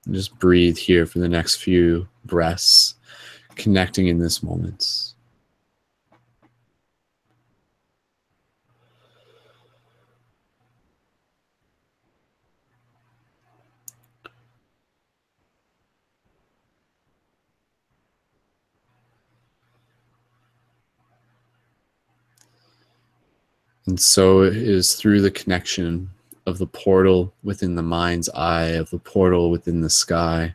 And just breathe here for the next few breaths, connecting in this moment. And so it is through the connection of the portal within the mind's eye, of the portal within the sky,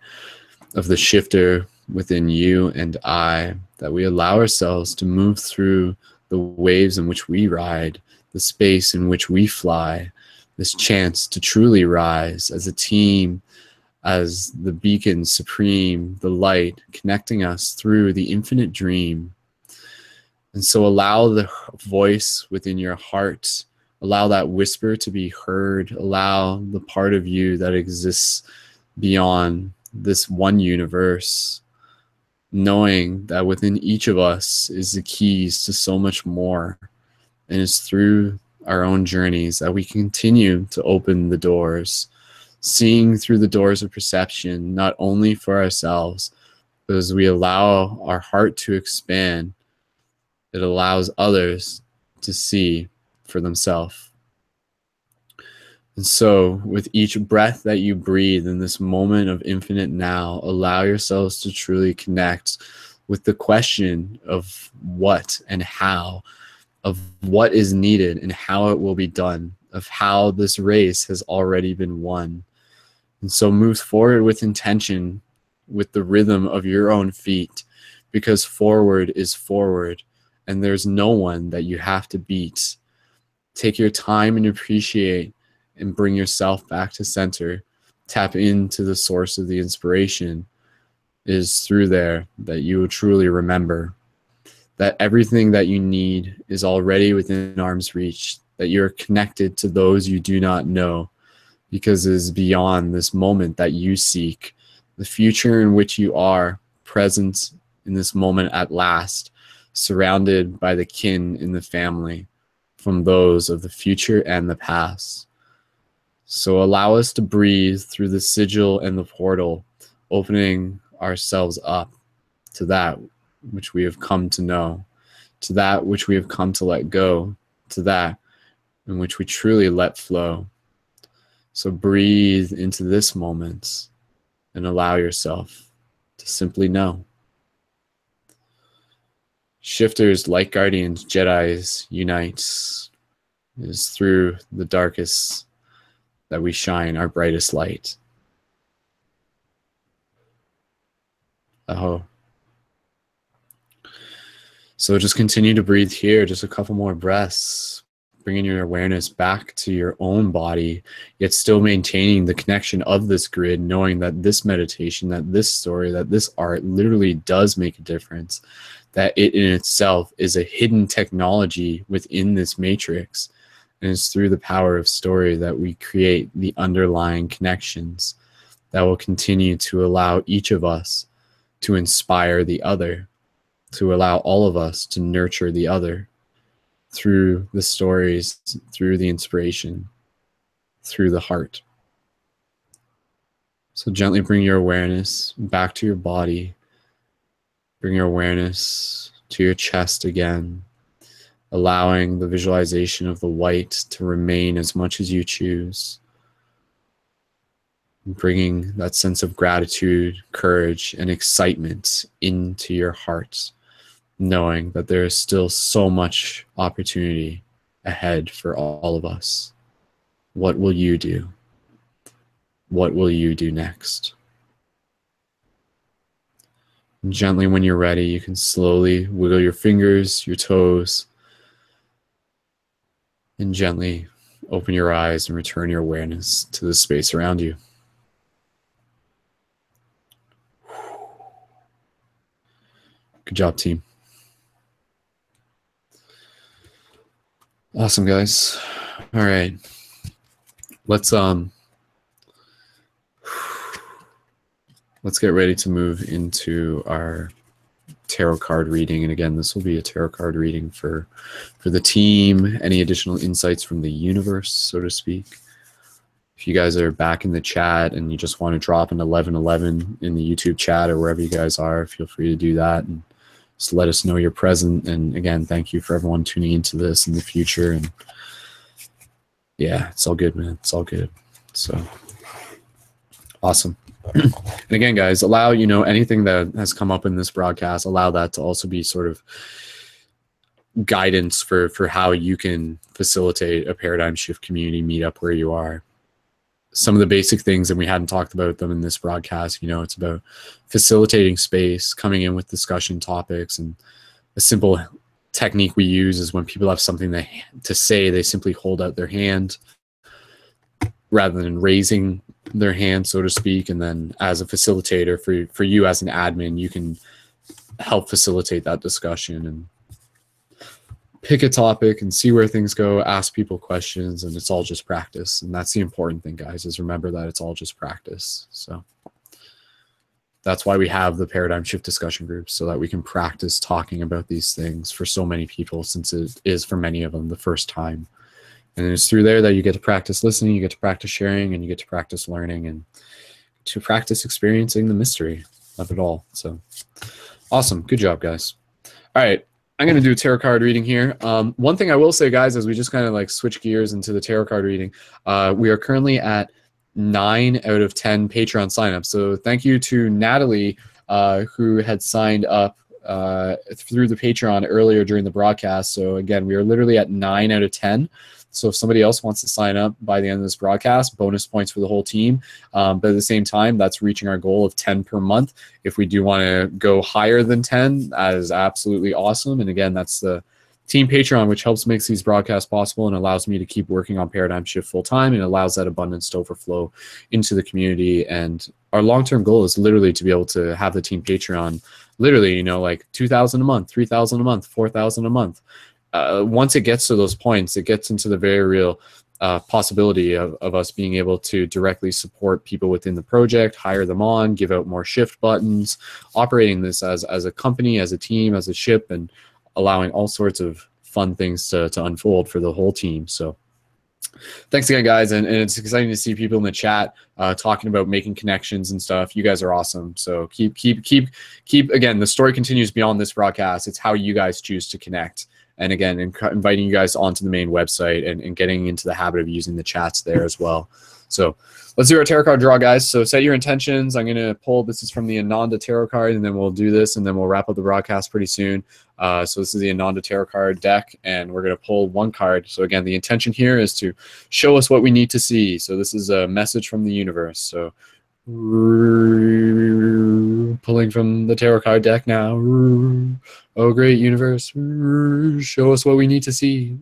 of the shifter within you and I, that we allow ourselves to move through the waves in which we ride, the space in which we fly, this chance to truly rise as a team, as the beacon supreme, the light, connecting us through the infinite dream. And so allow the voice within your heart, allow that whisper to be heard, allow the part of you that exists beyond this one universe, knowing that within each of us is the keys to so much more. And it's through our own journeys that we continue to open the doors, seeing through the doors of perception, not only for ourselves, but as we allow our heart to expand, it allows others to see for themselves. And so with each breath that you breathe in this moment of infinite now, allow yourselves to truly connect with the question of what and how, of what is needed and how it will be done, of how this race has already been won. And so move forward with intention, with the rhythm of your own feet, because forward is forward, and there's no one that you have to beat. Take your time and appreciate and bring yourself back to center. Tap into the source of the inspiration. It is through there that you will truly remember that everything that you need is already within arm's reach, that you're connected to those you do not know, because it is beyond this moment that you seek, the future in which you are, present in this moment at last, surrounded by the kin in the family, from those of the future and the past. So allow us to breathe through the sigil and the portal, opening ourselves up to that which we have come to know, to that which we have come to let go, to that in which we truly let flow. So breathe into this moment and allow yourself to simply know. Shifters, light guardians, Jedis, unites. It is through the darkest that we shine our brightest light. Aho. So just continue to breathe here, just a couple more breaths, bringing your awareness back to your own body, yet still maintaining the connection of this grid, knowing that this meditation, that this story, that this art literally does make a difference, that it in itself is a hidden technology within this matrix. And it's through the power of story that we create the underlying connections that will continue to allow each of us to inspire the other, to allow all of us to nurture the other through the stories, through the inspiration, through the heart. So gently bring your awareness back to your body. Bring your awareness to your chest again, allowing the visualization of the white to remain as much as you choose. Bringing that sense of gratitude, courage, and excitement into your heart, knowing that there is still so much opportunity ahead for all of us. What will you do? What will you do next? And gently, when you're ready, you can slowly wiggle your fingers, your toes, and gently open your eyes and return your awareness to the space around you. Good job, team. Awesome, guys. All right. Let's get ready to move into our tarot card reading. And again, this will be a tarot card reading for the team. Any additional insights from the universe, so to speak. If you guys are back in the chat and you just want to drop an 1111 in the YouTube chat or wherever you guys are, feel free to do that and just let us know you're present. And again, thank you for everyone tuning into this in the future. And yeah, it's all good, man. It's all good. So awesome. And again, guys, allow, anything that has come up in this broadcast, allow that to also be sort of guidance for how you can facilitate a paradigm shift community meetup where you are. Some of the basic things, and we hadn't talked about them in this broadcast, it's about facilitating space, coming in with discussion topics, and a simple technique we use is when people have something to say, they simply hold out their hand rather than raising their hand, so to speak. And then as a facilitator, for you as an admin, you can help facilitate that discussion. And pick a topic and see where things go, ask people questions, and it's all just practice. And that's the important thing, guys, is remember that it's all just practice. So that's why we have the paradigm shift discussion groups, so that we can practice talking about these things for so many people, since it is for many of them the first time. And it's through there that you get to practice listening, you get to practice sharing, and you get to practice learning, and to practice experiencing the mystery of it all. So awesome. Good job, guys. All right. I'm going to do a tarot card reading here. One thing I will say, guys, as we just kind of like switch gears into the tarot card reading, we are currently at 9 out of 10 Patreon signups. So thank you to Natalie, who had signed up through the Patreon earlier during the broadcast. So again, we are literally at 9 out of 10. So if somebody else wants to sign up by the end of this broadcast, bonus points for the whole team. But at the same time, that's reaching our goal of 10 per month. If we do want to go higher than 10, that is absolutely awesome. And again, that's the Team Patreon, which helps make these broadcasts possible and allows me to keep working on Paradigm Shift full time, and allows that abundance to overflow into the community. And our long-term goal is literally to be able to have the Team Patreon literally, you know, like 2,000 a month, 3,000 a month, 4,000 a month. Once it gets to those points, it gets into the very real possibility of us being able to directly support people within the project, hire them on, give out more shift buttons, operating this as a company, as a team, as a ship, and allowing all sorts of fun things to unfold for the whole team. So thanks again, guys. And it's exciting to see people in the chat talking about making connections and stuff. You guys are awesome. So keep, again, the story continues beyond this broadcast. It's how you guys choose to connect. And again, inviting you guys onto the main website and getting into the habit of using the chats there as well. So let's do our tarot card draw, guys. So set your intentions. I'm going to pull, this is from the Ananda tarot card, and then we'll do this, and then we'll wrap up the broadcast pretty soon. So this is the Ananda tarot card deck, and we're going to pull one card. So again, the intention here is to show us what we need to see. So this is a message from the universe. So pulling from the tarot card deck now. Oh, great universe, show us what we need to see.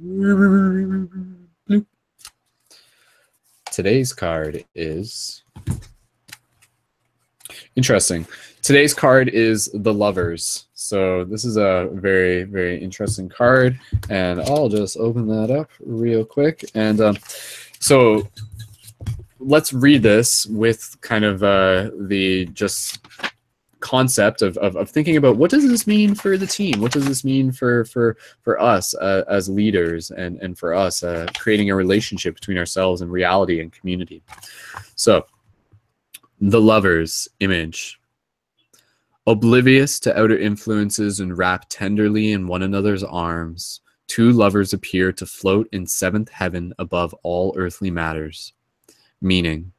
Today's card is interesting. Today's card is the Lovers. So this is a very, very interesting card, and I'll just open that up real quick. And so let's read this with kind of the just concept of thinking about, what does this mean for the team? What does this mean for us as leaders, and for us creating a relationship between ourselves and reality and community? So the Lovers image. Oblivious to outer influences and wrapped tenderly in one another's arms, two lovers appear to float in seventh heaven above all earthly matters. Meaning,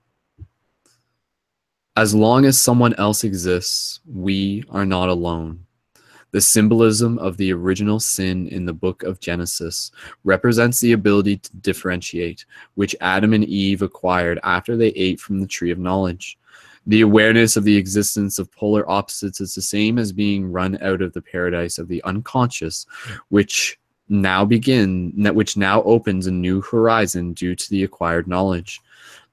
as long as someone else exists, we are not alone. The symbolism of the original sin in the book of Genesis represents the ability to differentiate, which Adam and Eve acquired after they ate from the tree of knowledge. The awareness of the existence of polar opposites is the same as being run out of the paradise of the unconscious, which now opens a new horizon due to the acquired knowledge.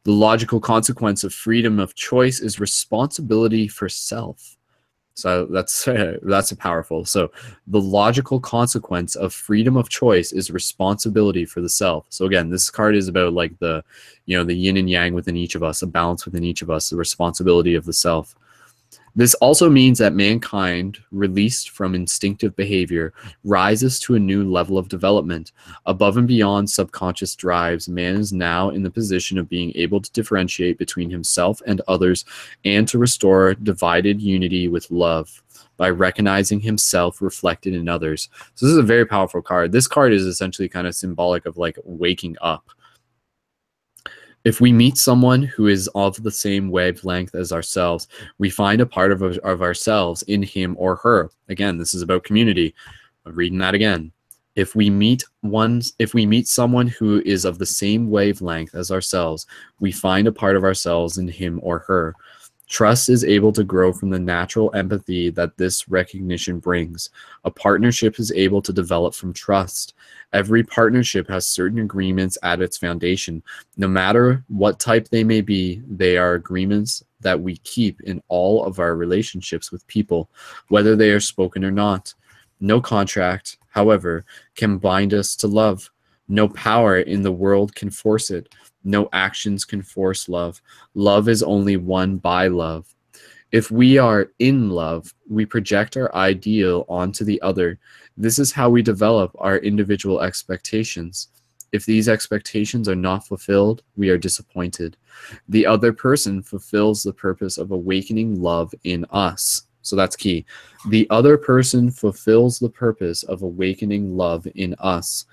The logical consequence of freedom of choice is responsibility for self. So that's a powerful. So the logical consequence of freedom of choice is responsibility for the self. So again, this card is about like the yin and yang within each of us, a balance within each of us, the responsibility of the self. This also means that mankind, released from instinctive behavior, rises to a new level of development. Above and beyond subconscious drives, man is now in the position of being able to differentiate between himself and others, and to restore divided unity with love by recognizing himself reflected in others. So this is a very powerful card. This card is essentially kind of symbolic of like waking up. If we meet someone who is of the same wavelength as ourselves, we find a part of ourselves in him or her. Again, this is about community. I'm reading that again. If we meet someone who is of the same wavelength as ourselves, we find a part of ourselves in him or her. Trust is able to grow from the natural empathy that this recognition brings. A partnership is able to develop from trust. Every partnership has certain agreements at its foundation. No matter what type they may be, they are agreements that we keep in all of our relationships with people, whether they are spoken or not. No contract, however, can bind us to love. No power in the world can force it. No actions can force love. Love is only won by love. If we are in love, we project our ideal onto the other. This is how we develop our individual expectations. If these expectations are not fulfilled, we are disappointed. The other person fulfills the purpose of awakening love in us. So that's key. The other person fulfills the purpose of awakening love in us.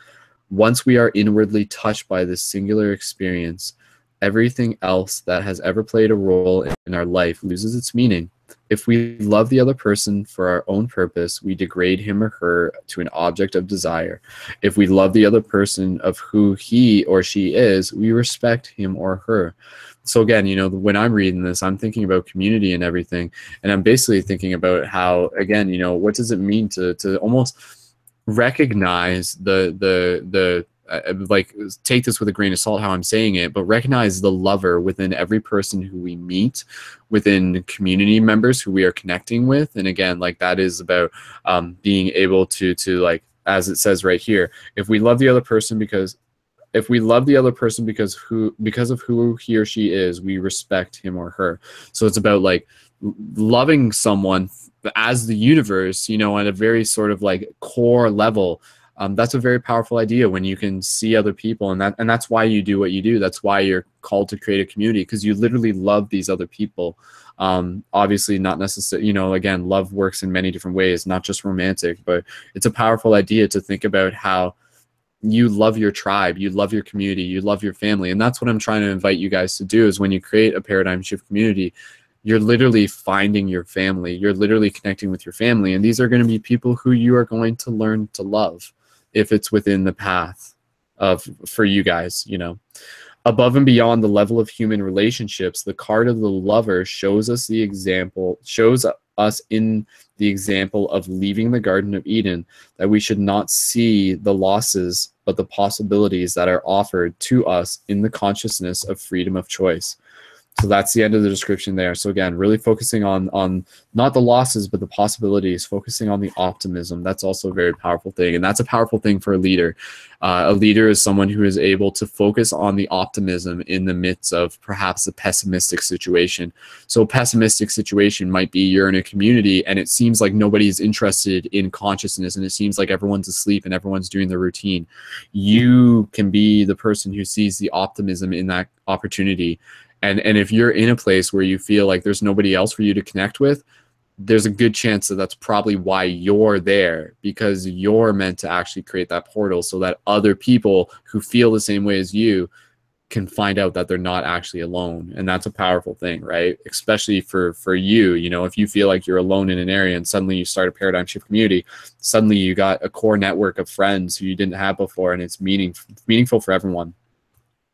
Once we are inwardly touched by this singular experience, everything else that has ever played a role in our life loses its meaning. If we love the other person for our own purpose, we degrade him or her to an object of desire. If we love the other person of who he or she is, we respect him or her. So again, you know, when I'm reading this, I'm thinking about community and everything, and I'm basically thinking about how, again, you know, what does it mean to almost recognize like, take this with a grain of salt how I'm saying it, but recognize the lover within every person who we meet, within community members who we are connecting with. And again, like, that is about being able to like, as it says right here, if we love the other person because of who he or she is, we respect him or her. So it's about like loving someone as the universe, you know, at a very sort of like core level. That's a very powerful idea when you can see other people, and that's why you do what you do. That's why you're called to create a community, because you literally love these other people. Obviously not necessarily, you know, again, love works in many different ways, not just romantic, but it's a powerful idea to think about how you love your tribe, you love your community, you love your family. And that's what I'm trying to invite you guys to do, is when you create a paradigm shift community, you're literally finding your family. You're literally connecting with your family. And these are going to be people who you are going to learn to love, if it's within the path for you guys, you know. Above and beyond the level of human relationships, the card of the lover shows us in the example of leaving the Garden of Eden, that we should not see the losses, but the possibilities that are offered to us in the consciousness of freedom of choice. So that's the end of the description there. So again, really focusing on not the losses, but the possibilities, focusing on the optimism. That's also a very powerful thing. And that's a powerful thing for a leader. A leader is someone who is able to focus on the optimism in the midst of perhaps a pessimistic situation. So a pessimistic situation might be you're in a community and it seems like nobody's interested in consciousness, and it seems like everyone's asleep and everyone's doing their routine. You can be the person who sees the optimism in that opportunity. And if you're in a place where you feel like there's nobody else for you to connect with, there's a good chance that that's probably why you're there, because you're meant to actually create that portal so that other people who feel the same way as you can find out that they're not actually alone. And that's a powerful thing, right? Especially for you, you know, if you feel like you're alone in an area and suddenly you start a paradigm shift community, suddenly you got a core network of friends who you didn't have before, and it's meaningful for everyone.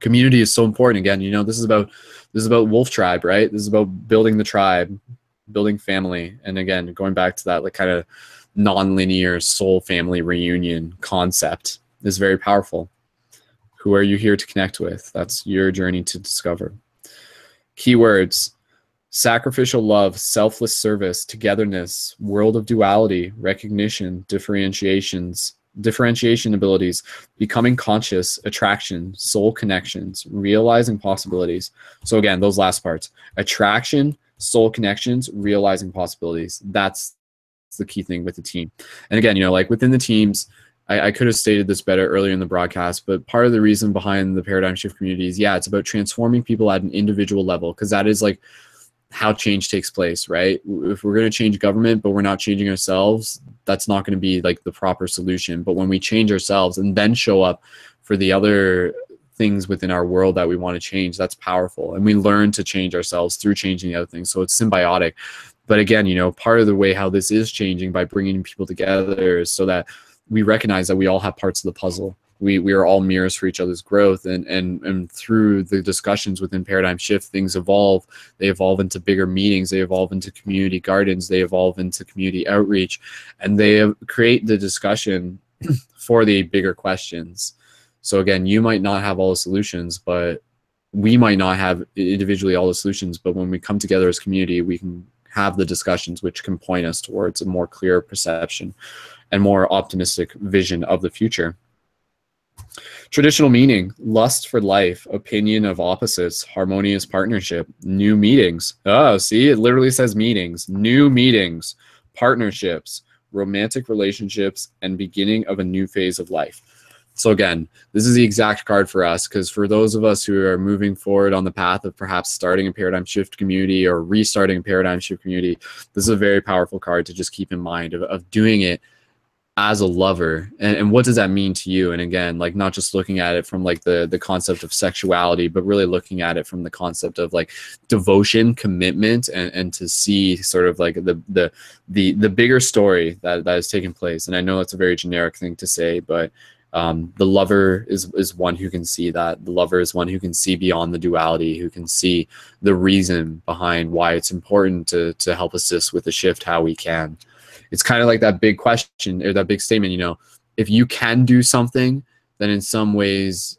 Community is so important. Again, you know, this is about wolf tribe, right? This is about building the tribe, building family. And again, going back to that like kind of non-linear soul family reunion concept is very powerful. Who are you here to connect with? That's your journey to discover. Keywords: sacrificial love, selfless service, togetherness, world of duality, recognition, differentiation abilities, becoming conscious, attraction, soul connections, realizing possibilities. So again, those last parts: attraction, soul connections, realizing possibilities. That's the key thing with the team. And again, you know, like within the teams, I could have stated this better earlier in the broadcast, but part of the reason behind the paradigm shift community is, yeah, it's about transforming people at an individual level, because that is like how change takes place, right? If we're going to change government, but we're not changing ourselves, that's not going to be like the proper solution. But when we change ourselves and then show up for the other things within our world that we want to change, that's powerful. And we learn to change ourselves through changing the other things. So it's symbiotic. But again, you know, part of the way how this is changing by bringing people together is so that we recognize that we all have parts of the puzzle. We are all mirrors for each other's growth, and through the discussions within Paradigm Shift, things evolve. They evolve into bigger meetings, they evolve into community gardens, they evolve into community outreach, and they create the discussion for the bigger questions. So again, you might not have all the solutions, but we might not have individually all the solutions, but when we come together as community, we can have the discussions which can point us towards a more clear perception and more optimistic vision of the future. Traditional meaning: lust for life, opinion of opposites, harmonious partnership, new meetings. Oh, see, it literally says meetings, new meetings, partnerships, romantic relationships, and beginning of a new phase of life. So again, this is the exact card for us, because for those of us who are moving forward on the path of perhaps starting a paradigm shift community or restarting a paradigm shift community, this is a very powerful card to just keep in mind of doing it as a lover. And what does that mean to you? And again, like, not just looking at it from like the concept of sexuality, but really looking at it from the concept of like devotion, commitment, and to see sort of like the bigger story that is taking place. And I know that's a very generic thing to say, but the lover is one who can see that. The lover is one who can see beyond the duality, who can see the reason behind why it's important to help assist with the shift how we can. It's kind of like that big question, or that big statement, you know, if you can do something, then in some ways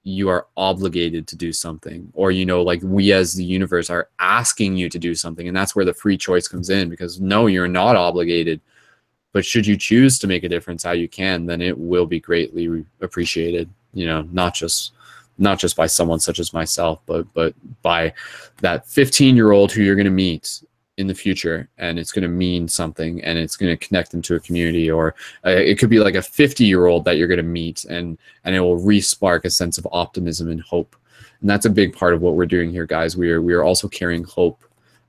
you are obligated to do something. Or, you know, like, we as the universe are asking you to do something. And that's where the free choice comes in, because no, you're not obligated. But should you choose to make a difference how you can, then it will be greatly appreciated, you know, not just by someone such as myself, but by that 15-year-old who you're going to meet in the future, and it's going to mean something, and it's going to connect them to a community. Or it could be like a 50-year-old that you're going to meet, and it will re-spark a sense of optimism and hope. And that's a big part of what we're doing here, guys. We are also carrying hope.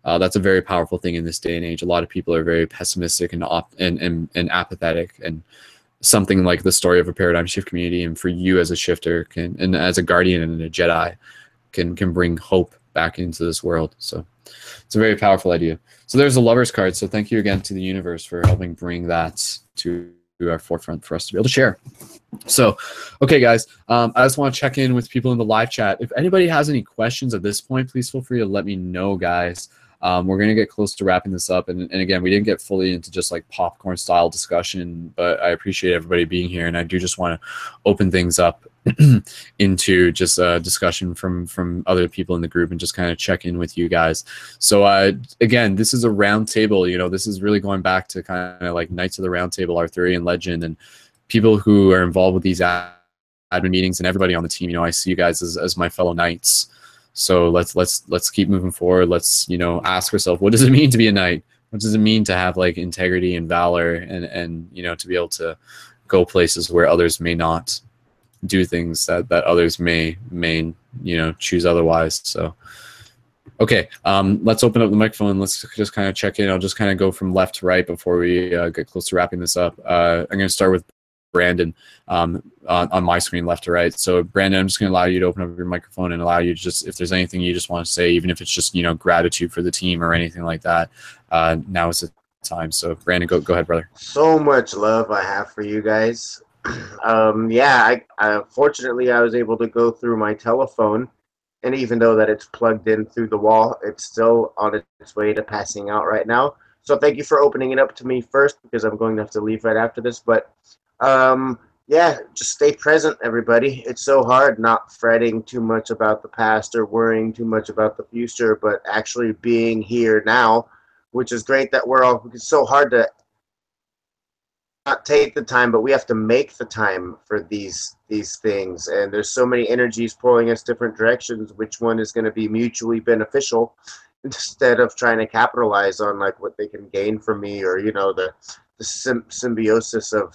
That's a very powerful thing in this day and age. A lot of people are very pessimistic and apathetic, and something like the story of a paradigm shift community, and for you as a shifter and as a guardian and a Jedi can bring hope back into this world. So it's a very powerful idea. So there's the Lover's card. So thank you again to the universe for helping bring that to our forefront for us to be able to share. So, okay, guys, I just want to check in with people in the live chat. If anybody has any questions at this point, please feel free to let me know, guys. We're going to get close to wrapping this up. And again, we didn't get fully into just like popcorn style discussion, but I appreciate everybody being here. And I do just want to open things up into just a discussion from other people in the group and just kind of check in with you guys. So again, this is a round table. You know, this is really going back to kind of like Knights of the Round Table, Arthurian legend, and people who are involved with these admin meetings, and everybody on the team. You know, I see you guys as my fellow knights. So let's keep moving forward. Let's, you know, ask ourselves, what does it mean to be a knight? What does it mean to have like integrity and valor, and you know, to be able to go places where others may not, do things that others may you know, choose otherwise. So okay, let's open up the microphone. Let's just kind of check in. I'll just kind of go from left to right before we get close to wrapping this up. I'm going to start with Brandon on my screen, left to right. So Brandon, I'm just going to allow you to open up your microphone and allow you to just, if there's anything you just want to say, even if it's just, you know, gratitude for the team or anything like that, now is the time. So Brandon, go ahead, brother. So much love I have for you guys. Yeah, I fortunately I was able to go through my telephone, and even though that it's plugged in through the wall, it's still on its way to passing out right now. So thank you for opening it up to me first, because I'm going to have to leave right after this. But yeah, just stay present, everybody. It's so hard not fretting too much about the past or worrying too much about the future, but actually being here now, which is great that we're all, it's so hard to not take the time, but we have to make the time for these things. And there's so many energies pulling us different directions. Which one is going to be mutually beneficial, instead of trying to capitalize on like what they can gain from me, or, you know, the symbiosis of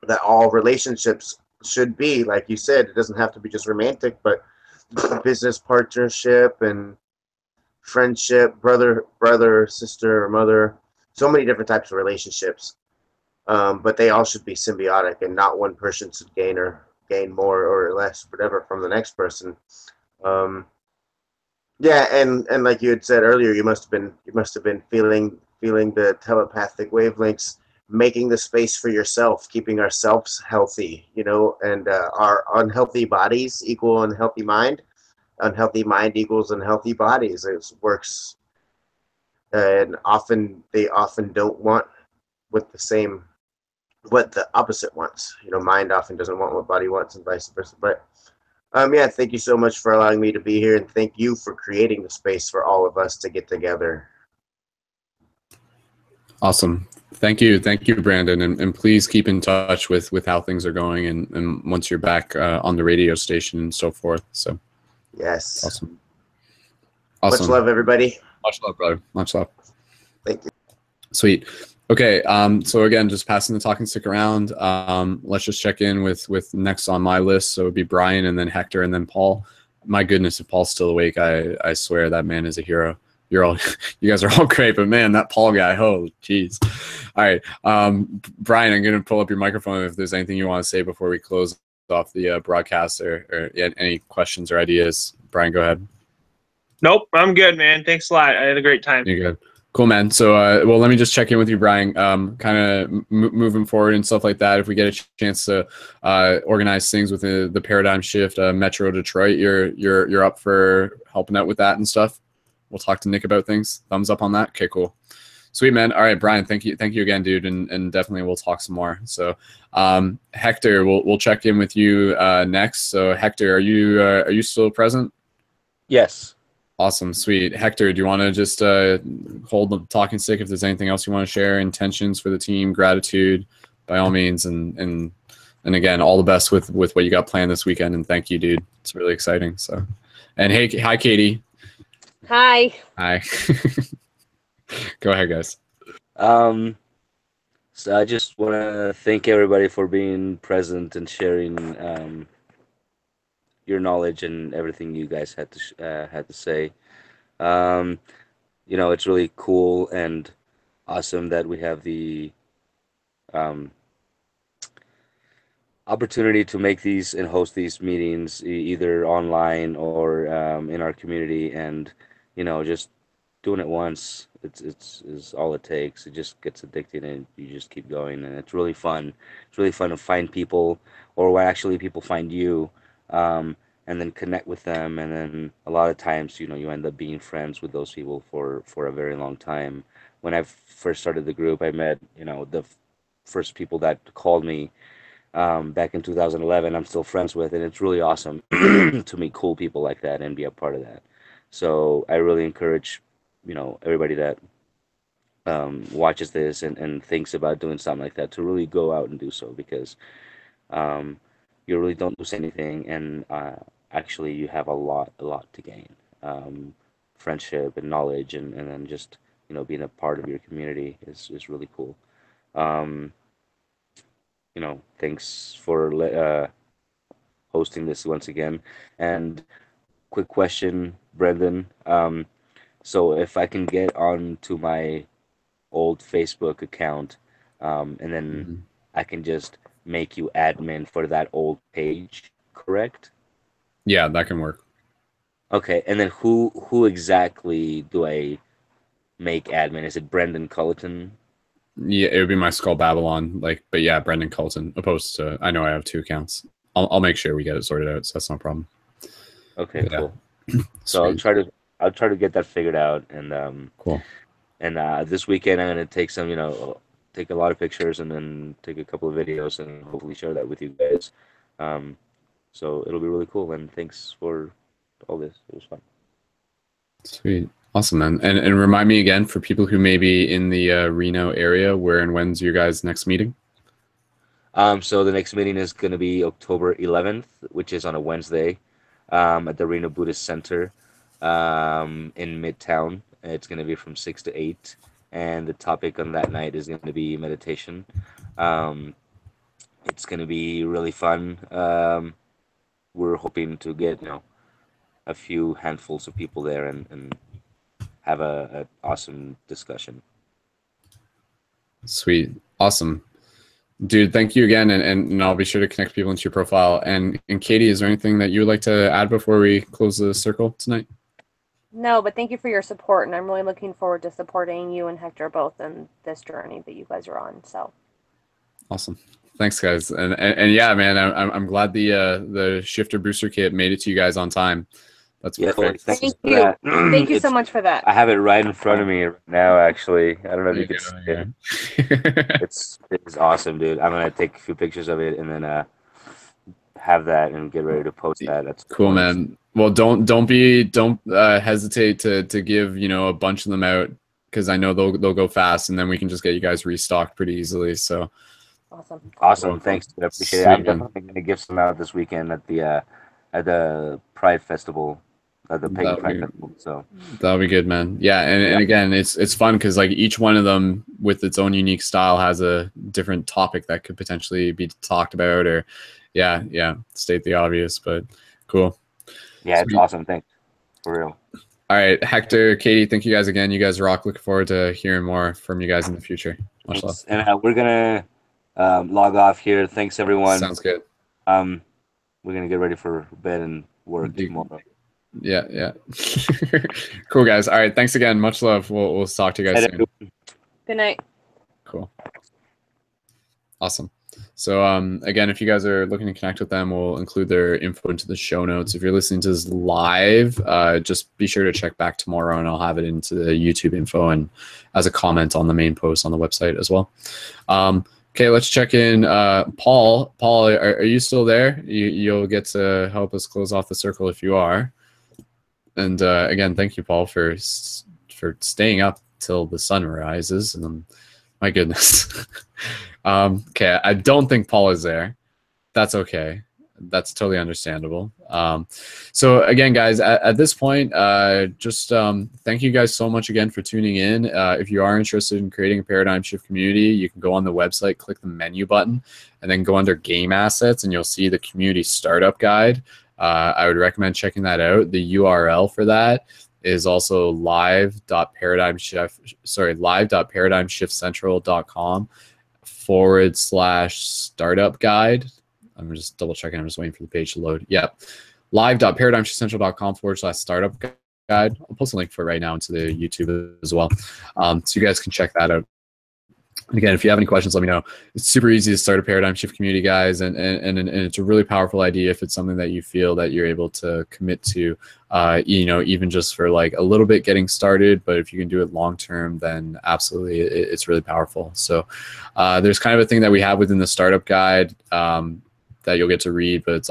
that all relationships should be. Like you said, it doesn't have to be just romantic, but business partnership and friendship, brother, sister, or mother, so many different types of relationships. But they all should be symbiotic, and not one person should gain more or less, whatever, from the next person. Yeah, and like you had said earlier, you must have been feeling the telepathic wavelengths, making the space for yourself, keeping ourselves healthy, you know, and our unhealthy bodies equal unhealthy mind. Unhealthy mind equals unhealthy bodies. It works, and they often don't want what the opposite wants. You know, mind often doesn't want what body wants, and vice versa. But yeah, thank you so much for allowing me to be here, and thank you for creating the space for all of us to get together. Awesome. Thank you, Brandon, and please keep in touch with how things are going, and once you're back on the radio station and so forth. So Yes. awesome. Much love, everybody. Much love, brother. Much love. Thank you. Sweet. Okay. So again, just passing the talking stick around. Let's just check in with next on my list. So it would be Brian, and then Hector, and then Paul. My goodness, if Paul's still awake, I swear that man is a hero. You guys are all great, but man, that Paul guy, oh, jeez. All right, Brian, I'm gonna pull up your microphone if there's anything you want to say before we close off the broadcast, or any questions or ideas. Brian, go ahead. Nope, I'm good, man. Thanks a lot. I had a great time. You're good. Cool, man. So, well, let me just check in with you, Brian. Kind of moving forward and stuff like that. If we get a chance to organize things with the paradigm shift, Metro Detroit, you're up for helping out with that and stuff. We'll talk to Nick about things. Thumbs up on that. Okay, cool. Sweet, man. All right, Brian, thank you again, dude, and definitely we'll talk some more. So, Hector, we'll check in with you next. So, Hector, are you still present? Yes. Awesome, sweet. Hector, do you want to just hold the talking stick if there's anything else you want to share? Intentions for the team, gratitude, by all means, and again, all the best with what you got planned this weekend. And thank you, dude. It's really exciting. So, and hey, hi, Katie. Hi. Hi. Go ahead, guys. So I just want to thank everybody for being present and sharing your knowledge and everything you guys had to say. You know, it's really cool and awesome that we have the opportunity to make these and host these meetings either online or in our community, and you know, just doing it once is all it takes. It just gets addicted and you just keep going, and it's really fun. It's really fun to find people, or where actually people find you, and then connect with them, and then a lot of times, you know, you end up being friends with those people for a very long time. When I first started the group, I met, you know, the first people that called me back in 2011. I'm still friends with, and it's really awesome to meet cool people like that and be a part of that. So I really encourage, you know, everybody that watches this and thinks about doing something like that to really go out and do so, because you really don't lose anything, and actually you have a lot to gain. Friendship and knowledge, and then just, you know, being a part of your community is really cool. You know, thanks for hosting this once again. And quick question, Brendon. So if I can get onto my old Facebook account, and then I can just make you admin for that old page, correct? Yeah, that can work. Okay, and then who exactly do I make admin? Is it Brendon Culliton? Yeah, it would be my Skull Babylon, but yeah, Brendon Culliton. Opposed to, I know I have 2 accounts. I'll make sure we get it sorted out, so that's no problem. Okay, But, cool. Yeah. So I'll try to get that figured out, and Cool. And this weekend I'm gonna take some, you know, take a lot of pictures and then take a couple of videos and hopefully share that with you guys. So it'll be really cool. And thanks for all this. It was fun. Sweet. Awesome, man. And remind me again, for people who may be in the Reno area, where and when's your guys' next meeting? So the next meeting is gonna be October 11th, which is on a Wednesday, at the Reno Buddhist Center, in Midtown. It's going to be from 6 to 8, and the topic on that night is going to be meditation. It's going to be really fun. We're hoping to get, you know, a few handfuls of people there and have a awesome discussion. Sweet. Awesome. Dude, thank you again, and I'll be sure to connect people into your profile. And Katie, is there anything that you would like to add before we close the circle tonight? No, but thank you for your support, and I'm really looking forward to supporting you and Hector both in this journey that you guys are on. So awesome. Thanks, guys. And yeah, man, I'm glad the shifter booster kit made it to you guys on time. That's perfect. Thank you. Thank you so much for that. I have it right in front of me right now, actually. I don't know if you can see it. It's awesome, dude. I'm gonna take a few pictures of it and then have that and get ready to post that. That's cool, man. Well, don't hesitate to give, you know, a bunch of them out because I know they'll go fast, and then we can just get you guys restocked pretty easily. So awesome. Thanks. I appreciate it. I'm Sweet, man. definitely going to give some out this weekend at the Pride Festival, at the Pagan Pride Festival. So that'll be good, man. Yeah, and again, it's fun because like each one of them with its own unique style has a different topic that could potentially be talked about, or state the obvious, but cool. Yeah, it's awesome. Thanks. For real. All right, Hector, Katie, thank you guys again. You guys rock. Looking forward to hearing more from you guys in the future. Much love. And we're gonna log off here. Thanks, everyone. Sounds good. We're gonna get ready for bed and work tomorrow. Yeah. Cool, guys. All right, thanks again. Much love. We'll talk to you guys soon. Good night. Cool. Awesome. So again, if you guys are looking to connect with them, we'll include their info into the show notes. If you're listening to this live, just be sure to check back tomorrow, and I'll have it into the YouTube info and as a comment on the main post on the website as well. Okay, let's check in. Paul, are you still there? You'll get to help us close off the circle if you are. And again, thank you, Paul, for staying up till the sun rises. And my goodness. Okay, I don't think Paul is there. That's okay. That's totally understandable. So again, guys, at this point, just thank you guys so much again for tuning in. If you are interested in creating a paradigm shift community, you can go on the website, click the menu button, and then go under game assets, and you'll see the community startup guide. I would recommend checking that out. The URL for that is also live.paradigmshiftcentral.com/startup guide. I'm just double checking. I'm just waiting for the page to load. Yep. live.paradigmshiftcentral.com/startup guide. I'll post a link for it right now into the YouTube as well. So you guys can check that out. Again, if you have any questions, let me know. It's super easy to start a paradigm shift community, guys, and it's a really powerful idea if it's something that you feel that you're able to commit to, even just for like a little bit getting started. But if you can do it long term, then absolutely, it's really powerful. So there's kind of a thing that we have within the startup guide that you'll get to read, but it's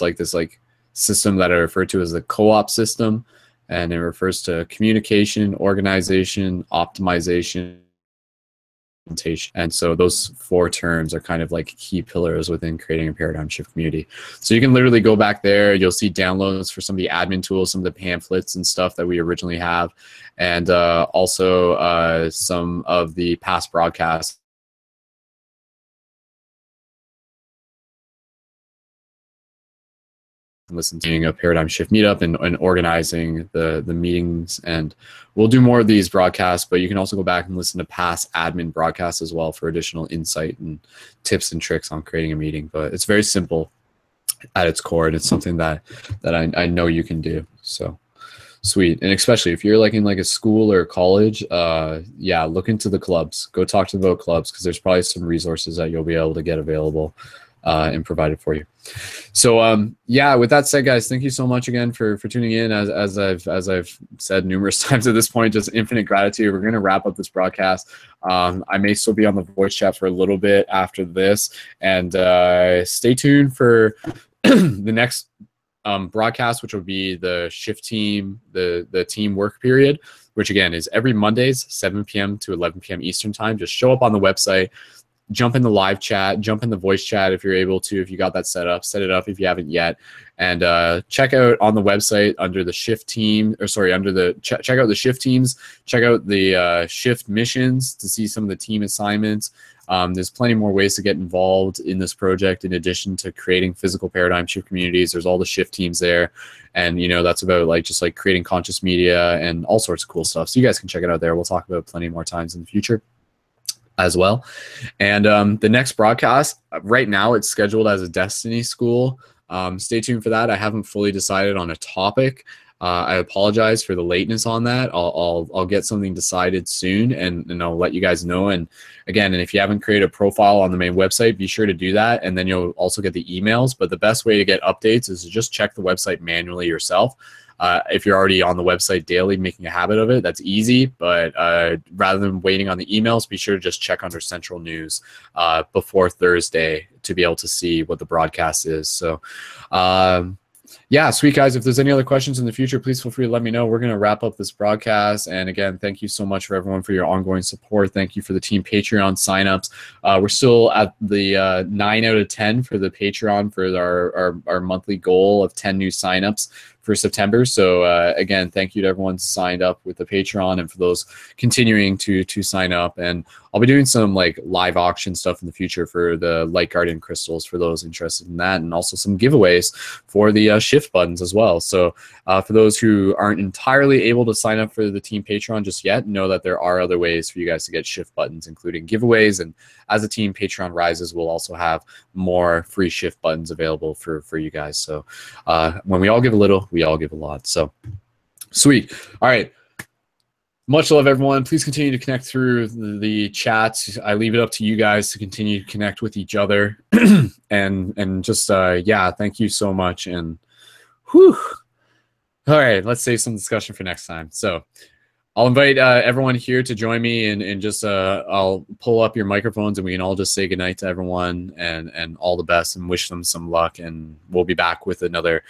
like this like system that I refer to as the co-op system, and it refers to communication, organization, optimization. And so those 4 terms are kind of like key pillars within creating a paradigm shift community. So you can literally go back there. You'll see downloads for some of the admin tools, some of the pamphlets and stuff that we originally have, and also some of the past broadcasts. Listen to a paradigm shift meetup and organizing the meetings, and we'll do more of these broadcasts, but you can also go back and listen to past admin broadcasts as well for additional insight and tips and tricks on creating a meeting. But it's very simple at its core, and it's something that I know you can do. So sweet. And especially if you're like in like a school or college, look into the clubs. Go talk to the clubs, because there's probably some resources that you'll be able to get available and provided for you. So with that said, guys, thank you so much again for tuning in. As I've said numerous times at this point, just infinite gratitude. We're going to wrap up this broadcast. I may still be on the voice chat for a little bit after this, and stay tuned for the next broadcast, which will be the shift team, the team work period, which again is every Mondays, 7 p.m. to 11 p.m. Eastern time. Just show up on the website, jump in the live chat, jump in the voice chat if you're able to, if you got that set up, set it up if you haven't yet, and check out on the website under the shift team, or sorry, under the check out the shift teams, check out the shift missions to see some of the team assignments. There's plenty more ways to get involved in this project in addition to creating physical paradigm shift communities. There's all the shift teams there, and that's about like just like creating conscious media and all sorts of cool stuff. So you guys can check it out there. We'll talk about it plenty more times in the future as well. And the next broadcast, right now it's scheduled as a Destiny School. Stay tuned for that. I haven't fully decided on a topic. I apologize for the lateness on that. I'll get something decided soon, and I'll let you guys know. And again, if you haven't created a profile on the main website, be sure to do that, and then you'll also get the emails. But the best way to get updates is to just check the website manually yourself. If you're already on the website daily, making a habit of it, that's easy. But rather than waiting on the emails, be sure to just check under Central News before Thursday to be able to see what the broadcast is. So yeah, sweet guys. If there's any other questions in the future, please feel free to let me know. We're going to wrap up this broadcast. And again, thank you so much for everyone for your ongoing support. Thank you for the team Patreon signups. We're still at the 9 out of 10 for the Patreon for our monthly goal of 10 new signups for September. So again, thank you to everyone signed up with the Patreon and for those continuing to sign up. And I'll be doing some like live auction stuff in the future for the Light Guardian crystals for those interested in that, and also some giveaways for the shift buttons as well. So for those who aren't entirely able to sign up for the team Patreon just yet, know that there are other ways for you guys to get shift buttons, including giveaways. And as the team Patreon rises, we'll also have more free shift buttons available for you guys. So when we all give a little, we all give a lot. So sweet. All right. Much love, everyone. Please continue to connect through the chats. I leave it up to you guys to continue to connect with each other. and just, yeah, thank you so much. And whew. All right, let's save some discussion for next time. So I'll invite everyone here to join me, and just I'll pull up your microphones and we can all just say goodnight to everyone and all the best and wish them some luck. And we'll be back with another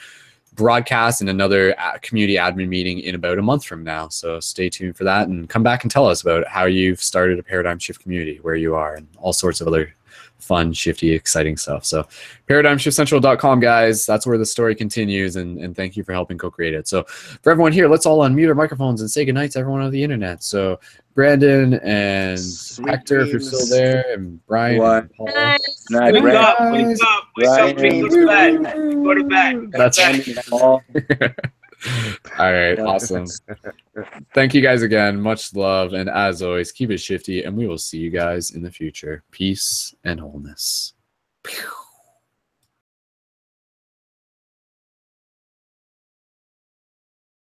broadcast and another community admin meeting in about a month from now. So stay tuned for that and come back and tell us about how you've started a paradigm shift community, where you are, and all sorts of other fun, shifty, exciting stuff. So paradigmshiftcentral.com, guys. That's where the story continues. And thank you for helping co-create it. So for everyone here, let's all unmute our microphones and say goodnight to everyone on the internet. So Brandon and Hector, if you're still there, and Brian and Paul. Wake up, wake up, wake up, go to bed. Go to bed. That's all. All right, awesome. Thank you guys again. Much love. And as always, keep it shifty, and we will see you guys in the future. Peace and wholeness. Pew.